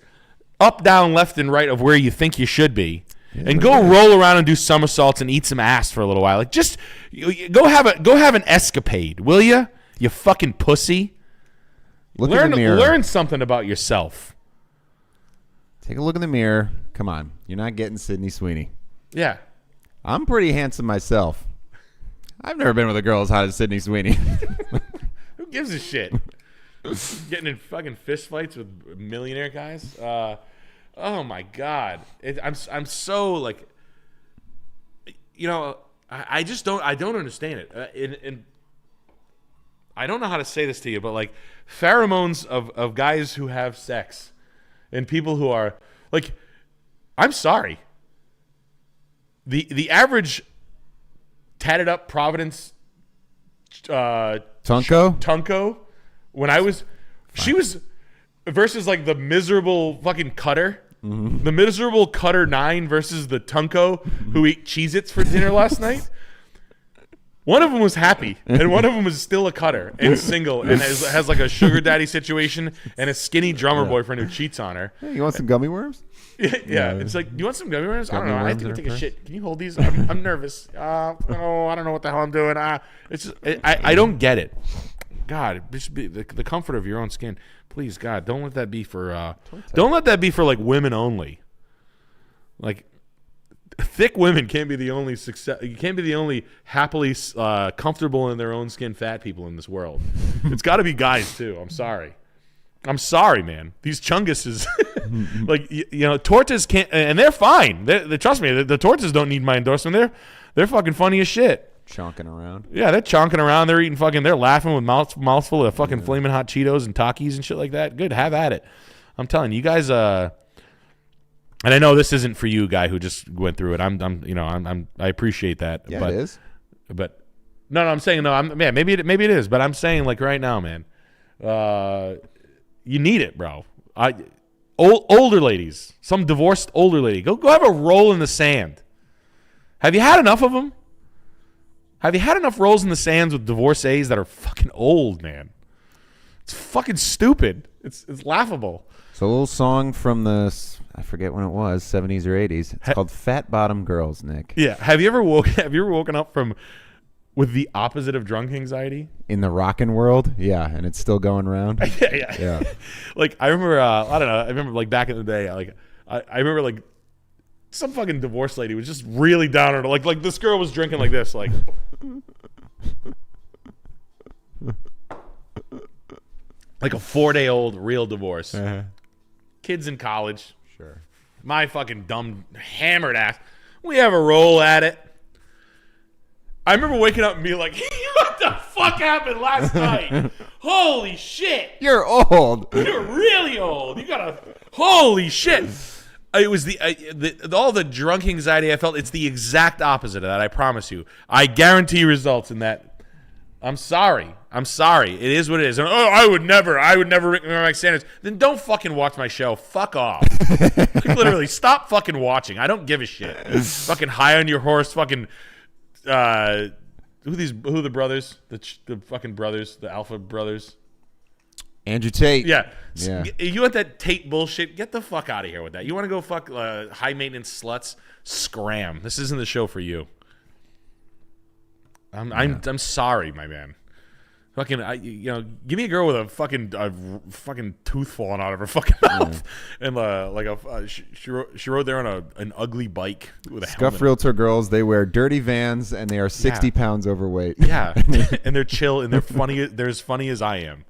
up, down, left, and right of where you think you should be, and go roll around and do somersaults and eat some ass for a little while. Like, just go have an escapade, will you? You fucking pussy. Look in the mirror. Learn something about yourself. Take a look in the mirror. Come on, you're not getting Sydney Sweeney. Yeah. I'm pretty handsome myself. I've never been with a girl as hot as Sydney Sweeney. Who gives a shit? Getting in fucking fist fights with millionaire guys. Oh my god, I'm so like, you know, I just don't understand it. And I don't know how to say this to you, but like pheromones of guys who have sex and people who are like, I'm sorry. The average tatted up Providence Tunco. When I was, she was versus like the miserable fucking Cutter, the miserable Cutter 9 versus the Tunco who ate Cheez-Its for dinner last night. One of them was happy, and one of them was still a Cutter and single, and has like a sugar daddy situation and a skinny drummer boyfriend who cheats on her. Hey, you want some gummy worms? Yeah, it's like, do you want some gummy worms? I don't know. I have to go take a shit. Can you hold these? I'm nervous. I don't know what the hell I'm doing. It's just, I don't get it. God, just be the comfort of your own skin. Please, God, don't let that be for like women only. Like, thick women can't be the only success. You can't be the only happily comfortable in their own skin fat people in this world. It's got to be guys too. I'm sorry, man. These chunguses, like you know, tortas can't, and they're fine. They trust me. The tortas don't need my endorsement. They're fucking funny as shit. Chonking around. Yeah, they're chonking around. They're eating fucking. They're laughing with mouthful of fucking flaming hot Cheetos and Takis and shit like that. Good, have at it. I'm telling you guys. And I know this isn't for you, guy who just went through it. I appreciate that. Yeah, but, it is. But no, I'm saying no. Maybe it is. But I'm saying like right now, man. You need it, bro. Older ladies, some divorced older lady, go have a roll in the sand. Have you had enough of them? Have you had enough rolls in the sands with divorcees that are fucking old, man? It's fucking stupid. It's laughable. It's a little song from I forget when it was, 70s or 80s. It's called Fat Bottom Girls, Nick. Yeah. Have you ever woken up with the opposite of drunk anxiety? In the rockin' world? Yeah, and it's still going around? Yeah. Like, I remember, I don't know, I remember, like, back in the day, like, I remember, like, some fucking divorce lady was just really down on her. Like this girl was drinking like this, like. Like a 4-day-old real divorce. Uh-huh. Kids in college. Sure. My fucking dumb, hammered ass. We have a roll at it. I remember waking up and being like, what the fuck happened last night? Holy shit. You're old. You're really old. You got a... Holy shit. It was all the drunk anxiety I felt. It's the exact opposite of that, I promise you. I guarantee results in that. I'm sorry. It is what it is. And, I would never make standards. Then don't fucking watch my show. Fuck off. Like, literally, stop fucking watching. I don't give a shit. Fucking high on your horse. Fucking who the brothers? The fucking brothers, the Alpha brothers. Andrew Tate. Yeah. You want that Tate bullshit? Get the fuck out of here with that. You want to go fuck high maintenance sluts? Scram. This isn't the show for you. I'm sorry, my man. Fucking, give me a girl with a fucking tooth falling out of her fucking mouth, and she rode there on an ugly bike with a Scuffed helmet. Realtor girls, they wear dirty Vans and they are 60 pounds overweight. Yeah, and they're chill and they're funny. They're as funny as I am.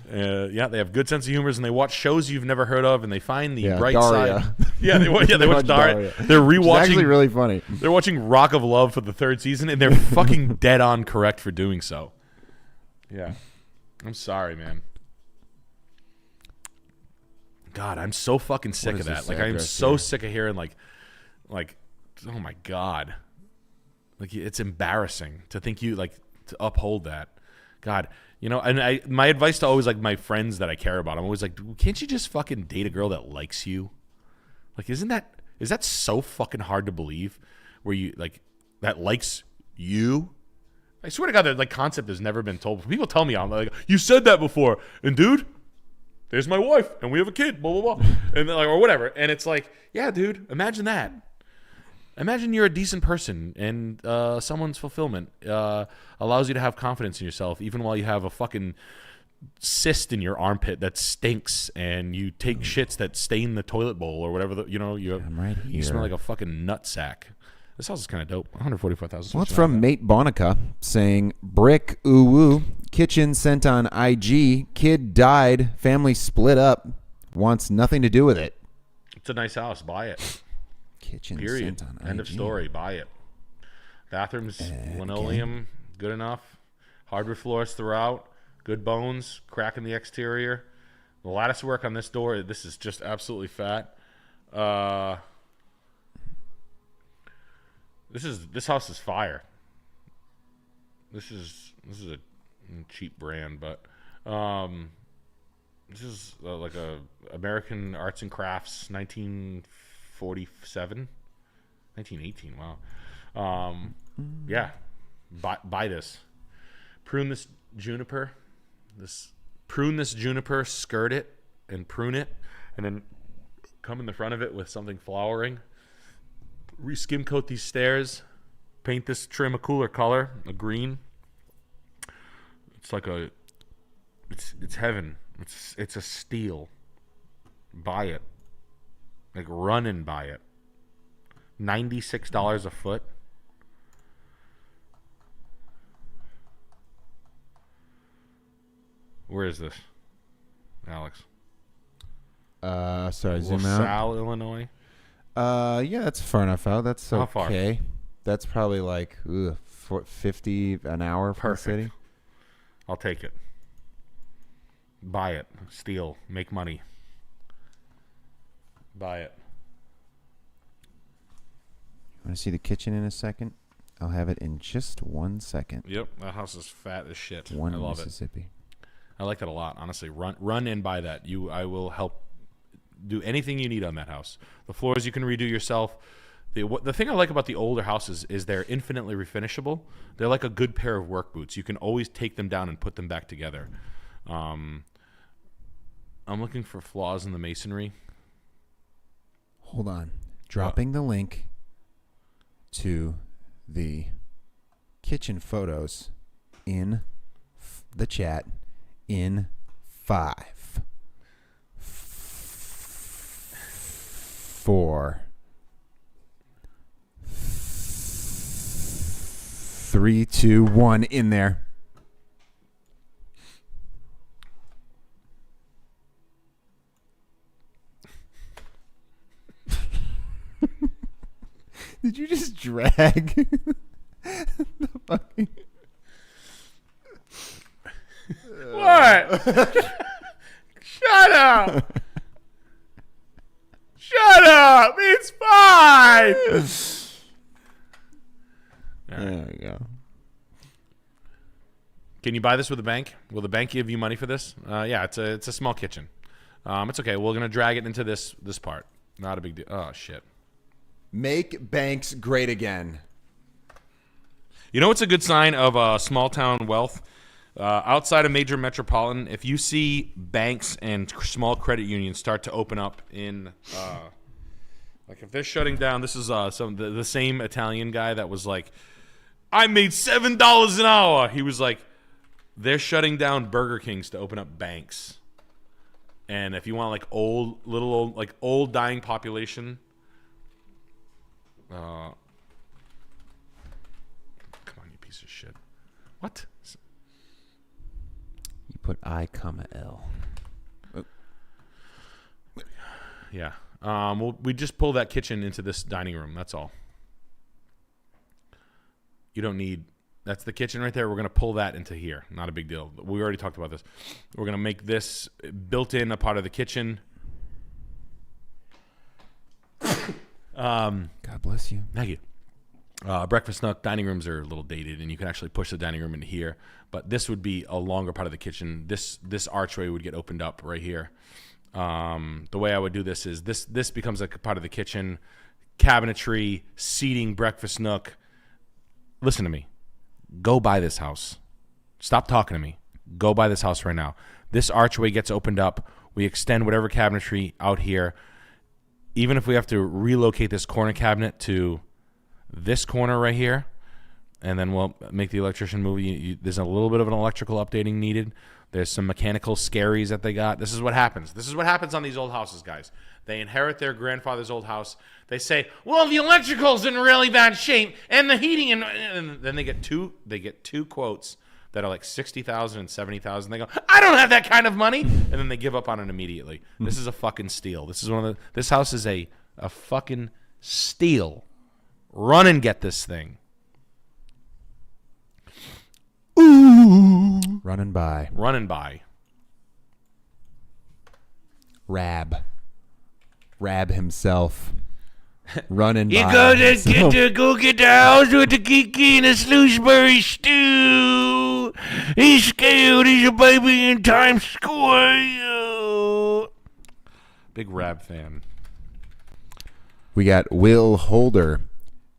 They have good sense of humor, and they watch shows you've never heard of, and they find the bright Daria. side. They watch Daria. They're It's rewatching. actually really funny. They're watching Rock of Love for the 3rd season, and they're fucking dead on correct for doing so. Yeah, I'm sorry, man. God, I'm so fucking sick of that. Like, I am so sick of hearing like, oh my God, like it's embarrassing to think you like to uphold that. God, and my advice to always like my friends that I care about, I'm always like, can't you just fucking date a girl that likes you? Like, is that so fucking hard to believe? Where you like that likes you? I swear to God, that like concept has never been told. People tell me, I'm like, you said that before, and dude, there's my wife, and we have a kid, blah blah blah, and like or whatever, and it's like, yeah, dude, imagine that. Imagine you're a decent person, and someone's fulfillment allows you to have confidence in yourself, even while you have a fucking cyst in your armpit that stinks, and you take shits that stain the toilet bowl or whatever. I'm right you here. smell like a fucking nutsack. This house is kind of dope. 144,000. Well, it's from Mate Bonica saying, brick, ooh woo, kitchen sent on IG, kid died, family split up, wants nothing to do with it. It's a nice house. Buy it. Kitchen Period. sent on End IG. of story. Buy it. Bathrooms, linoleum, good enough. Hardwood floors throughout. Good bones. Crack in the exterior. The lattice work on this door. This is just absolutely fat. This house is fire. This is a cheap brand, but this is like a American Arts and Crafts 1947, 1918. Wow. Yeah. Buy this. Prune this juniper. Prune this juniper. Skirt it and prune it, and then come in the front of it with something flowering. Skim coat these stairs, paint this trim a cooler color, a green. It's like it's heaven. It's a steal. Buy it. Like, run and buy it. $96 a foot. Where is this, Alex? Sorry, zoom out. LaSalle, Illinois. Yeah, that's far enough out. That's How okay. far? That's probably like 50 an hour from the Perfect. city. I'll take it. Buy it. Steal. Make money. Buy it. Want to see the kitchen in a second? I'll have it in just 1 second. Yep, that house is fat as shit. One I love Mississippi. I like that a lot, honestly. Run and buy that. I will help do anything you need on that house. The floors you can redo yourself. The thing I like about the older houses is they're infinitely refinishable. They're like a good pair of work boots. You can always take them down and put them back together. I'm looking for flaws in the masonry. Hold on. Dropping the link to the kitchen photos in the chat in 5, 4, 3, 2, 1 in there. Did you just drag the fucking... What? Shut up! Shut up! It's fine! There we go. Can you buy this with a bank? Will the bank give you money for this? Yeah, it's a small kitchen. It's okay. We're gonna drag it into this part. Not a big deal. Oh shit. Make banks great again. You know what's a good sign of small town wealth? Outside of major metropolitan, if you see banks and small credit unions start to open up in, like if they're shutting down, this is the same Italian guy that was like, I made $7 an hour. He was like, They're shutting down Burger Kings to open up banks. And if you want like old dying population, come on, you piece of shit. What? You put I, comma L. Yeah. We just pull that kitchen into this dining room. That's all. You don't need. That's the kitchen right there. We're going to pull that into here. Not a big deal. We already talked about this. We're going to make this built-in a part of the kitchen. God bless you. Thank you. Breakfast nook, dining rooms are a little dated, and you can actually push the dining room into here. But this would be a longer part of the kitchen. This archway would get opened up right here. The way I would do this is this becomes a part of the kitchen, cabinetry, seating, breakfast nook. Listen to me. Go buy this house. Stop talking to me. Go buy this house right now. This archway gets opened up. We extend whatever cabinetry out here. Even if we have to relocate this corner cabinet to this corner right here, and then we'll make the electrician move. There's a little bit of an electrical updating needed. There's some mechanical scaries that they got. This is what happens. This is what happens on these old houses, guys. They inherit their grandfather's old house. They say, well, the electrical's in really bad shape, and the heating, and then they get two quotes that are like $60,000 and $70,000. They go, I don't have that kind of money, and then they give up on it immediately. This is a fucking steal. This house is a fucking steal. Run and get this thing. Ooh. Running by. Rab himself. Running by. You go get the house with the kiki and the Slewsbury stew. He's scared. He's a baby in Times Square. Big Rab fan. We got Will Holder.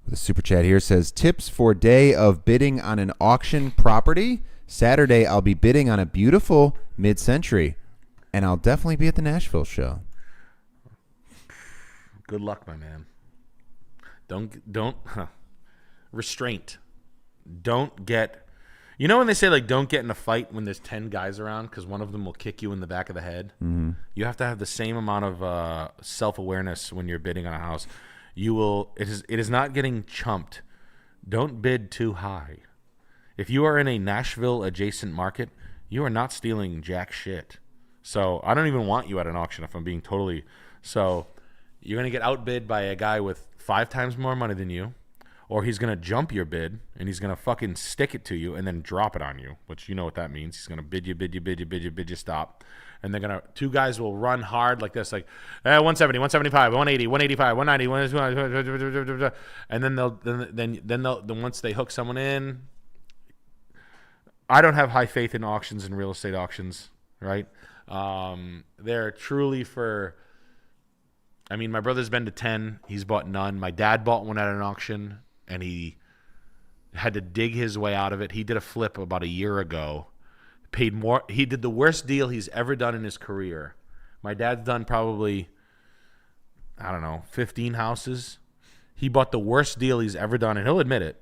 The super chat here says, tips for day of bidding on an auction property. Saturday, I'll be bidding on a beautiful mid-century, and I'll definitely be at the Nashville show. Good luck, my man. Restraint. Don't get, you know when they say like don't get in a fight when there's 10 guys around because one of them will kick you in the back of the head? Mm-hmm. You have to have the same amount of self-awareness when you're bidding on a house. It is not getting chumped. Don't bid too high. If you are in a Nashville adjacent market, you are not stealing jack shit. So I don't even want you at an auction if I'm being totally. So you're going to get outbid by a guy with 5 times more money than you, or he's going to jump your bid and he's going to fucking stick it to you and then drop it on you, which you know what that means. He's going to bid you, stop. And they're going to, 2 guys will run hard like this, like 170, 175, 180, 185, 190, and then once they hook someone in, I don't have high faith in auctions and real estate auctions, right? They're truly for, I mean, my brother's been to 10. He's bought none. My dad bought one at an auction, and he had to dig his way out of it. He did a flip about a year ago. Paid more. He did the worst deal he's ever done in his career. My dad's done probably, 15 houses. He bought the worst deal he's ever done, and he'll admit it,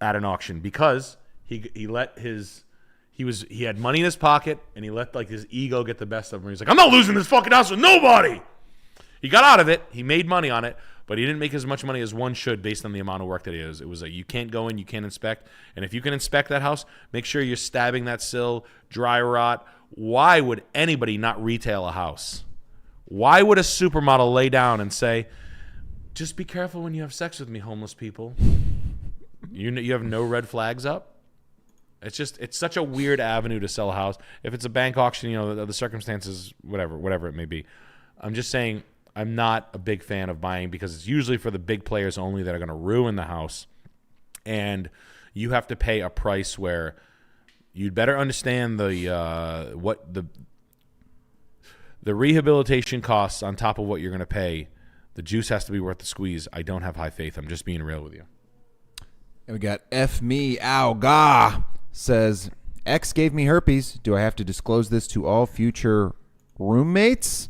at an auction because he had money in his pocket, and he let like his ego get the best of him. He's like, I'm not losing this fucking house with nobody. He got out of it. He made money on it, but he didn't make as much money as one should based on the amount of work that he is. It was like, you can't go in, you can't inspect. And if you can inspect that house, make sure you're stabbing that sill, dry rot. Why would anybody not retail a house? Why would a supermodel lay down and say, just be careful when you have sex with me, homeless people? You have no red flags up? It's such a weird avenue to sell a house. If it's a bank auction, the circumstances, whatever it may be. I'm just saying, I'm not a big fan of buying because it's usually for the big players only that are going to ruin the house. And you have to pay a price where you'd better understand the rehabilitation costs on top of what you're going to pay. The juice has to be worth the squeeze. I don't have high faith. I'm just being real with you. And we got F me, ow, gah, says, X gave me herpes. Do I have to disclose this to all future roommates?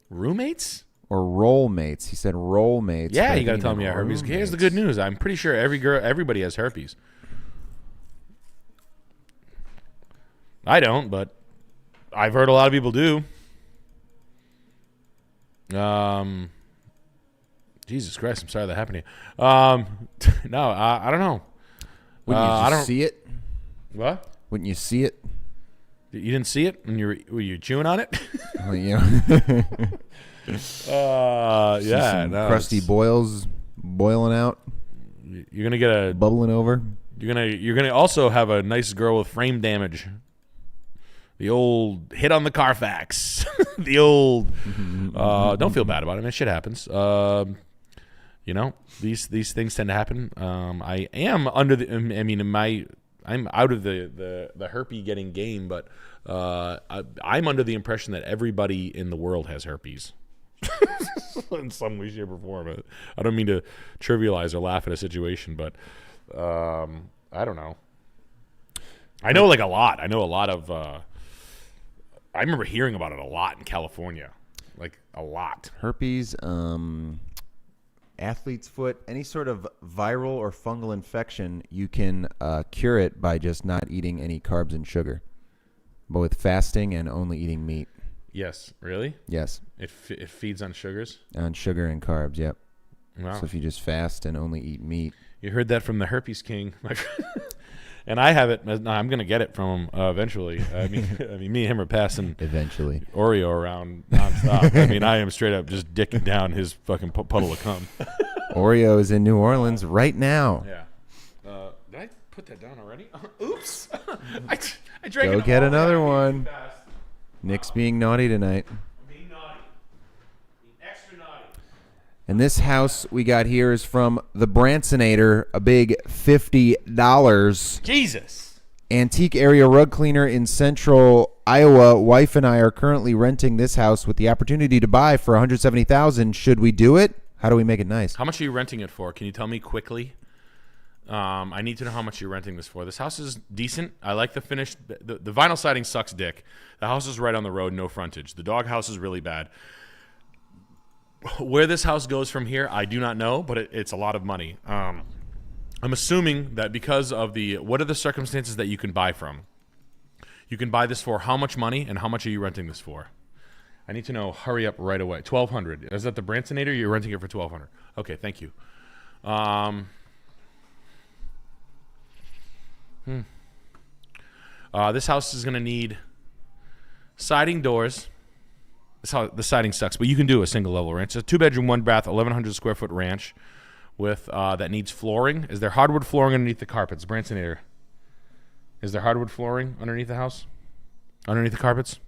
Roommates? Or rollmates. He said rollmates. Yeah, you got to tell me you have herpes. Here's the good news. I'm pretty sure everybody has herpes. I don't, but I've heard a lot of people do. Jesus Christ, I'm sorry that happened to you. No, I don't know. Wouldn't you I just don't see it? What? Wouldn't you see it? You didn't see it when were you chewing on it? Well, you know. Yeah, Some no, crusty boils boiling out, you're gonna get a. bubbling over. You're gonna also have a nice girl with frame damage. The old hit on the Carfax. The old. Don't feel bad about it. Man, shit happens. You know, these things tend to happen. I am under the. I mean, I'm out of the herpes getting game, but I'm under the impression that everybody in the world has herpes. In some way, shape, or form. I don't mean to trivialize or laugh at a situation, but I don't know. I know like a lot. I know a lot of. I remember hearing about it a lot in California, like a lot. Herpes, athlete's foot, any sort of viral or fungal infection, you can cure it by just not eating any carbs and sugar, but with fasting and only eating meat. Yes, really? Yes. It feeds on sugars? On sugar and carbs, yep. Wow. So if you just fast and only eat meat. You heard that from the herpes king. And I have it. No, I'm going to get it from him eventually. I mean, me and him are passing Eventually. Oreo around nonstop. I mean, I am straight up just dicking down his fucking puddle of cum. Oreo is in New Orleans right now. Yeah. Did I put that down already? Oops. I drank Go it get all another down one. too fast. Nick's being naughty tonight. I'm being naughty. Being extra naughty. And this house we got here is from the Bransonator, a big $50. Jesus. Antique area rug cleaner in central Iowa. Wife and I are currently renting this house with the opportunity to buy for $170,000. Should we do it? How do we make it nice? How much are you renting it for? Can you tell me quickly? I need to know how much you're renting this for. This house is decent. I like the finish. The vinyl siding sucks dick. The house is right on the road, no frontage. The dog house is really bad. Where this house goes from here, I do not know, but it's a lot of money. I'm assuming that because of what are the circumstances that you can buy from? You can buy this for how much money, and how much are you renting this for? I need to know. Hurry up right away. $1,200. Is that the Bransonator? You're renting it for $1,200. Okay, thank you. This house is going to need siding doors. That's how the siding sucks, but you can do a single level ranch. It's a 2-bedroom, 1-bath, 1,100 square foot ranch with that needs flooring. Is there hardwood flooring underneath the carpets? Bransonator. Is there hardwood flooring underneath the house? Underneath the carpets?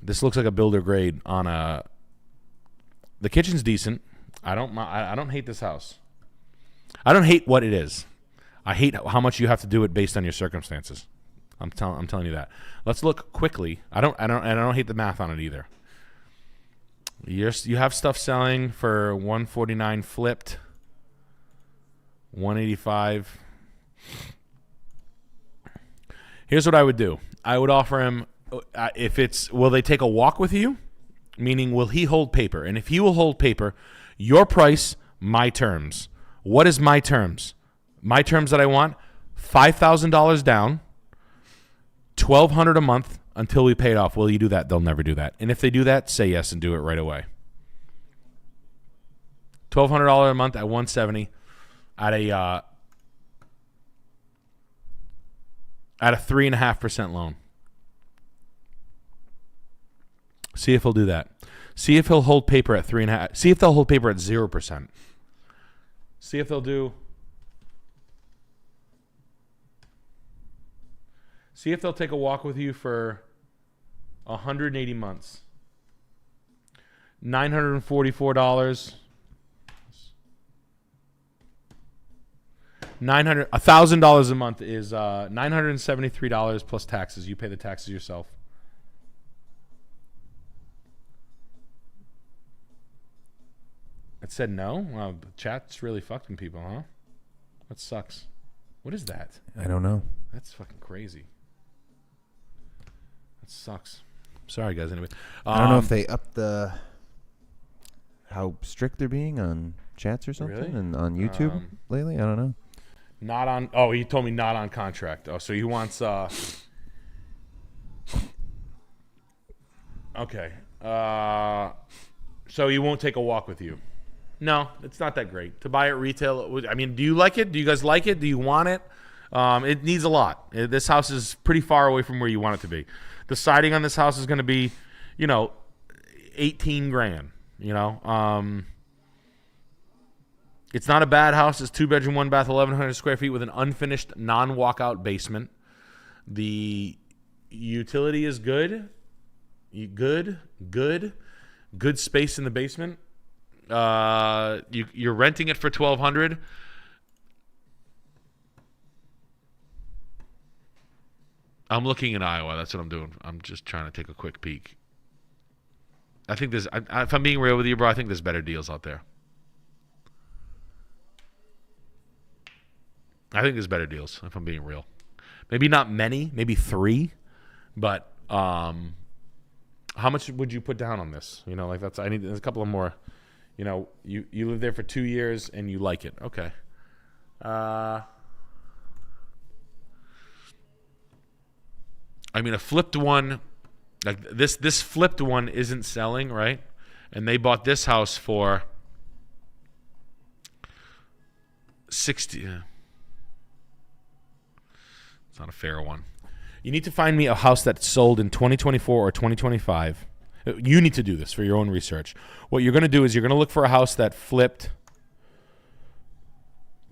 This looks like a builder grade on a. The kitchen's decent. I don't hate this house. I don't hate what it is. I hate how much you have to do it based on your circumstances. I'm telling you that. Let's look quickly. I don't hate the math on it either. You have stuff selling for $149 flipped, $185. Here's what I would do. I would offer him will they take a walk with you? Meaning, will he hold paper? And if he will hold paper, your price, my terms. What is my terms? My terms that I want, $5,000 down, $1,200 a month until we pay it off. Will you do that? They'll never do that. And if they do that, say yes and do it right away. $1,200 a month at $170 at a 3.5% loan. See if he'll do that. See if he'll hold paper at 3.5. See if they'll hold paper at 0%. See if they'll do. See if they'll take a walk with you for 180 months. $944. $1,000 a month is $973 plus taxes. You pay the taxes yourself. It said no. Wow, the chat's really fucking people, huh? That sucks. What is that? I don't know. That's fucking crazy. That sucks. Sorry, guys. Anyway, I don't know if they upped how strict they're being on chats or something, Really? and on YouTube lately. I don't know. Not on. Oh, he told me not on contract. Oh, so he wants. Okay. So you won't take a walk with you? No, it's not that great. To buy it retail, I mean, do you like it? Do you guys like it? Do you want it? It needs a lot. This house is pretty far away from where you want it to be. The siding on this house is going to be, 18 grand, It's not a bad house. It's 2-bedroom, 1-bath, 1,100 square feet with an unfinished non-walkout basement. The utility is good. Good space in the basement. You're renting it for $1,200. I'm looking in Iowa. That's what I'm doing. I'm just trying to take a quick peek. I think there's, if I'm being real with you, bro, I think there's better deals out there. I think there's better deals, if I'm being real. Maybe not many, maybe 3, but how much would you put down on this? There's a couple of more. You live there for 2 years and you like it. Okay. A flipped one, like this flipped one isn't selling, right? And they bought this house for 60. It's not a fair one. You need to find me a house that's sold in 2024 or 2025. You need to do this for your own research. What you're going to do is you're going to look for a house that flipped.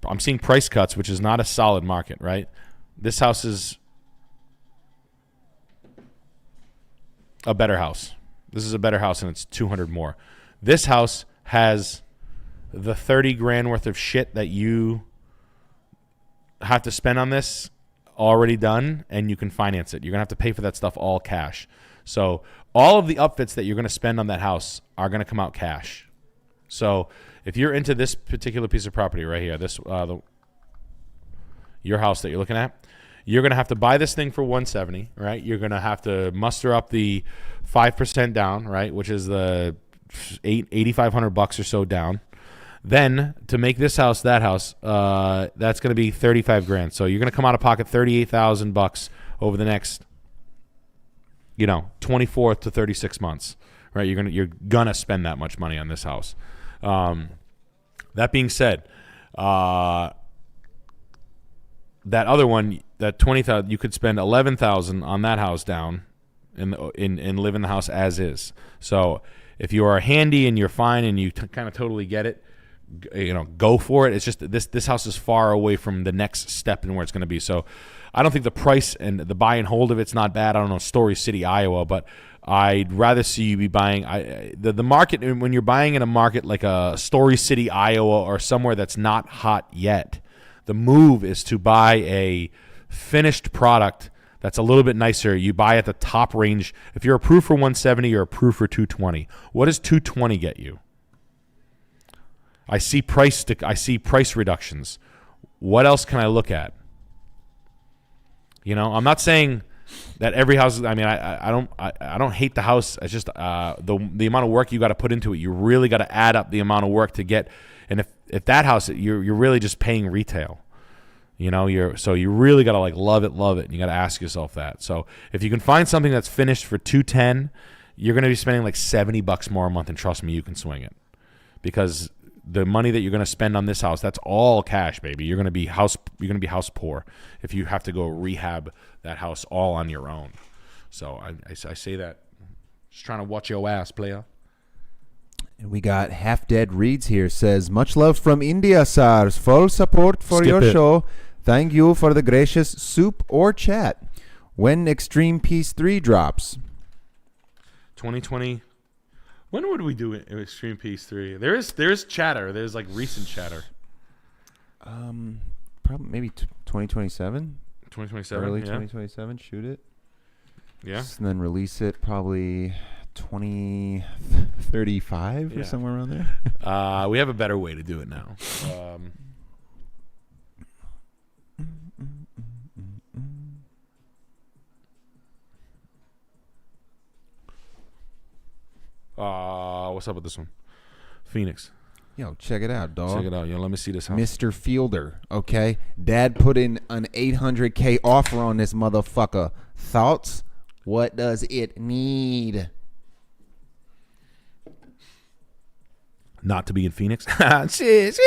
I'm seeing price cuts, which is not a solid market, right? This house is a better house. This is a better house, and it's 200 more. This house has the 30 grand worth of shit that you have to spend on this already done, and you can finance it. You're going to have to pay for that stuff all cash. So all of the upfits that you're going to spend on that house are going to come out cash. So if you're into this particular piece of property right here, your house that you're looking at, you're going to have to buy this thing for $170, right? You're going to have to muster up the 5% down, right, which is the $8,500 or so down. Then to make this house that house, that's going to be 35 grand. So you're going to come out of pocket $38,000 over the next 24 to 36 months, right? You're gonna spend that much money on this house. That being said, that other one, that 20,000, you could spend 11,000 on that house down and live in the house as is. So if you are handy and you're fine and you kind of totally get it, go for it. It's just this house is far away from the next step in where it's going to be. So I don't think the price and the buy and hold of it's not bad. I don't know, Story City, Iowa, but I'd rather see you be buying the market. When you're buying in a market like a Story City, Iowa, or somewhere that's not hot yet, the move is to buy a finished product that's a little bit nicer. You buy at the top range. If you're approved for 170, you're approved for 220. What does 220 get you? I see price reductions. What else can I look at? I'm not saying that every house. I mean, I don't hate the house. It's just the amount of work you got to put into it. You really got to add up the amount of work to get. And if that house, you're really just paying retail. So you really got to love it. And you got to ask yourself that. So if you can find something that's finished for 210, you're going to be spending $70 more a month, and trust me, you can swing it, because the money that you're going to spend on this house, that's all cash, baby. You're going to be house poor if you have to go rehab that house all on your own. So I say that, just trying to watch your ass, player. And we got Half Dead Reads here, says, much love from India, sirs. Full support for your show. Thank you for the gracious soup or chat. When Extreme Piece 3 drops? 2020. When would we do Extreme Piece 3? There's chatter. There's recent chatter. Probably maybe 2027. 2027. Early yeah. 2027. Shoot it. Yeah. And then release it probably 2035 or somewhere around there. We have a better way to do it now. What's up with this one? Phoenix. Yo, check it out, dog. Check it out. Yo, let me see this house. Mr. Fielder, okay? Dad put in an $800K offer on this motherfucker. Thoughts? What does it need? not to be in Phoenix. Shit.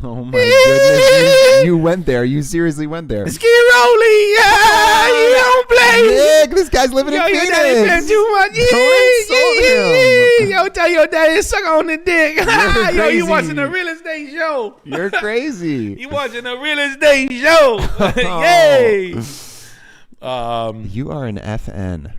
Oh my goodness! You went there. You seriously went there. Let's get rolling. Yeah, you don't play. Nick, this guy's living in Yo, your Phoenix. daddy playing too much. Don't insult him. Yo, tell your daddy to suck on the dick. Yo, crazy. you watching a real estate show. You're crazy. You watching a real estate show. Yay. You are an FN.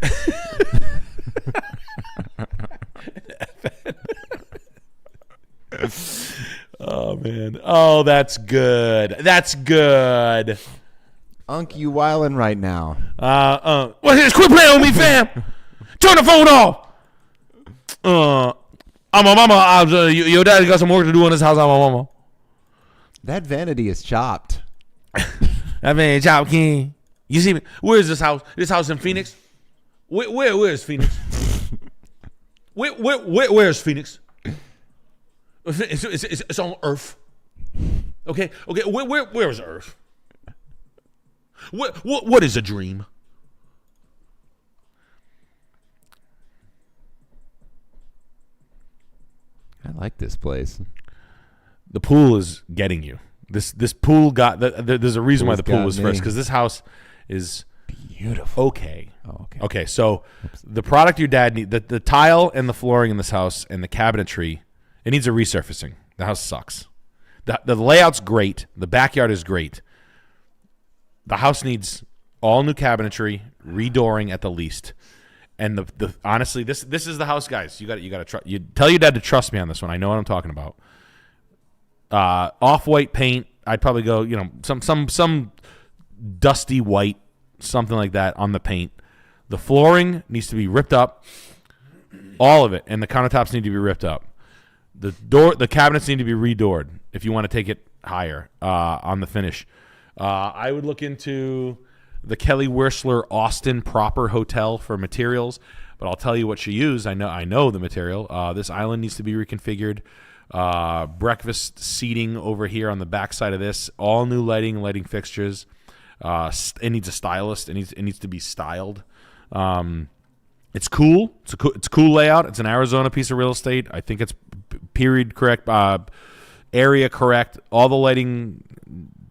Oh man. Oh, that's good. That's good. Unc, you wildin' right now. What's this? Quit playing with me, fam. Turn the phone off. I'm a mama. Your daddy got some work to do in this house. I'm a mama. That vanity is chopped. That man, Chop King. You see me? Where is this house? This house in Phoenix? Where is Phoenix? Where is Phoenix? It's on Earth. Okay. Where is Earth? What is a dream? I like this place. The pool is getting you. This pool got. There's a reason why the pool got was me. first, because this house is Beautiful. okay. Oh, okay. Okay, so the product your dad need, the tile and the flooring in this house and the cabinetry, it needs a resurfacing. The house sucks. The layout's great. The backyard is great. The house needs all new cabinetry, redooring at the least. And the honestly, this is the house, guys. You got to trust. You tell your dad to trust me on this one. I know what I'm talking about. Off-white paint. I'd probably go, some dusty white, something like that on the paint. The flooring needs to be ripped up, all of it, and the countertops need to be ripped up. The cabinets need to be redoored if you want to take it higher on the finish. I would look into the Kelly Wearstler Austin Proper Hotel for materials, but I'll tell you what she used. I know the material. This island needs to be reconfigured. Breakfast seating over here on the back side of this. All new lighting fixtures. It needs a stylist. It needs to be styled. It's cool. It's a cool layout. It's an Arizona piece of real estate. I think it's period correct, area correct. All the lighting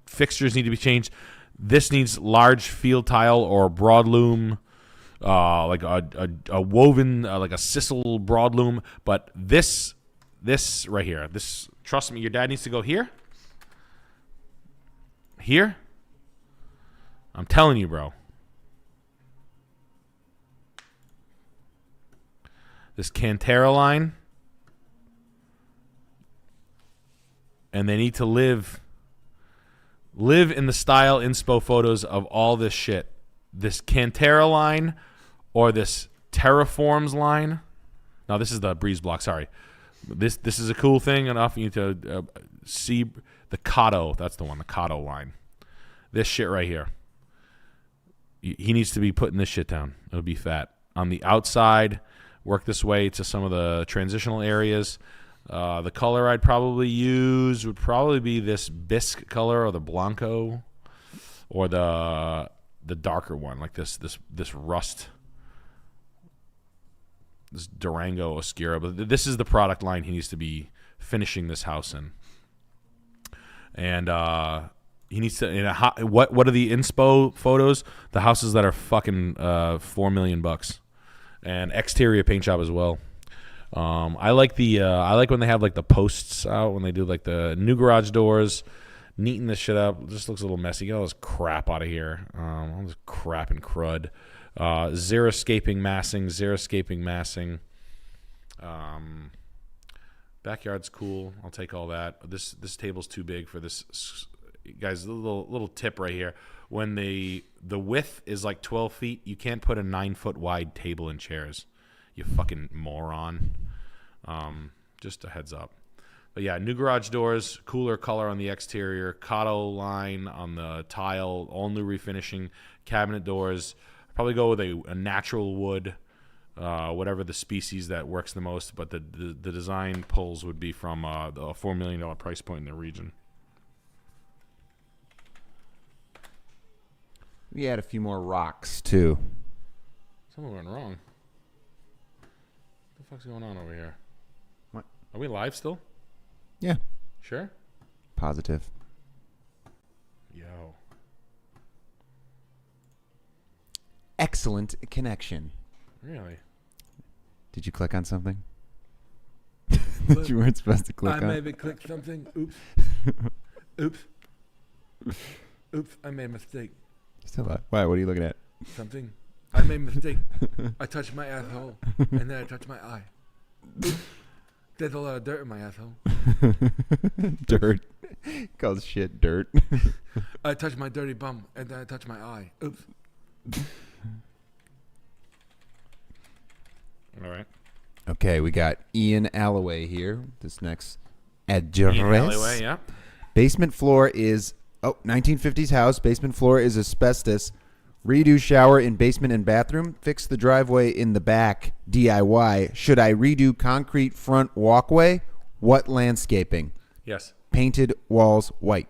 fixtures need to be changed. This needs large field tile or broadloom, like a woven, like a sisal broadloom. But this right here, trust me, your dad needs to go here. Here. I'm telling you, bro. This Cantera line. And they need to live in the style inspo photos of all this shit. This Cantera line or this Terraforms line. No, this is the Breeze Block, sorry. This is a cool thing enough for you to see the Cotto. That's the one, the Cotto line. This shit right here. He needs to be putting this shit down. It'll be fat. On the outside, work this way to some of the transitional areas. The color I'd probably use would probably be this bisque color or the Blanco or the darker one, like this rust, this Durango Oscura. But this is the product line he needs to be finishing this house in. And he needs to. What are the inspo photos? The houses that are fucking $4 million, and exterior paint job as well. I like when they have like the posts out when they do like the new garage doors, neaten this shit up. It just looks a little messy. Get all this crap out of here. All this crap and crud. Xeriscaping massing. Backyard's cool. I'll take all that. This table's too big for this. Guys, a little tip right here. When the width is like 12 feet, you can't put a 9-foot wide table and chairs. You fucking moron. Just a heads up. But yeah, new garage doors, cooler color on the exterior, Cotto line on the tile, all new refinishing, cabinet doors. Probably go with a natural wood, whatever the species that works the most. But the design pulls would be from a $4 million price point in the region. We had a few more rocks too. Something went wrong. What the fuck's going on over here? What? Are we live still? Yeah. Sure. Positive. Yo. Excellent connection. Really? Did you click on something? That you weren't supposed to click I on? maybe clicked something. Oops. Oops. Oops. I made a mistake. Still alive. Why? What are you looking at? Something. I made a mistake. I touched my asshole, and then I touched my eye. Oops. There's a lot of dirt in my asshole. Dirt. Calls shit dirt. I touched my dirty bum, and then I touched my eye. Oops. All right. Okay, we got Ian Alloway here. This next address. Ian Alleyway, yeah. Basement floor is 1950s house. Basement floor is asbestos. Redo shower in basement and bathroom. Fix the driveway in the back. DIY. Should I redo concrete front walkway? What landscaping? Yes. Painted walls white.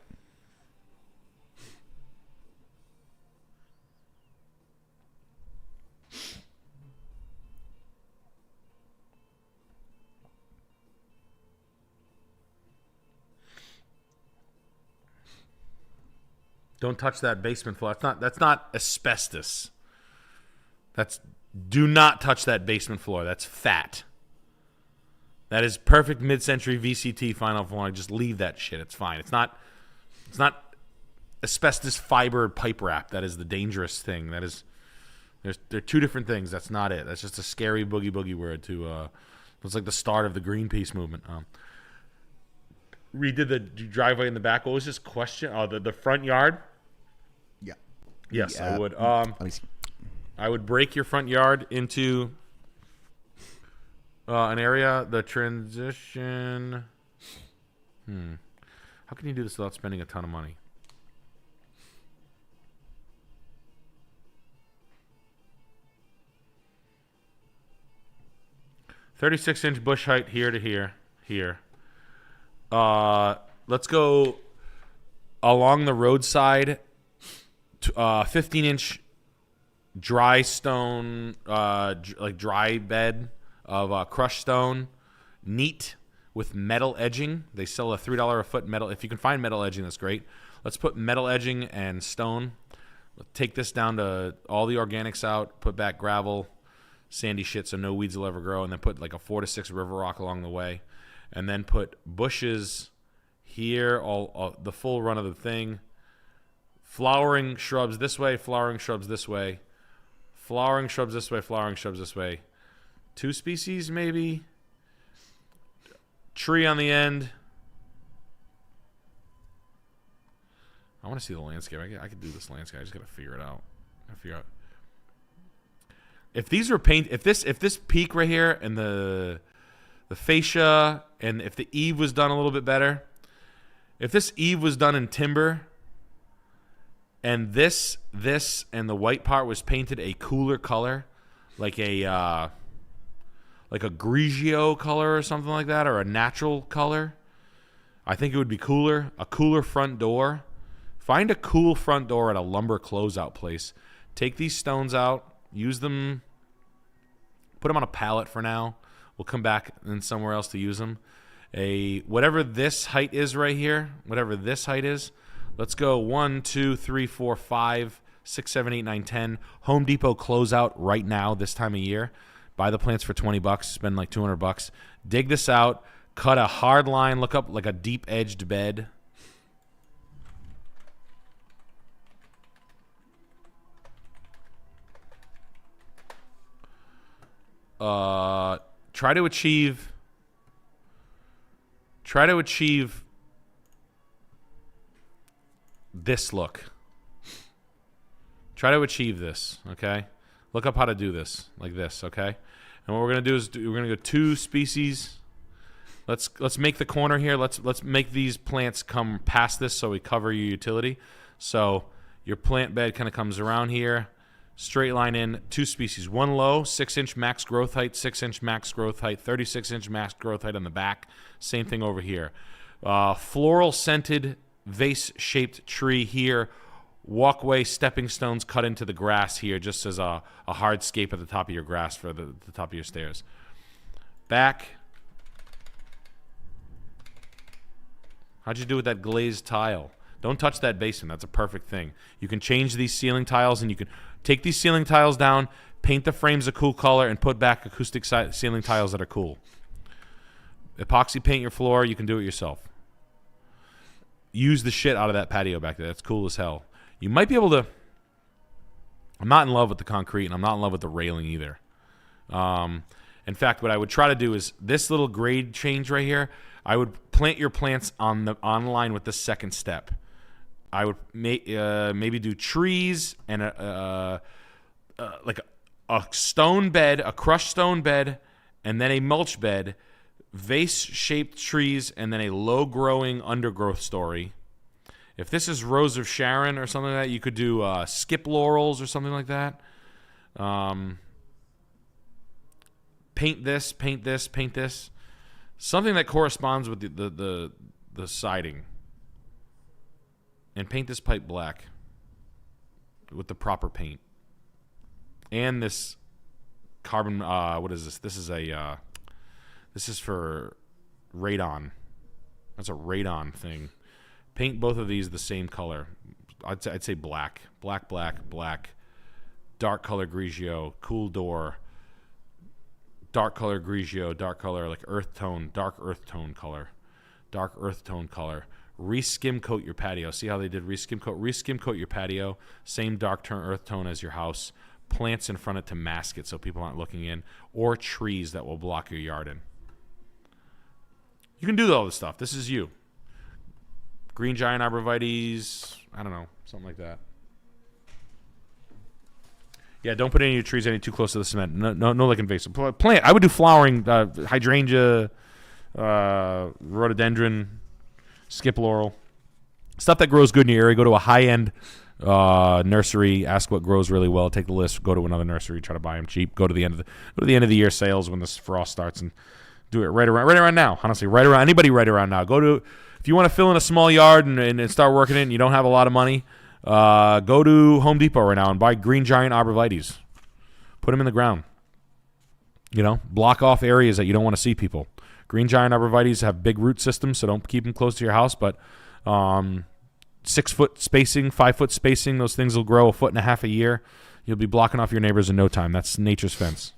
Don't touch that basement floor. That's not asbestos. Do not touch that basement floor. That's fat. That is perfect mid-century VCT final form. Just leave that shit. It's fine. It's not asbestos fiber pipe wrap. That is the dangerous thing. They're two different things. That's not it. That's just a scary boogie word to it's like the start of the Greenpeace movement. Redid the driveway in the back. What was his question? Oh, the front yard? Yeah. Yes, Yeah. I would. Let me see. I would break your front yard into an area. The transition. How can you do this without spending a ton of money? .36-inch bush height here to here. Let's go along the roadside. 15-inch dry stone, like dry bed of crushed stone, neat with metal edging. They sell a $3 a foot metal. If you can find metal edging, that's great. Let's put metal edging and stone. Take this down to all the organics out. Put back gravel, sandy shit, so no weeds will ever grow, and then put like a 4 to 6 river rock along the way. And then put bushes here, all the full run of the thing. Flowering shrubs this way, flowering shrubs this way. Flowering shrubs this way, flowering shrubs this way. 2 species maybe. Tree on the end. I want to see the landscape. I could do this landscape. I just got to figure it out. If these were if this peak right here and the fascia, and if the eave was done a little bit better, if this eave was done in timber, and this and the white part was painted a cooler color, like a Grigio color or something like that, or a natural color, I think it would be cooler. A cooler front door. Find a cool front door at a lumber closeout place. Take these stones out, use them, put them on a pallet for now. We'll come back and somewhere else to use them. Whatever this height is right here, whatever this height is, let's go 1, 2, 3, 4, 5, 6, 7, 8, 9, 10. Home Depot closeout right now this time of year. Buy the plants for $20, spend like $200. Dig this out, cut a hard line, look up like a deep edged bed. Try to achieve this look. Try to achieve this, okay? Look up how to do this, like this, okay? And what we're gonna do is we're gonna go 2 species. Let's make the corner here. Let's make these plants come past this so we cover your utility. So your plant bed kind of comes around here. Straight line in, 2 species. 1 low, 6-inch max growth height, 6-inch max growth height, 36-inch max growth height on the back. Same thing over here. Floral scented vase-shaped tree here. Walkway, stepping stones cut into the grass here, just as a hardscape at the top of your grass for the top of your stairs. Back. How'd you do with that glazed tile? Don't touch that basement. That's a perfect thing. You can change these ceiling tiles, and you can take these ceiling tiles down, paint the frames a cool color, and put back acoustic ceiling tiles that are cool. Epoxy paint your floor. You can do it yourself. Use the shit out of that patio back there. That's cool as hell. You might be able to... I'm not in love with the concrete, and I'm not in love with the railing either. In fact, what I would try to do is this little grade change right here, I would plant your plants on line with the second step. I would maybe do trees and like a stone bed, a crushed stone bed, and then a mulch bed, vase-shaped trees, and then a low-growing undergrowth story. If this is Rose of Sharon or something like that, you could do skip laurels or something like that. Paint this, paint this, paint this. Something that corresponds with the siding. And paint this pipe black with the proper paint. And this carbon, what is this? This is for radon. That's a radon thing. Paint both of these the same color. I'd say black. Black, black, black. Dark color Grigio. Cool door. Dark color Grigio. Dark color like earth tone. Dark earth tone color. Dark earth tone color. Re-skim coat your patio. See how they did re-skim coat? Re-skim coat your patio. Same dark earth tone as your house. Plants in front of it to mask it so people aren't looking in. Or trees that will block your yard in. You can do all this stuff. This is you. Green giant arborvitaes. I don't know. Something like that. Yeah, don't put any of your trees any too close to the cement. No like invasive plant. I would do flowering, hydrangea, rhododendron, skip laurel, stuff that grows good in your area. Go to a high-end nursery. Ask what grows really well. Take the list. Go to another nursery. Try to buy them cheap. Go to the end of the year sales when this frost starts and do it right around now. Honestly, anybody right around now. If you want to fill in a small yard and start working it and you don't have a lot of money, go to Home Depot right now and buy green giant arborvitaes. Put them in the ground. Block off areas that you don't want to see people. Green giant arborvitaes have big root systems, so don't keep them close to your house. But 6 foot spacing, 5 foot spacing, those things will grow 1.5 feet a year. You'll be blocking off your neighbors in no time. That's nature's fence.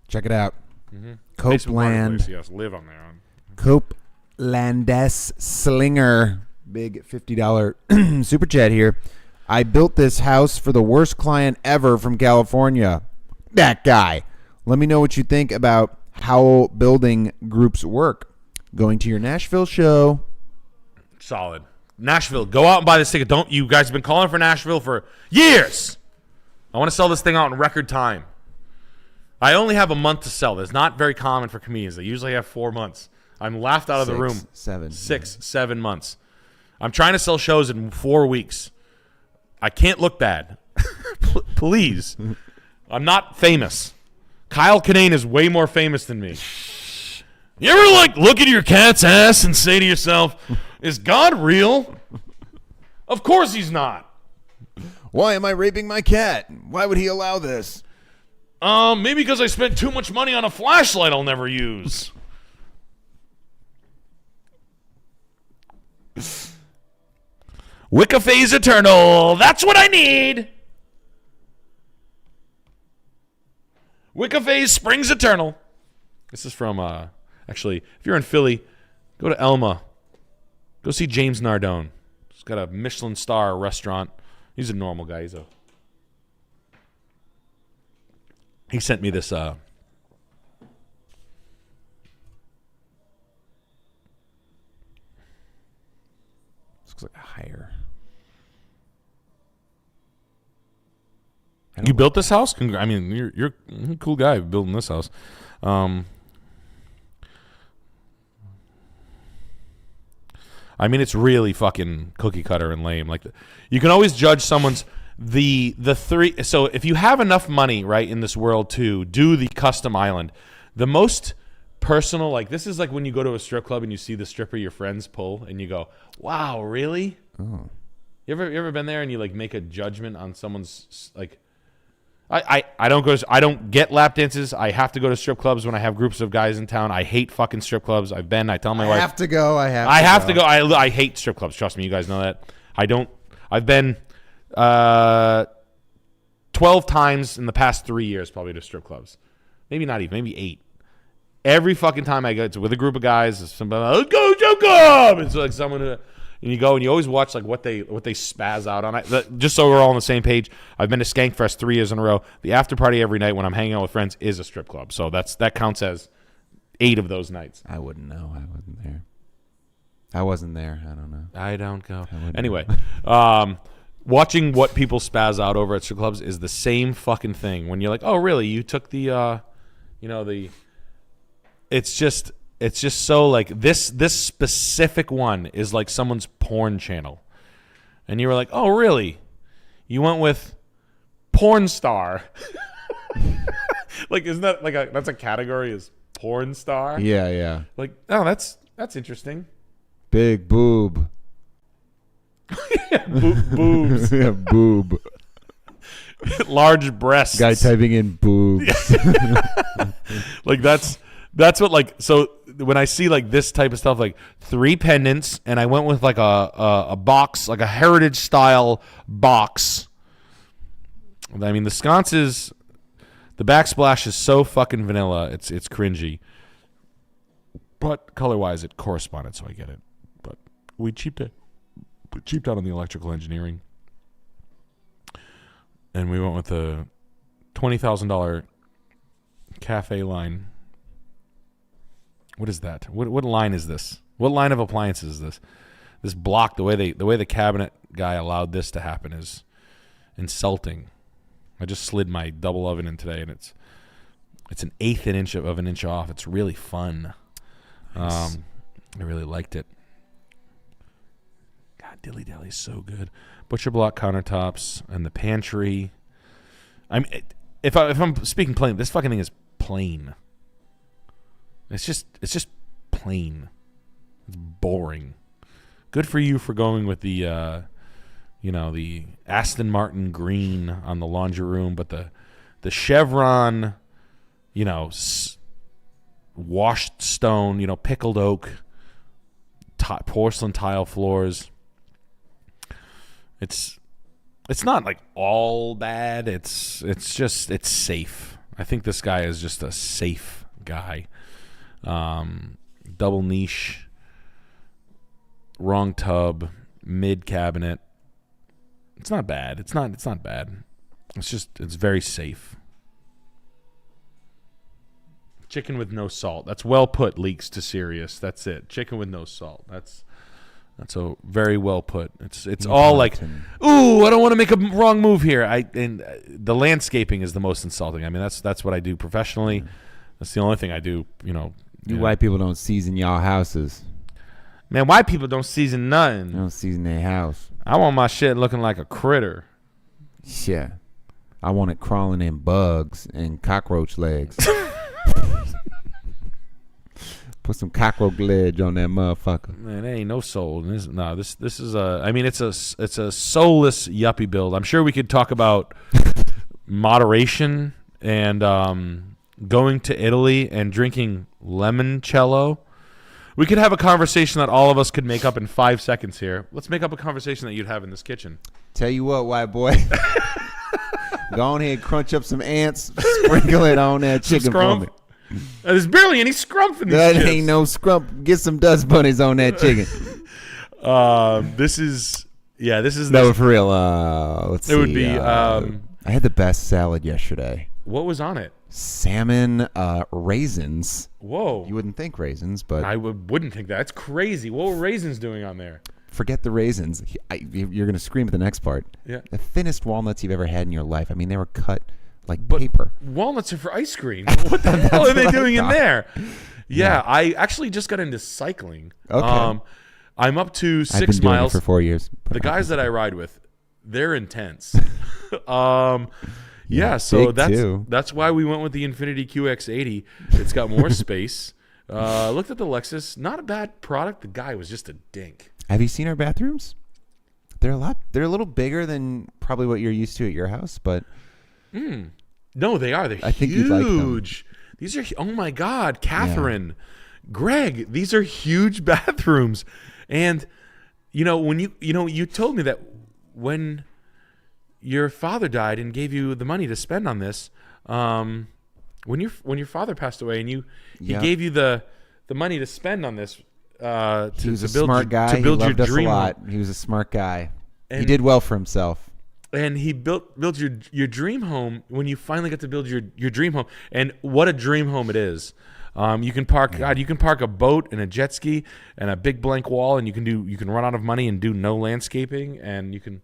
Check it out. Mm-hmm. Copeland. Yes, live on there. Copelandes Slinger. Big $50 super chat here. I built this house for the worst client ever from California. That guy. Let me know what you think about how building groups work. Going to your Nashville show. Solid. Nashville. Go out and buy this ticket. You guys have been calling for Nashville for years. I want to sell this thing out in record time. I only have a month to sell. That's not very common for comedians. They usually have 4 months. I'm laughed out of the room. 7 months. I'm trying to sell shows in 4 weeks. I can't look bad. Please. I'm not famous. Kyle Kinane is way more famous than me. You ever look at your cat's ass and say to yourself, is God real? Of course he's not. Why am I raping my cat? Why would he allow this? Maybe because I spent too much money on a flashlight I'll never use. Wicca Phase Eternal. That's what I need. Wicca Phase Springs Eternal. This is from, actually, if you're in Philly, go to Elma. Go see James Nardone. He's got a Michelin star restaurant. He's a normal guy. He sent me this, looks like a hire. You built this house? I mean, you're a cool guy building this house. I mean, it's really fucking cookie cutter and lame. You can always judge someone's the three. So if you have enough money, right, in this world to do the custom island, the most personal, this is like when you go to a strip club and you see the stripper your friends pull, and you go, "Wow, really?" Oh. You ever been there and you make a judgment on someone's I don't get lap dances. I have to go to strip clubs when I have groups of guys in town. I hate fucking strip clubs. I tell my wife. I have to go. I have to go. I hate strip clubs. Trust me, you guys know that. I've been 12 times in the past 3 years probably to strip clubs. Maybe not even, maybe 8. Every fucking time I go, it's with a group of guys. It's somebody, let's go strip club. It's like someone who, and you go and you always watch like what they spaz out on. Just so we're all on the same page, I've been to SKANKFEST 3 years in a row. The after party every night when I'm hanging out with friends is a strip club. So that counts as 8 of those nights. I wouldn't know. I wasn't there. I wasn't there. I don't know. I don't go. Anyway, watching what people spaz out over at strip clubs is the same fucking thing. When you're like, oh really? You took the, It's just so like this specific one is like someone's porn channel, and you were like, oh really? You went with porn star. Like, isn't that like that's a category, is porn star? Yeah. Like, oh, that's interesting. Big boob. Boobs. Yeah, boob. Large breasts. Guy typing in boobs. Like that's what, like, so when I see like this type of stuff, like 3 pendants, and I went with like a box, like a heritage style box. I mean, the sconces, the backsplash is so fucking vanilla. It's cringy. But color wise, it corresponded, so I get it. But we cheaped out on the electrical engineering, and we went with a $20,000 cafe line. What is that? What line is this? What line of appliances is this? This block, the way the cabinet guy allowed this to happen is insulting. I just slid my double oven in today, and it's an eighth of an inch off. It's really fun. Nice. I really liked it. God, Dilly Dally is so good. Butcher block countertops and the pantry. I mean, if I'm speaking plain, this fucking thing is plain. It's just plain. It's boring. Good for you for going with the the Aston Martin green on the laundry room, but the chevron, washed stone, pickled oak, porcelain tile floors. It's not like all bad. It's safe. I think this guy is just a safe guy. Double niche, wrong tub, mid cabinet. It's not bad. It's not bad. It's very safe. Chicken with no salt. That's well put, Leaks to Sirius. That's it. Chicken with no salt. That's a very well put. It's all like, ooh, I don't want to make a wrong move here. And the landscaping is the most insulting. I mean, that's what I do professionally. Mm. That's the only thing I do. You white people don't season y'all houses. Man, white people don't season nothing. They don't season their house. I want my shit looking like a critter. Yeah. I want it crawling in bugs and cockroach legs. Put some cockroach ledge on that motherfucker. Man, there ain't no soul. This is a. I mean, it's a soulless yuppie build. I'm sure we could talk about moderation and going to Italy and drinking limoncello. We could have a conversation that all of us could make up in 5 seconds here. Let's make up a conversation that you'd have in this kitchen. Tell you what, white boy. Go on ahead, crunch up some ants, sprinkle it on that chicken for me. There's barely any scrump in these That chips. ain't no scrump. Get some dust bunnies on that chicken. This is no, for real. Let's see. It would be. I had the best salad yesterday. What was on it? Salmon, raisins. Whoa! You wouldn't think raisins, but I wouldn't think that. It's crazy. What were raisins doing on there? Forget the raisins. You're gonna scream at the next part. Yeah. The thinnest walnuts you've ever had in your life. I mean, they were cut like paper. Walnuts are for ice cream. What the hell are they doing in there? Yeah, I actually just got into cycling. Okay. I'm up to 6 I've been doing miles it for 4 years. The guys that I ride with, they're intense. Yeah, so that's why we went with the Infiniti QX80. It's got more space. Looked at the Lexus. Not a bad product. The guy was just a dink. Have you seen our bathrooms? They're a little bigger than probably what you're used to at your house, but No, they are. They're I think huge. you'd like them. These are, oh my God, Catherine, Greg, these are huge bathrooms. And, when you told me that when your father died and gave you the money to spend on this, when your father passed away and he gave you the money to spend on this, he was a smart guy. To build he loved your us dream a lot. home. He was a smart guy. He And- did well for himself. And he built your dream home when you finally get to build your dream home. And what a dream home it is. You can park a boat and a jet ski and a big blank wall, and you can run out of money and do no landscaping, and you can.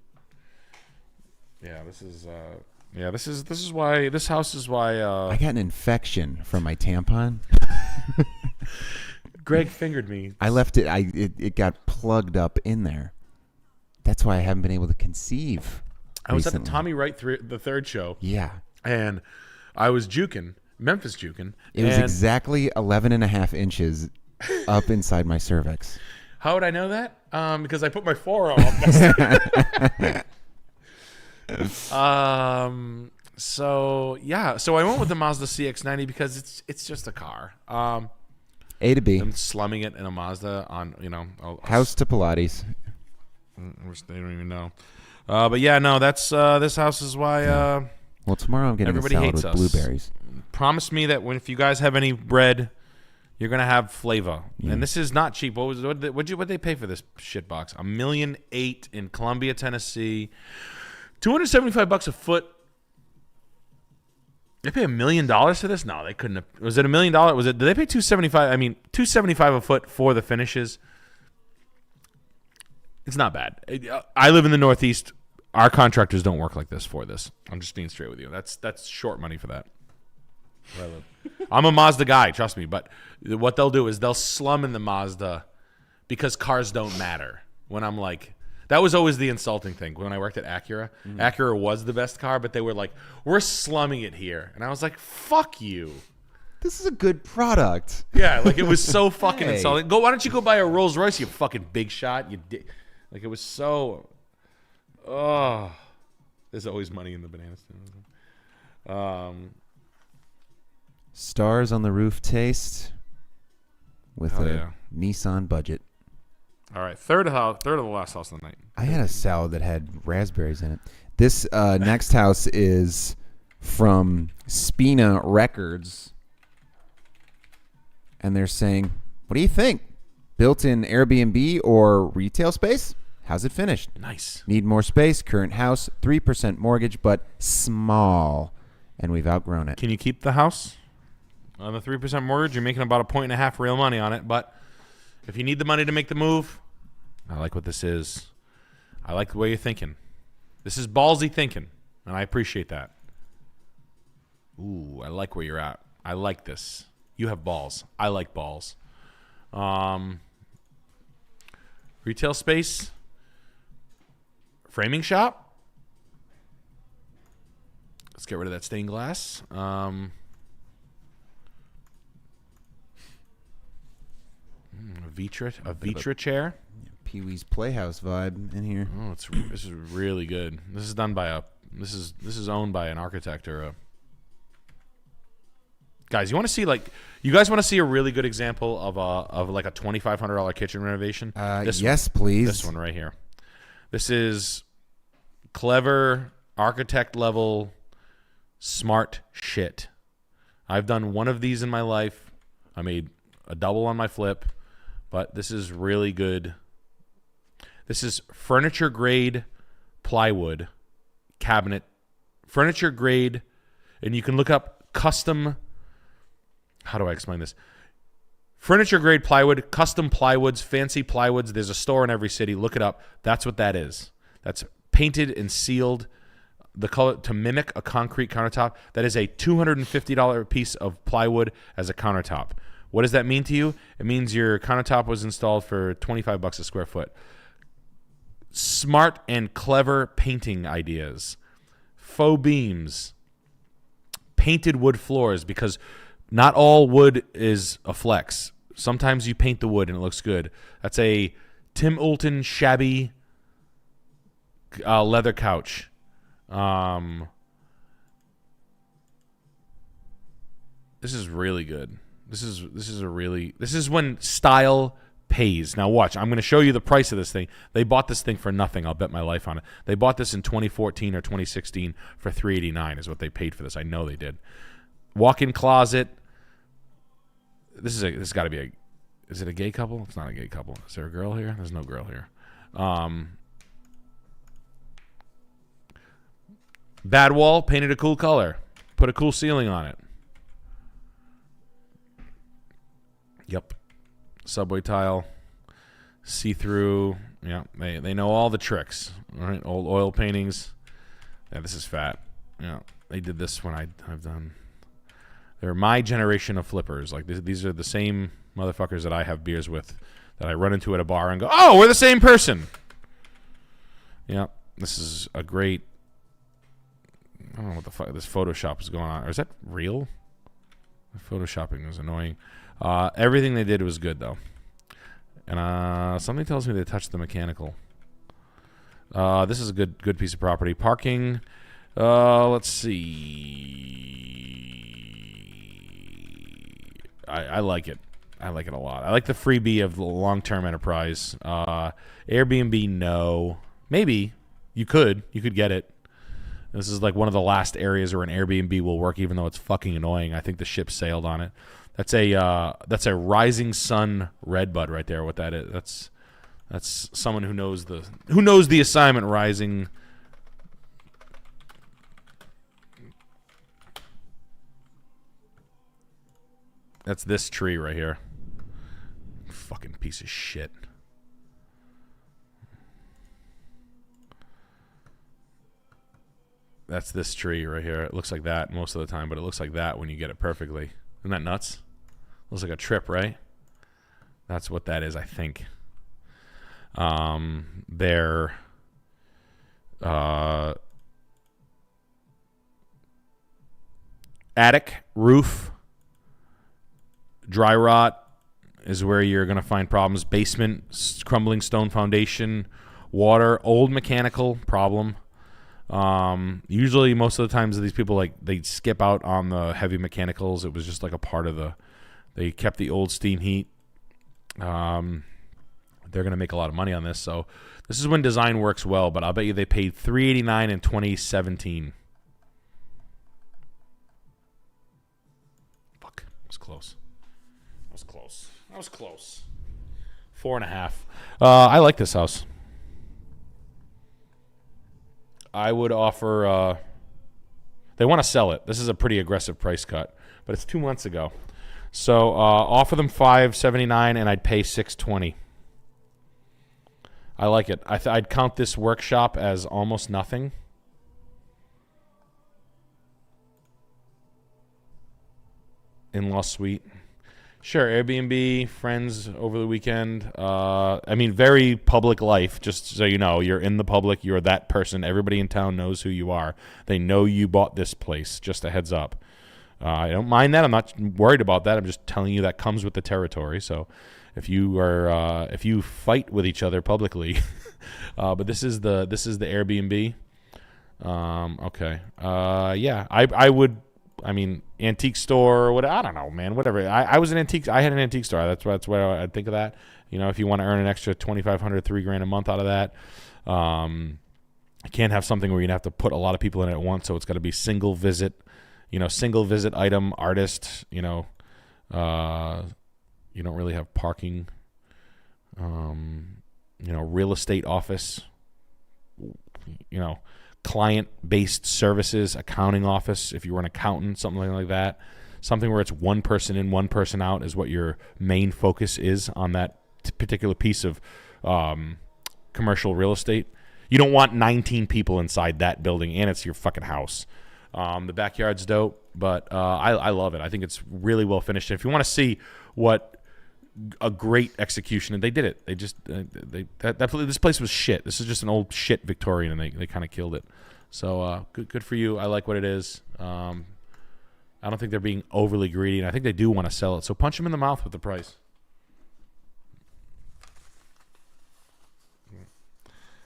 Yeah, this is why this house is why. I got an infection from my tampon. Greg fingered me. I left it. It got plugged up in there. That's why I haven't been able to conceive. I was at the recently. Tommy Wright the third show. Yeah. And I was Memphis juking. It was and exactly 11 and a half inches up inside my cervix. How would I know that? Because I put my forearm up next So I went with the Mazda CX-90 because it's just a car. A to B. I'm slumming it in a Mazda on, House to Pilates. which they don't even know. But yeah, no, that's this house is why Well, tomorrow I'm getting everybody a salad hates with us. blueberries. Promise me that if you guys have any bread, you're gonna have flavor. And this is not cheap. What'd they pay for this shit box? $1.8 million in Columbia, Tennessee. $275 a foot. They pay $1 million for this? No, they couldn't have. Was it $1 million? Did they pay $275? I mean, $275 a foot for the finishes. It's not bad. I live in the Northeast. Our contractors don't work like this for this. I'm just being straight with you. That's short money for that. Where I live. I'm a Mazda guy, trust me. But what they'll do is they'll slum in the Mazda because cars don't matter. When I'm like, that was always the insulting thing. When I worked at Acura, Acura was the best car, but they were like, we're slumming it here. And I was like, fuck you. This is a good product. Yeah, like it was so fucking Hey. insulting. Why don't you go buy a Rolls Royce, you fucking big shot? Like it was so. Oh, there's always money in the banana stand. Stars on the roof taste with Hell a yeah. Nissan budget. All right, third of the last house of the night. I had a salad that had raspberries in it. This next house is from Spina Records. And they're saying, what do you think? Built-in Airbnb or retail space? How's it finished? Nice. Need more space? Current house, 3% mortgage, but small. And we've outgrown it. Can you keep the house on the 3% mortgage? You're making about 1.5 real money on it, but if you need the money to make the move, I like what this is. I like the way you're thinking. This is ballsy thinking, and I appreciate that. Ooh, I like where you're at. I like this. You have balls. I like balls. Retail space. Framing shop. Let's get rid of that stained glass. A Vitra chair. Pee-wee's Playhouse vibe in here. Oh, this is really good. This is done by this is owned by an architect or a. Guys, you guys want to see a really good example of like a $2,500 kitchen renovation? Yes, please. This one right here. This is clever architect level smart shit. I've done one of these in my life. I made a double on my flip, but this is really good. This is furniture grade plywood cabinet. Furniture grade, and you can look up custom. How do I explain this? Furniture grade plywood, custom plywoods, fancy plywoods. There's a store in every city. Look it up. That's what that is. That's painted and sealed the color to mimic a concrete countertop. That is a $250 piece of plywood as a countertop. What does that mean to you? It means your countertop was installed for $25 a square foot. Smart and clever painting ideas. Faux beams. Painted wood floors, because not all wood is a flex. Sometimes you paint the wood and it looks good. That's a Tim Ulton shabby leather couch. This is really good. This is when style pays. Now watch. I'm going to show you the price of this thing. They bought this thing for nothing. I'll bet my life on it. They bought this in 2014 or 2016 for $389 is what they paid for this. I know they did. Walk-in closet. This has got to be a. Is it a gay couple? It's not a gay couple. Is there a girl here? There's no girl here. Bad wall, painted a cool color. Put a cool ceiling on it. Yep. Subway tile. See-through. Yeah, they know all the tricks. All right, old oil paintings. Yeah, this is fat. Yeah, they did this when I've done. They're my generation of flippers. Like these are the same motherfuckers that I have beers with, that I run into at a bar and go, "Oh, we're the same person." Yeah, this is a great. I don't know what the fuck this Photoshop is going on. Or is that real? The Photoshopping was annoying. Everything they did was good though, and something tells me they touched the mechanical. This is a good piece of property. Parking. Let's see. I like it. I like it a lot. I like the freebie of the long-term enterprise. Airbnb, no. Maybe you could get it. This is like one of the last areas where an Airbnb will work, even though it's fucking annoying. I think the ship sailed on it. That's a rising sun redbud right there. What that is? That's someone who knows the assignment. Rising. That's this tree right here. Fucking piece of shit. That's this tree right here. It looks like that most of the time, but it looks like that when you get it perfectly. Isn't that nuts? Looks like a trip, right? That's what that is, I think. Their attic roof. Dry rot is where you're going to find problems. Basement, crumbling stone foundation, water, old mechanical problem. Usually, most of the times, these people they skip out on the heavy mechanicals. It was just like a part of they kept the old steam heat. They're going to make a lot of money on this. So this is when design works well. But I'll bet you they paid $389 in 2017. Fuck, it was close. That was close. 4.5. I like this house. I would offer. They want to sell it. This is a pretty aggressive price cut, but it's 2 months ago. So offer them $579, and I'd pay $620. I like it. I'd count this workshop as almost nothing. In-law suite. Sure, Airbnb, friends over the weekend. I mean, very public life, just so you know. You're in the public. You're that person. Everybody in town knows who you are. They know you bought this place, just a heads up. I don't mind that. I'm not worried about that. I'm just telling you that comes with the territory. So if you fight with each other publicly, but this is the Airbnb. Okay. Yeah, I would. I mean, antique store or what? I don't know, man. Whatever. I was an antique. I had an antique store. That's where I'd think of that. You know, if you want to earn an extra $2,500, $3,000 a month out of that, I can't have something where you'd have to put a lot of people in it at once. So it's got to be single visit. You know, single visit item, artist. You know, you don't really have parking. You know, real estate office. You know. Client-based services, accounting office, if you were an accountant, something like that. Something where it's one person in, one person out is what your main focus is on that particular piece of commercial real estate. You don't want 19 people inside that building, and it's your fucking house. The backyard's dope, but I love it. I think it's really well finished. If you want to see what a great execution, and they did it. They just this place was shit. This is just an old shit Victorian, and they kind of killed it. So good for you. I like what it is. I don't think they're being overly greedy, and I think they do want to sell it. So punch them in the mouth with the price.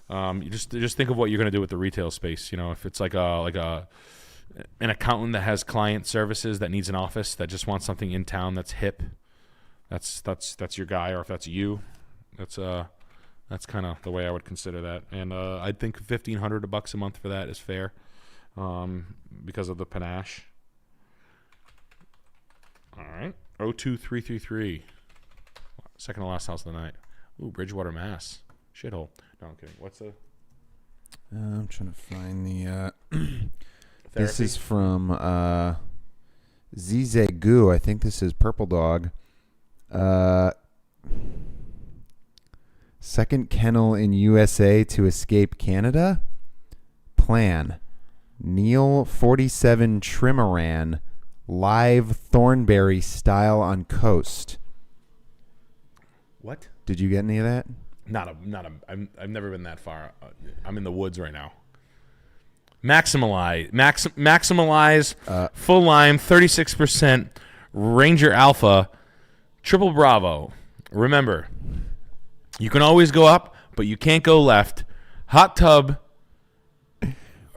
You just think of what you're going to do with the retail space. You know, if it's like a an accountant that has client services that needs an office that just wants something in town that's hip, that's your guy. Or if that's you, that's kind of the way I would consider that. And I think $1,500 a month for that is fair, because of the panache. All right, 02333, second to last house of the night. Ooh, Bridgewater, Mass. Shithole. No, I'm kidding. What's the? I'm trying to find the. This Therapy? is from Zizegu. I think this is Purple Dog. Second kennel in USA to escape Canada. Plan. Neil 47 Trimaran. Live Thornberry style on coast. What? Did you get any of that? I've never been that far. I'm in the woods right now. Maximalize full lime 36% Ranger Alpha Triple Bravo. Remember, you can always go up, but you can't go left. Hot tub.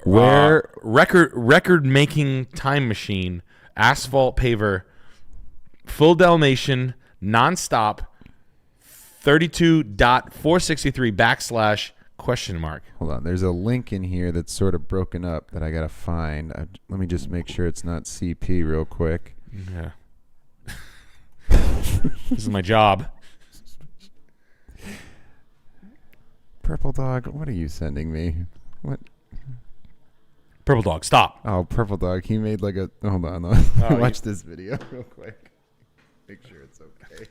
Where record making time machine, asphalt paver, full Dalmatian, nonstop, 32.463 / question mark. Hold on. There's a link in here that's sort of broken up that I got to find. Let me just make sure it's not CP real quick. Yeah. This is my job. Purple Dog, what are you sending me? What? Purple Dog, stop. Oh, Purple Dog. He made like a... Hold on. Watch this video real quick. Make sure it's okay.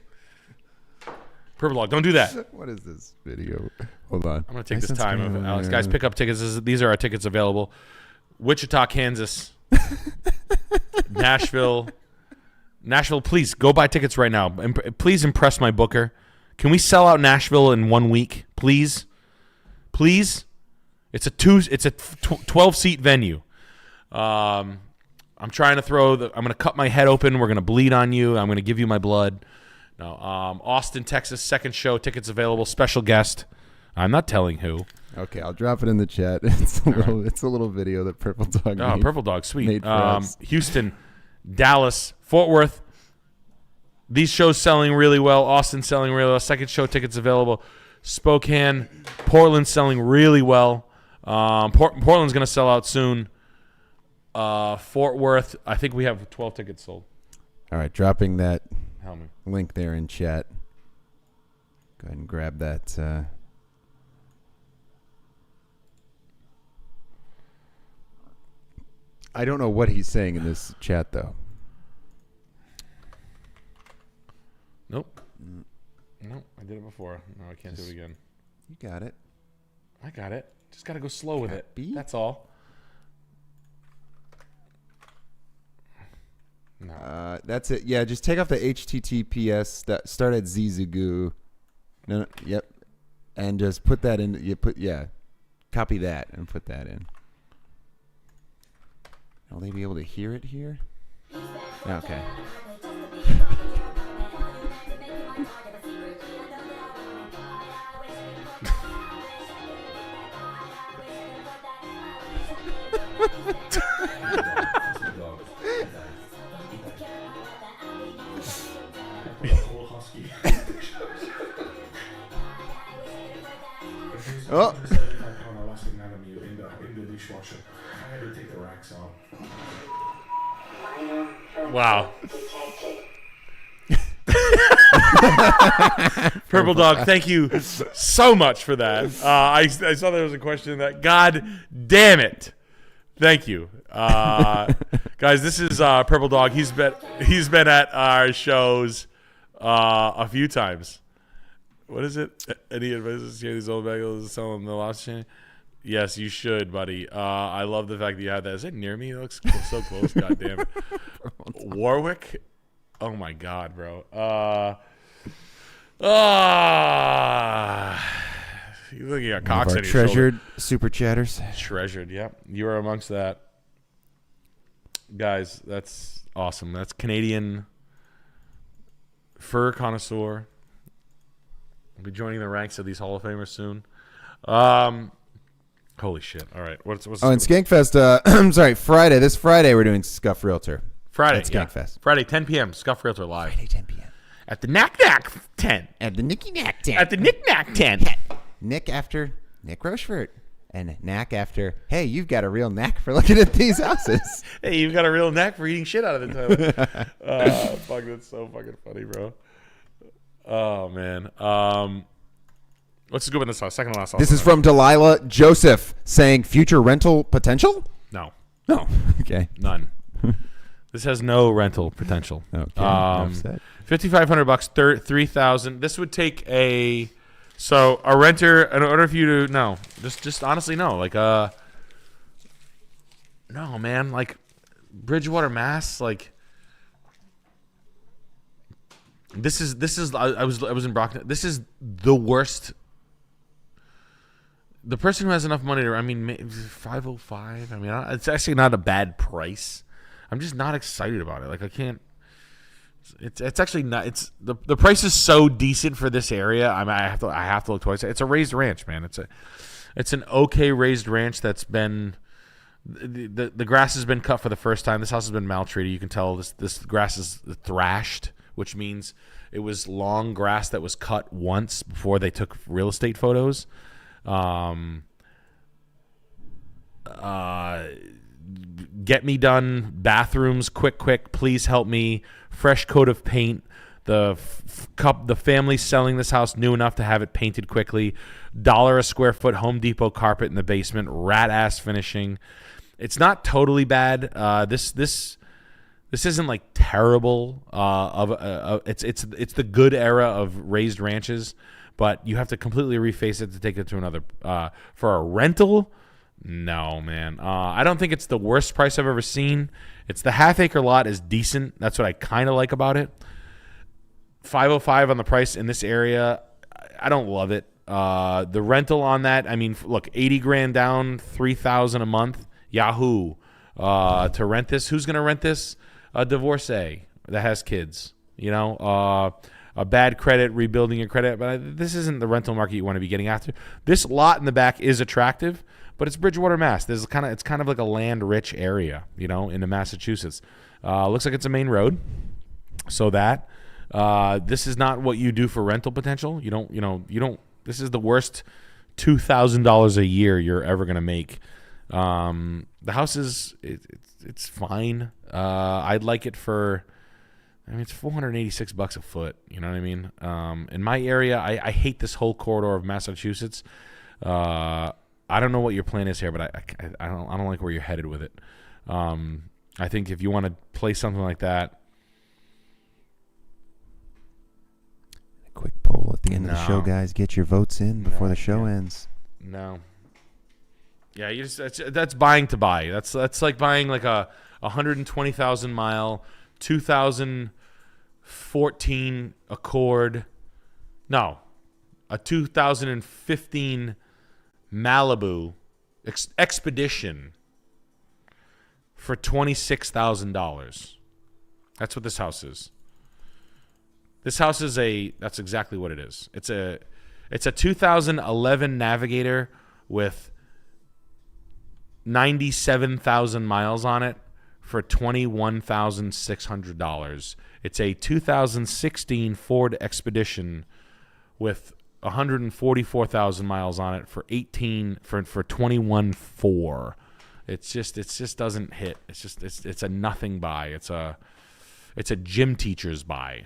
Purple Dog, don't do that. What is this video? Hold on. I'm going to take this time. Alex, guys, pick up tickets. These are our tickets available. Wichita, Kansas. Nashville, please go buy tickets right now. Please impress my booker. Can we sell out Nashville in 1 week? Please? It's a 12-seat venue. I'm trying to I'm going to cut my head open. We're going to bleed on you. I'm going to give you my blood. No, Austin, Texas, second show, tickets available, special guest. I'm not telling who. Okay, I'll drop it in the chat. It's a little video that Purple Dog made. Oh, Purple Dog, sweet. Made for us. Houston, Dallas, Fort Worth. These shows selling really well. Austin selling really well. Second show tickets available. Spokane, Portland selling really well. Portland's going to sell out soon. Fort Worth, I think we have 12 tickets sold. All right, dropping that Helmet. link there in chat. Go ahead and grab that. I don't know what he's saying in this chat, though. Nope. Nope, I did it before. No, I can't do it again. You got it. I got it. Just got to go slow with it. Happy? That's all. No. That's it. Yeah, just take off the HTTPS. Start at Zizagoo. No, yep. And just put that in. Copy that and put that in. Will they be able to hear it here? Okay. Oh. Wow. Purple Dog, thank you so much for that. I saw there was a question in that. God damn it. Thank you. Guys, this is Purple Dog. He's been at our shows a few times. What is it? Any advice to scare these old bagels and sell them the last chain? Yes, you should, buddy. I love the fact that you had that. Is it near me? It looks so close. God damn it. Warwick? Oh, my God, bro. You look at your cocks Our on your treasured shoulder. super chatters. Treasured, yep. You are amongst that. Guys, that's awesome. That's Canadian fur connoisseur. I'll be joining the ranks of these Hall of Famers soon. Holy shit! All right, what's Oh, and SKANKFEST. I'm sorry, Friday. This Friday we're doing Scuffed Realtor. Friday? At SKANKFEST. Friday, 10 p.m. Scuffed Realtor live Friday, 10 p.m. at the Knack Knack tent. At the Nicky Knack tent. At the Knick Knack tent. Nick after Nick Rochefort. And knack after, hey, you've got a real knack for looking at these houses. Hey, you've got a real knack for eating shit out of the toilet. Fuck, that's so fucking funny, bro. Oh, man. Let's go with this house. Second to last house. This is from Delilah Joseph saying future rental potential? No. No. Okay. None. This has no rental potential. Okay. Enough said. $5,500, $3,000. This would take a renter. In order for you to just honestly no, like no, man, like Bridgewater, Mass, like this is. I was in Brockton. This is the worst. The person who has enough money to, I mean, 505. I mean, it's actually not a bad price. I'm just not excited about it. Like I can't. It's actually not. It's the price is so decent for this area. I have to look twice. It's a raised ranch, man. It's an okay raised ranch that's been. The grass has been cut for the first time. This house has been maltreated. You can tell this grass is thrashed, which means it was long grass that was cut once before they took real estate photos. Get me done bathrooms quick, please help me. Fresh coat of paint. The family selling this house knew enough to have it painted quickly. $1 a square foot Home Depot carpet in the basement. Rat ass finishing. It's not totally bad. This isn't like terrible. It's the good era of raised ranches, but you have to completely reface it to take it to another. For a rental, no, man. I don't think it's the worst price I've ever seen. It's the half-acre lot is decent. That's what I kind of like about it. $505 on the price in this area. I don't love it. The rental on that, I mean, look, $80,000 down, $3,000 a month. Yahoo! To rent this. Who's gonna rent this? A divorcee that has kids. You know, a bad credit, rebuilding your credit. But this isn't the rental market you want to be getting after. This lot in the back is attractive, but it's Bridgewater, Mass. It's kind of like a land-rich area, you know, into Massachusetts. Looks like it's a main road, so that this is not what you do for rental potential. You don't. This is the worst $2,000 a year you're ever gonna make. The house is it's fine. I'd like it for. I mean, it's $486 a foot. You know what I mean? In my area, I hate this whole corridor of Massachusetts. I don't know what your plan is here, but I don't like where you're headed with it. I think if you want to play something like that. A quick poll at the end of the show, guys. Get your votes in before the show ends. No. Yeah, that's buying to buy. That's like buying like a 120,000 mile 2014 Accord. No, a 2015 Malibu Expedition for $26,000. That's what this house is. This house is that's exactly what it is. It's a 2011 Navigator with 97,000 miles on it for $21,600. It's a 2016 Ford Expedition with 144,000 miles on it for $21,400. It just doesn't hit. It's a nothing buy. It's a gym teacher's buy.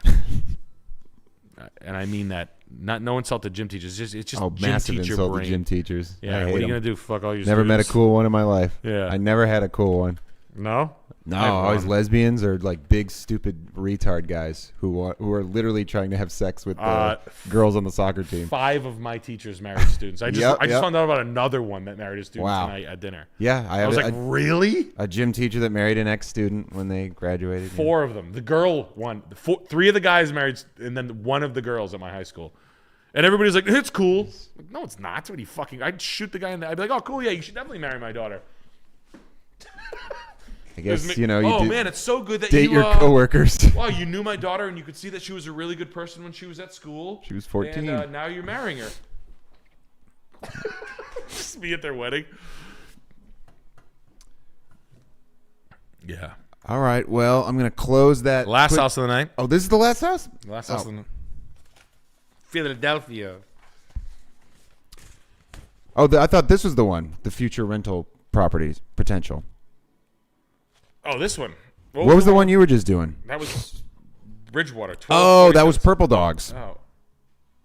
And I mean that no insult to gym teachers. It's just gym massive teacher insult brain. to gym teachers. Yeah, what are you gonna do? Fuck all your Never met a students? cool one in my life. Yeah. I never had a cool one. No. No, I have always one. lesbians or like big stupid retard guys who are literally trying to have sex with the girls on the soccer team. 5 of my teachers married students. I just found out about another one that married a student tonight at dinner. Yeah, I was like, really? A gym teacher that married an ex-student when they graduated. 4 of them. The girl one. 3 of the guys married, and then one of the girls at my high school. And everybody's like, it's cool. Like, no, it's not. What are you fucking? I'd shoot the guy in the. I'd be like, oh, cool. Yeah, you should definitely marry my daughter. I guess man, it's so good that date you your coworkers. Wow, you knew my daughter, and you could see that she was a really good person when she was at school. She was 14. And now you're marrying her. me at their wedding. Yeah. All right. Well, I'm gonna close that. Last house of the night. Oh, this is the last house. Last house of the night. Philadelphia. Oh, I thought this was the one. The future rental properties potential. Oh, this one. What was the one you were just doing? That was Bridgewater. Oh, that was Purple Dogs. Oh,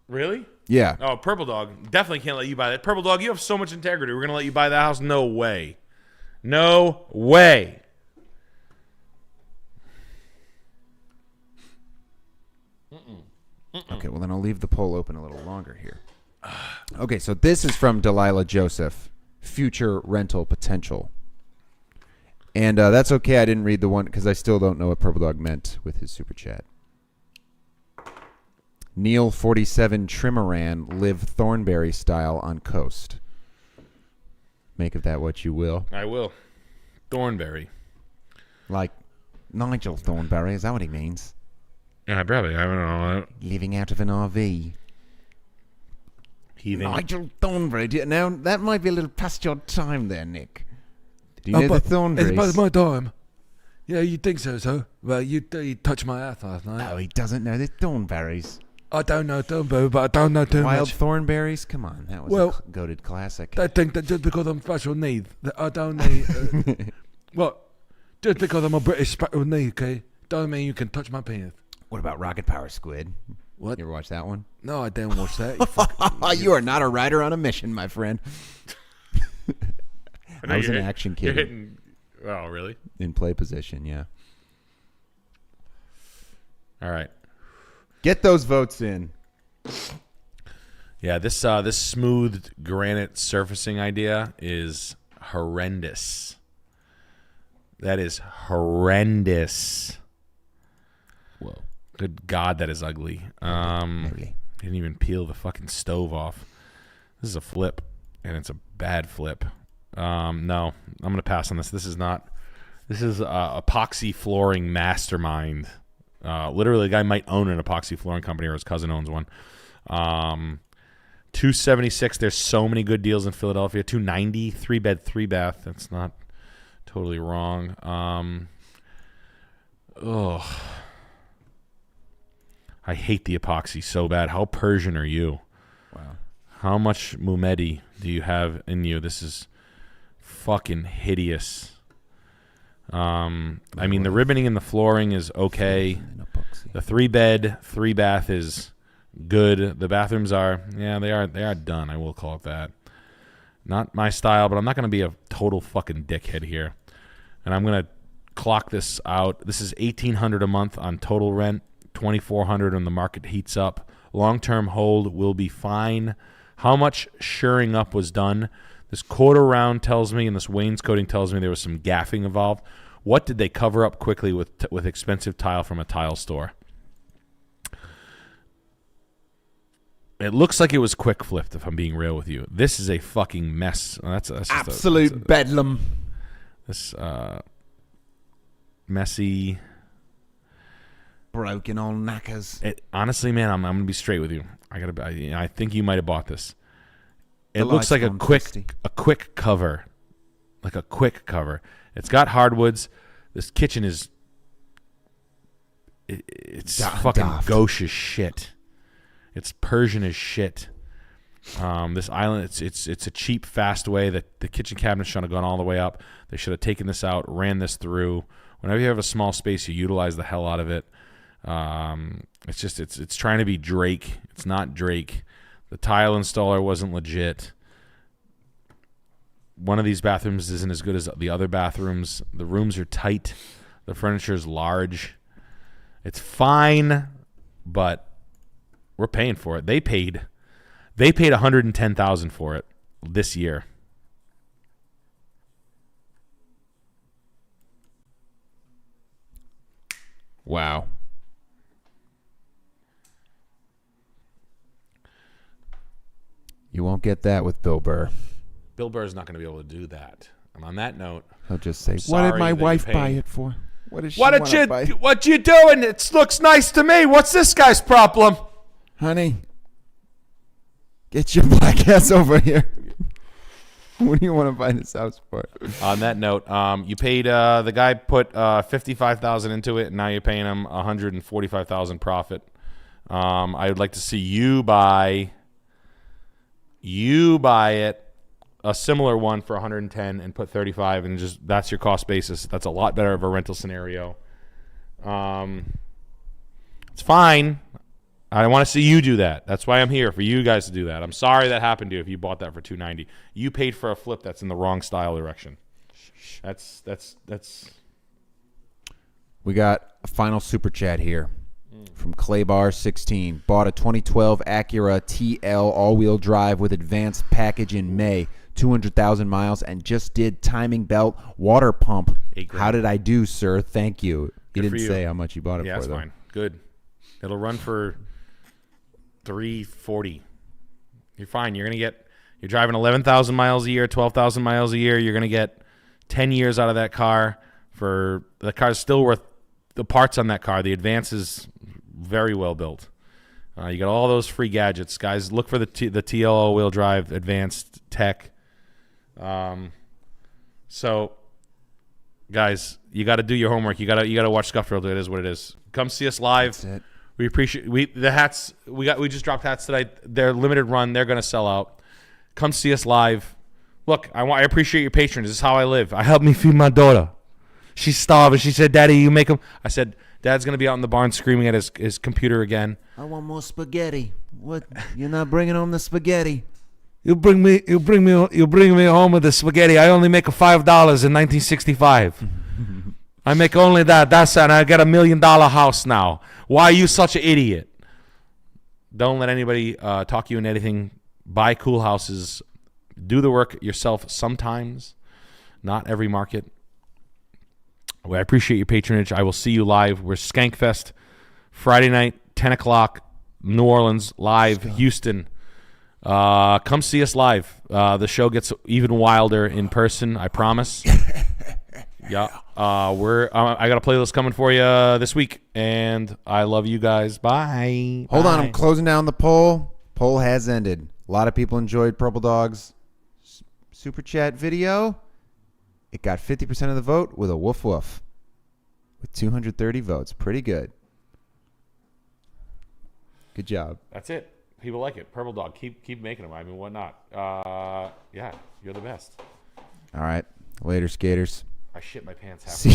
really? Yeah. Oh, Purple Dog. Definitely can't let you buy that. Purple Dog, you have so much integrity. We're going to let you buy that house? No way. No way. Okay, well, then I'll leave the poll open a little longer here. Okay, so this is from Delilah Joseph, future rental potential. And that's okay. I didn't read the one because I still don't know what Purple Dog meant with his super chat. Neil 47 Trimaran live Thornberry style on coast. Make of that what you will. I will. Thornberry. Like Nigel Thornberry, is that what he means? Yeah, probably. I don't know. Living out of an RV. Heaving. Nigel Thornberry. Now, that might be a little past your time there, Nick. Do you know the It's Thornberrys? about my time. Yeah, you think so, sir? Well, you touched my ass last night. No, he doesn't know the Thornberries. I don't know Thornberry, but I don't know too Wild much. Thornberries? Come on, that was Well, a goated classic. They think that just because I'm special needs, that I don't need... what? Just because I'm a British special need, okay? Don't mean you can touch my penis. What about Rocket Power Squid? What? You ever watch that one? No, I didn't watch that. You are not a rider on a mission, my friend. I was an action You're kid hitting. Oh, really? in play position, yeah. All right. Get those votes in. Yeah, this smoothed granite surfacing idea is horrendous. That is horrendous. Whoa. Good God, that is ugly. Maybe. Didn't even peel the fucking stove off. This is a flip, and it's a bad flip. No, I'm gonna pass on this. This is epoxy flooring mastermind. Literally, the guy might own an epoxy flooring company, or his cousin owns one. $276. There's so many good deals in Philadelphia. $290, 3-bed, 3-bath. That's not totally wrong. I hate the epoxy so bad. How Persian are you? Wow. How much Mumedi do you have in you? This is fucking hideous. I mean, the ribboning and the flooring is okay. The 3-bed, 3-bath is good. The bathrooms are, they are done. I will call it that. Not my style, but I'm not going to be a total fucking dickhead here. And I'm going to clock this out. This is $1,800 a month on total rent, $2,400 when the market heats up. Long-term hold will be fine. How much shoring up was done? This quarter round tells me, and this wainscoting tells me there was some gaffing involved. What did they cover up quickly with expensive tile from a tile store? It looks like it was quick flipped, if I'm being real with you. This is a fucking mess. That's just Absolute bedlam. This messy, broken old knackers. Honestly, man, I'm gonna be straight with you. I think you might have bought this. It The looks like a light's quick cover, like a quick cover. It's got hardwoods. This kitchen is it's fucking daft. gauche as shit. It's Persian as shit. This island, it's a cheap, fast way that the kitchen cabinet should have gone all the way up. They should have taken this out, ran this through. Whenever you have a small space, you utilize the hell out of it. It's trying to be Drake. It's not Drake. The tile installer wasn't legit. One of these bathrooms isn't as good as the other bathrooms. The rooms are tight. The furniture is large. It's fine, but we're paying for it. They paid $110,000 for it this year. Wow. You won't get that with Bill Burr. Bill Burr is not going to be able to do that. And on that note, He'll just say, I'm "What sorry did my that you're wife buy paying." it for? What did she what you doing? It looks nice to me. What's this guy's problem? Honey, get your black ass over here." What do you want to buy this house for? On that note, you paid the guy put $55,000 into it, and now you're paying him $145,000 profit. I would like to see you buy it a similar one for 110 and put 35, and just that's your cost basis. That's a lot better of a rental scenario. It's fine. I want to see you do that. That's why I'm here, for you guys to do that. I'm sorry that happened to you if you bought that for 290. You paid for a flip that's in the wrong style direction. That's. We got a final super chat here from Claybar16. Bought a 2012 Acura TL all-wheel drive with advanced package in May. 200,000 miles and just did timing belt water pump. How did I do, sir? Thank you. He didn't say how much you bought it for. That's fine. Good. It'll run for $340. You're fine. You're driving 11,000 miles a year, 12,000 miles a year. You're going to get 10 years out of that car. The car's still worth the parts on that car. The Advance is very well built. You got all those free gadgets. Guys, look for the TL all-wheel drive advanced tech. So, guys, you got to do your homework. You got to watch Scuffed Realtor. It is what it is. Come see us live. That's it. We appreciate the hats. We just dropped hats today. They're limited run. They're going to sell out. Come see us live. Look, I appreciate your patronage. This is how I live. I help me feed my daughter. She's starving. She said, "Daddy, you make them." I said, "Dad's going to be out in the barn screaming at his computer again." I want more spaghetti. What? You're not bringing home the spaghetti? You bring me home with the spaghetti. I only make $5 in 1965. I make only that. That's it. And I got $1 million house now. Why are you such an idiot? Don't let anybody talk you into anything. Buy cool houses. Do the work yourself sometimes. Not every market. Well, I appreciate your patronage. I will see you live. We're SKANKFEST Friday night, 10 o'clock, New Orleans, live, Houston. Come see us live. The show gets even wilder in person, I promise. Yeah. I got a playlist coming for you this week, and I love you guys. Bye. Hold on, Bye. I'm closing down the poll. Poll has ended. A lot of people enjoyed Purple Dog's super chat video. It got 50% of the vote with a woof woof with 230 votes. Pretty good. Good job. That's it. People like it. Purple Dog. Keep making them. I mean, what not? Yeah, you're the best. All right. Later, skaters. I shit my pants half. See you.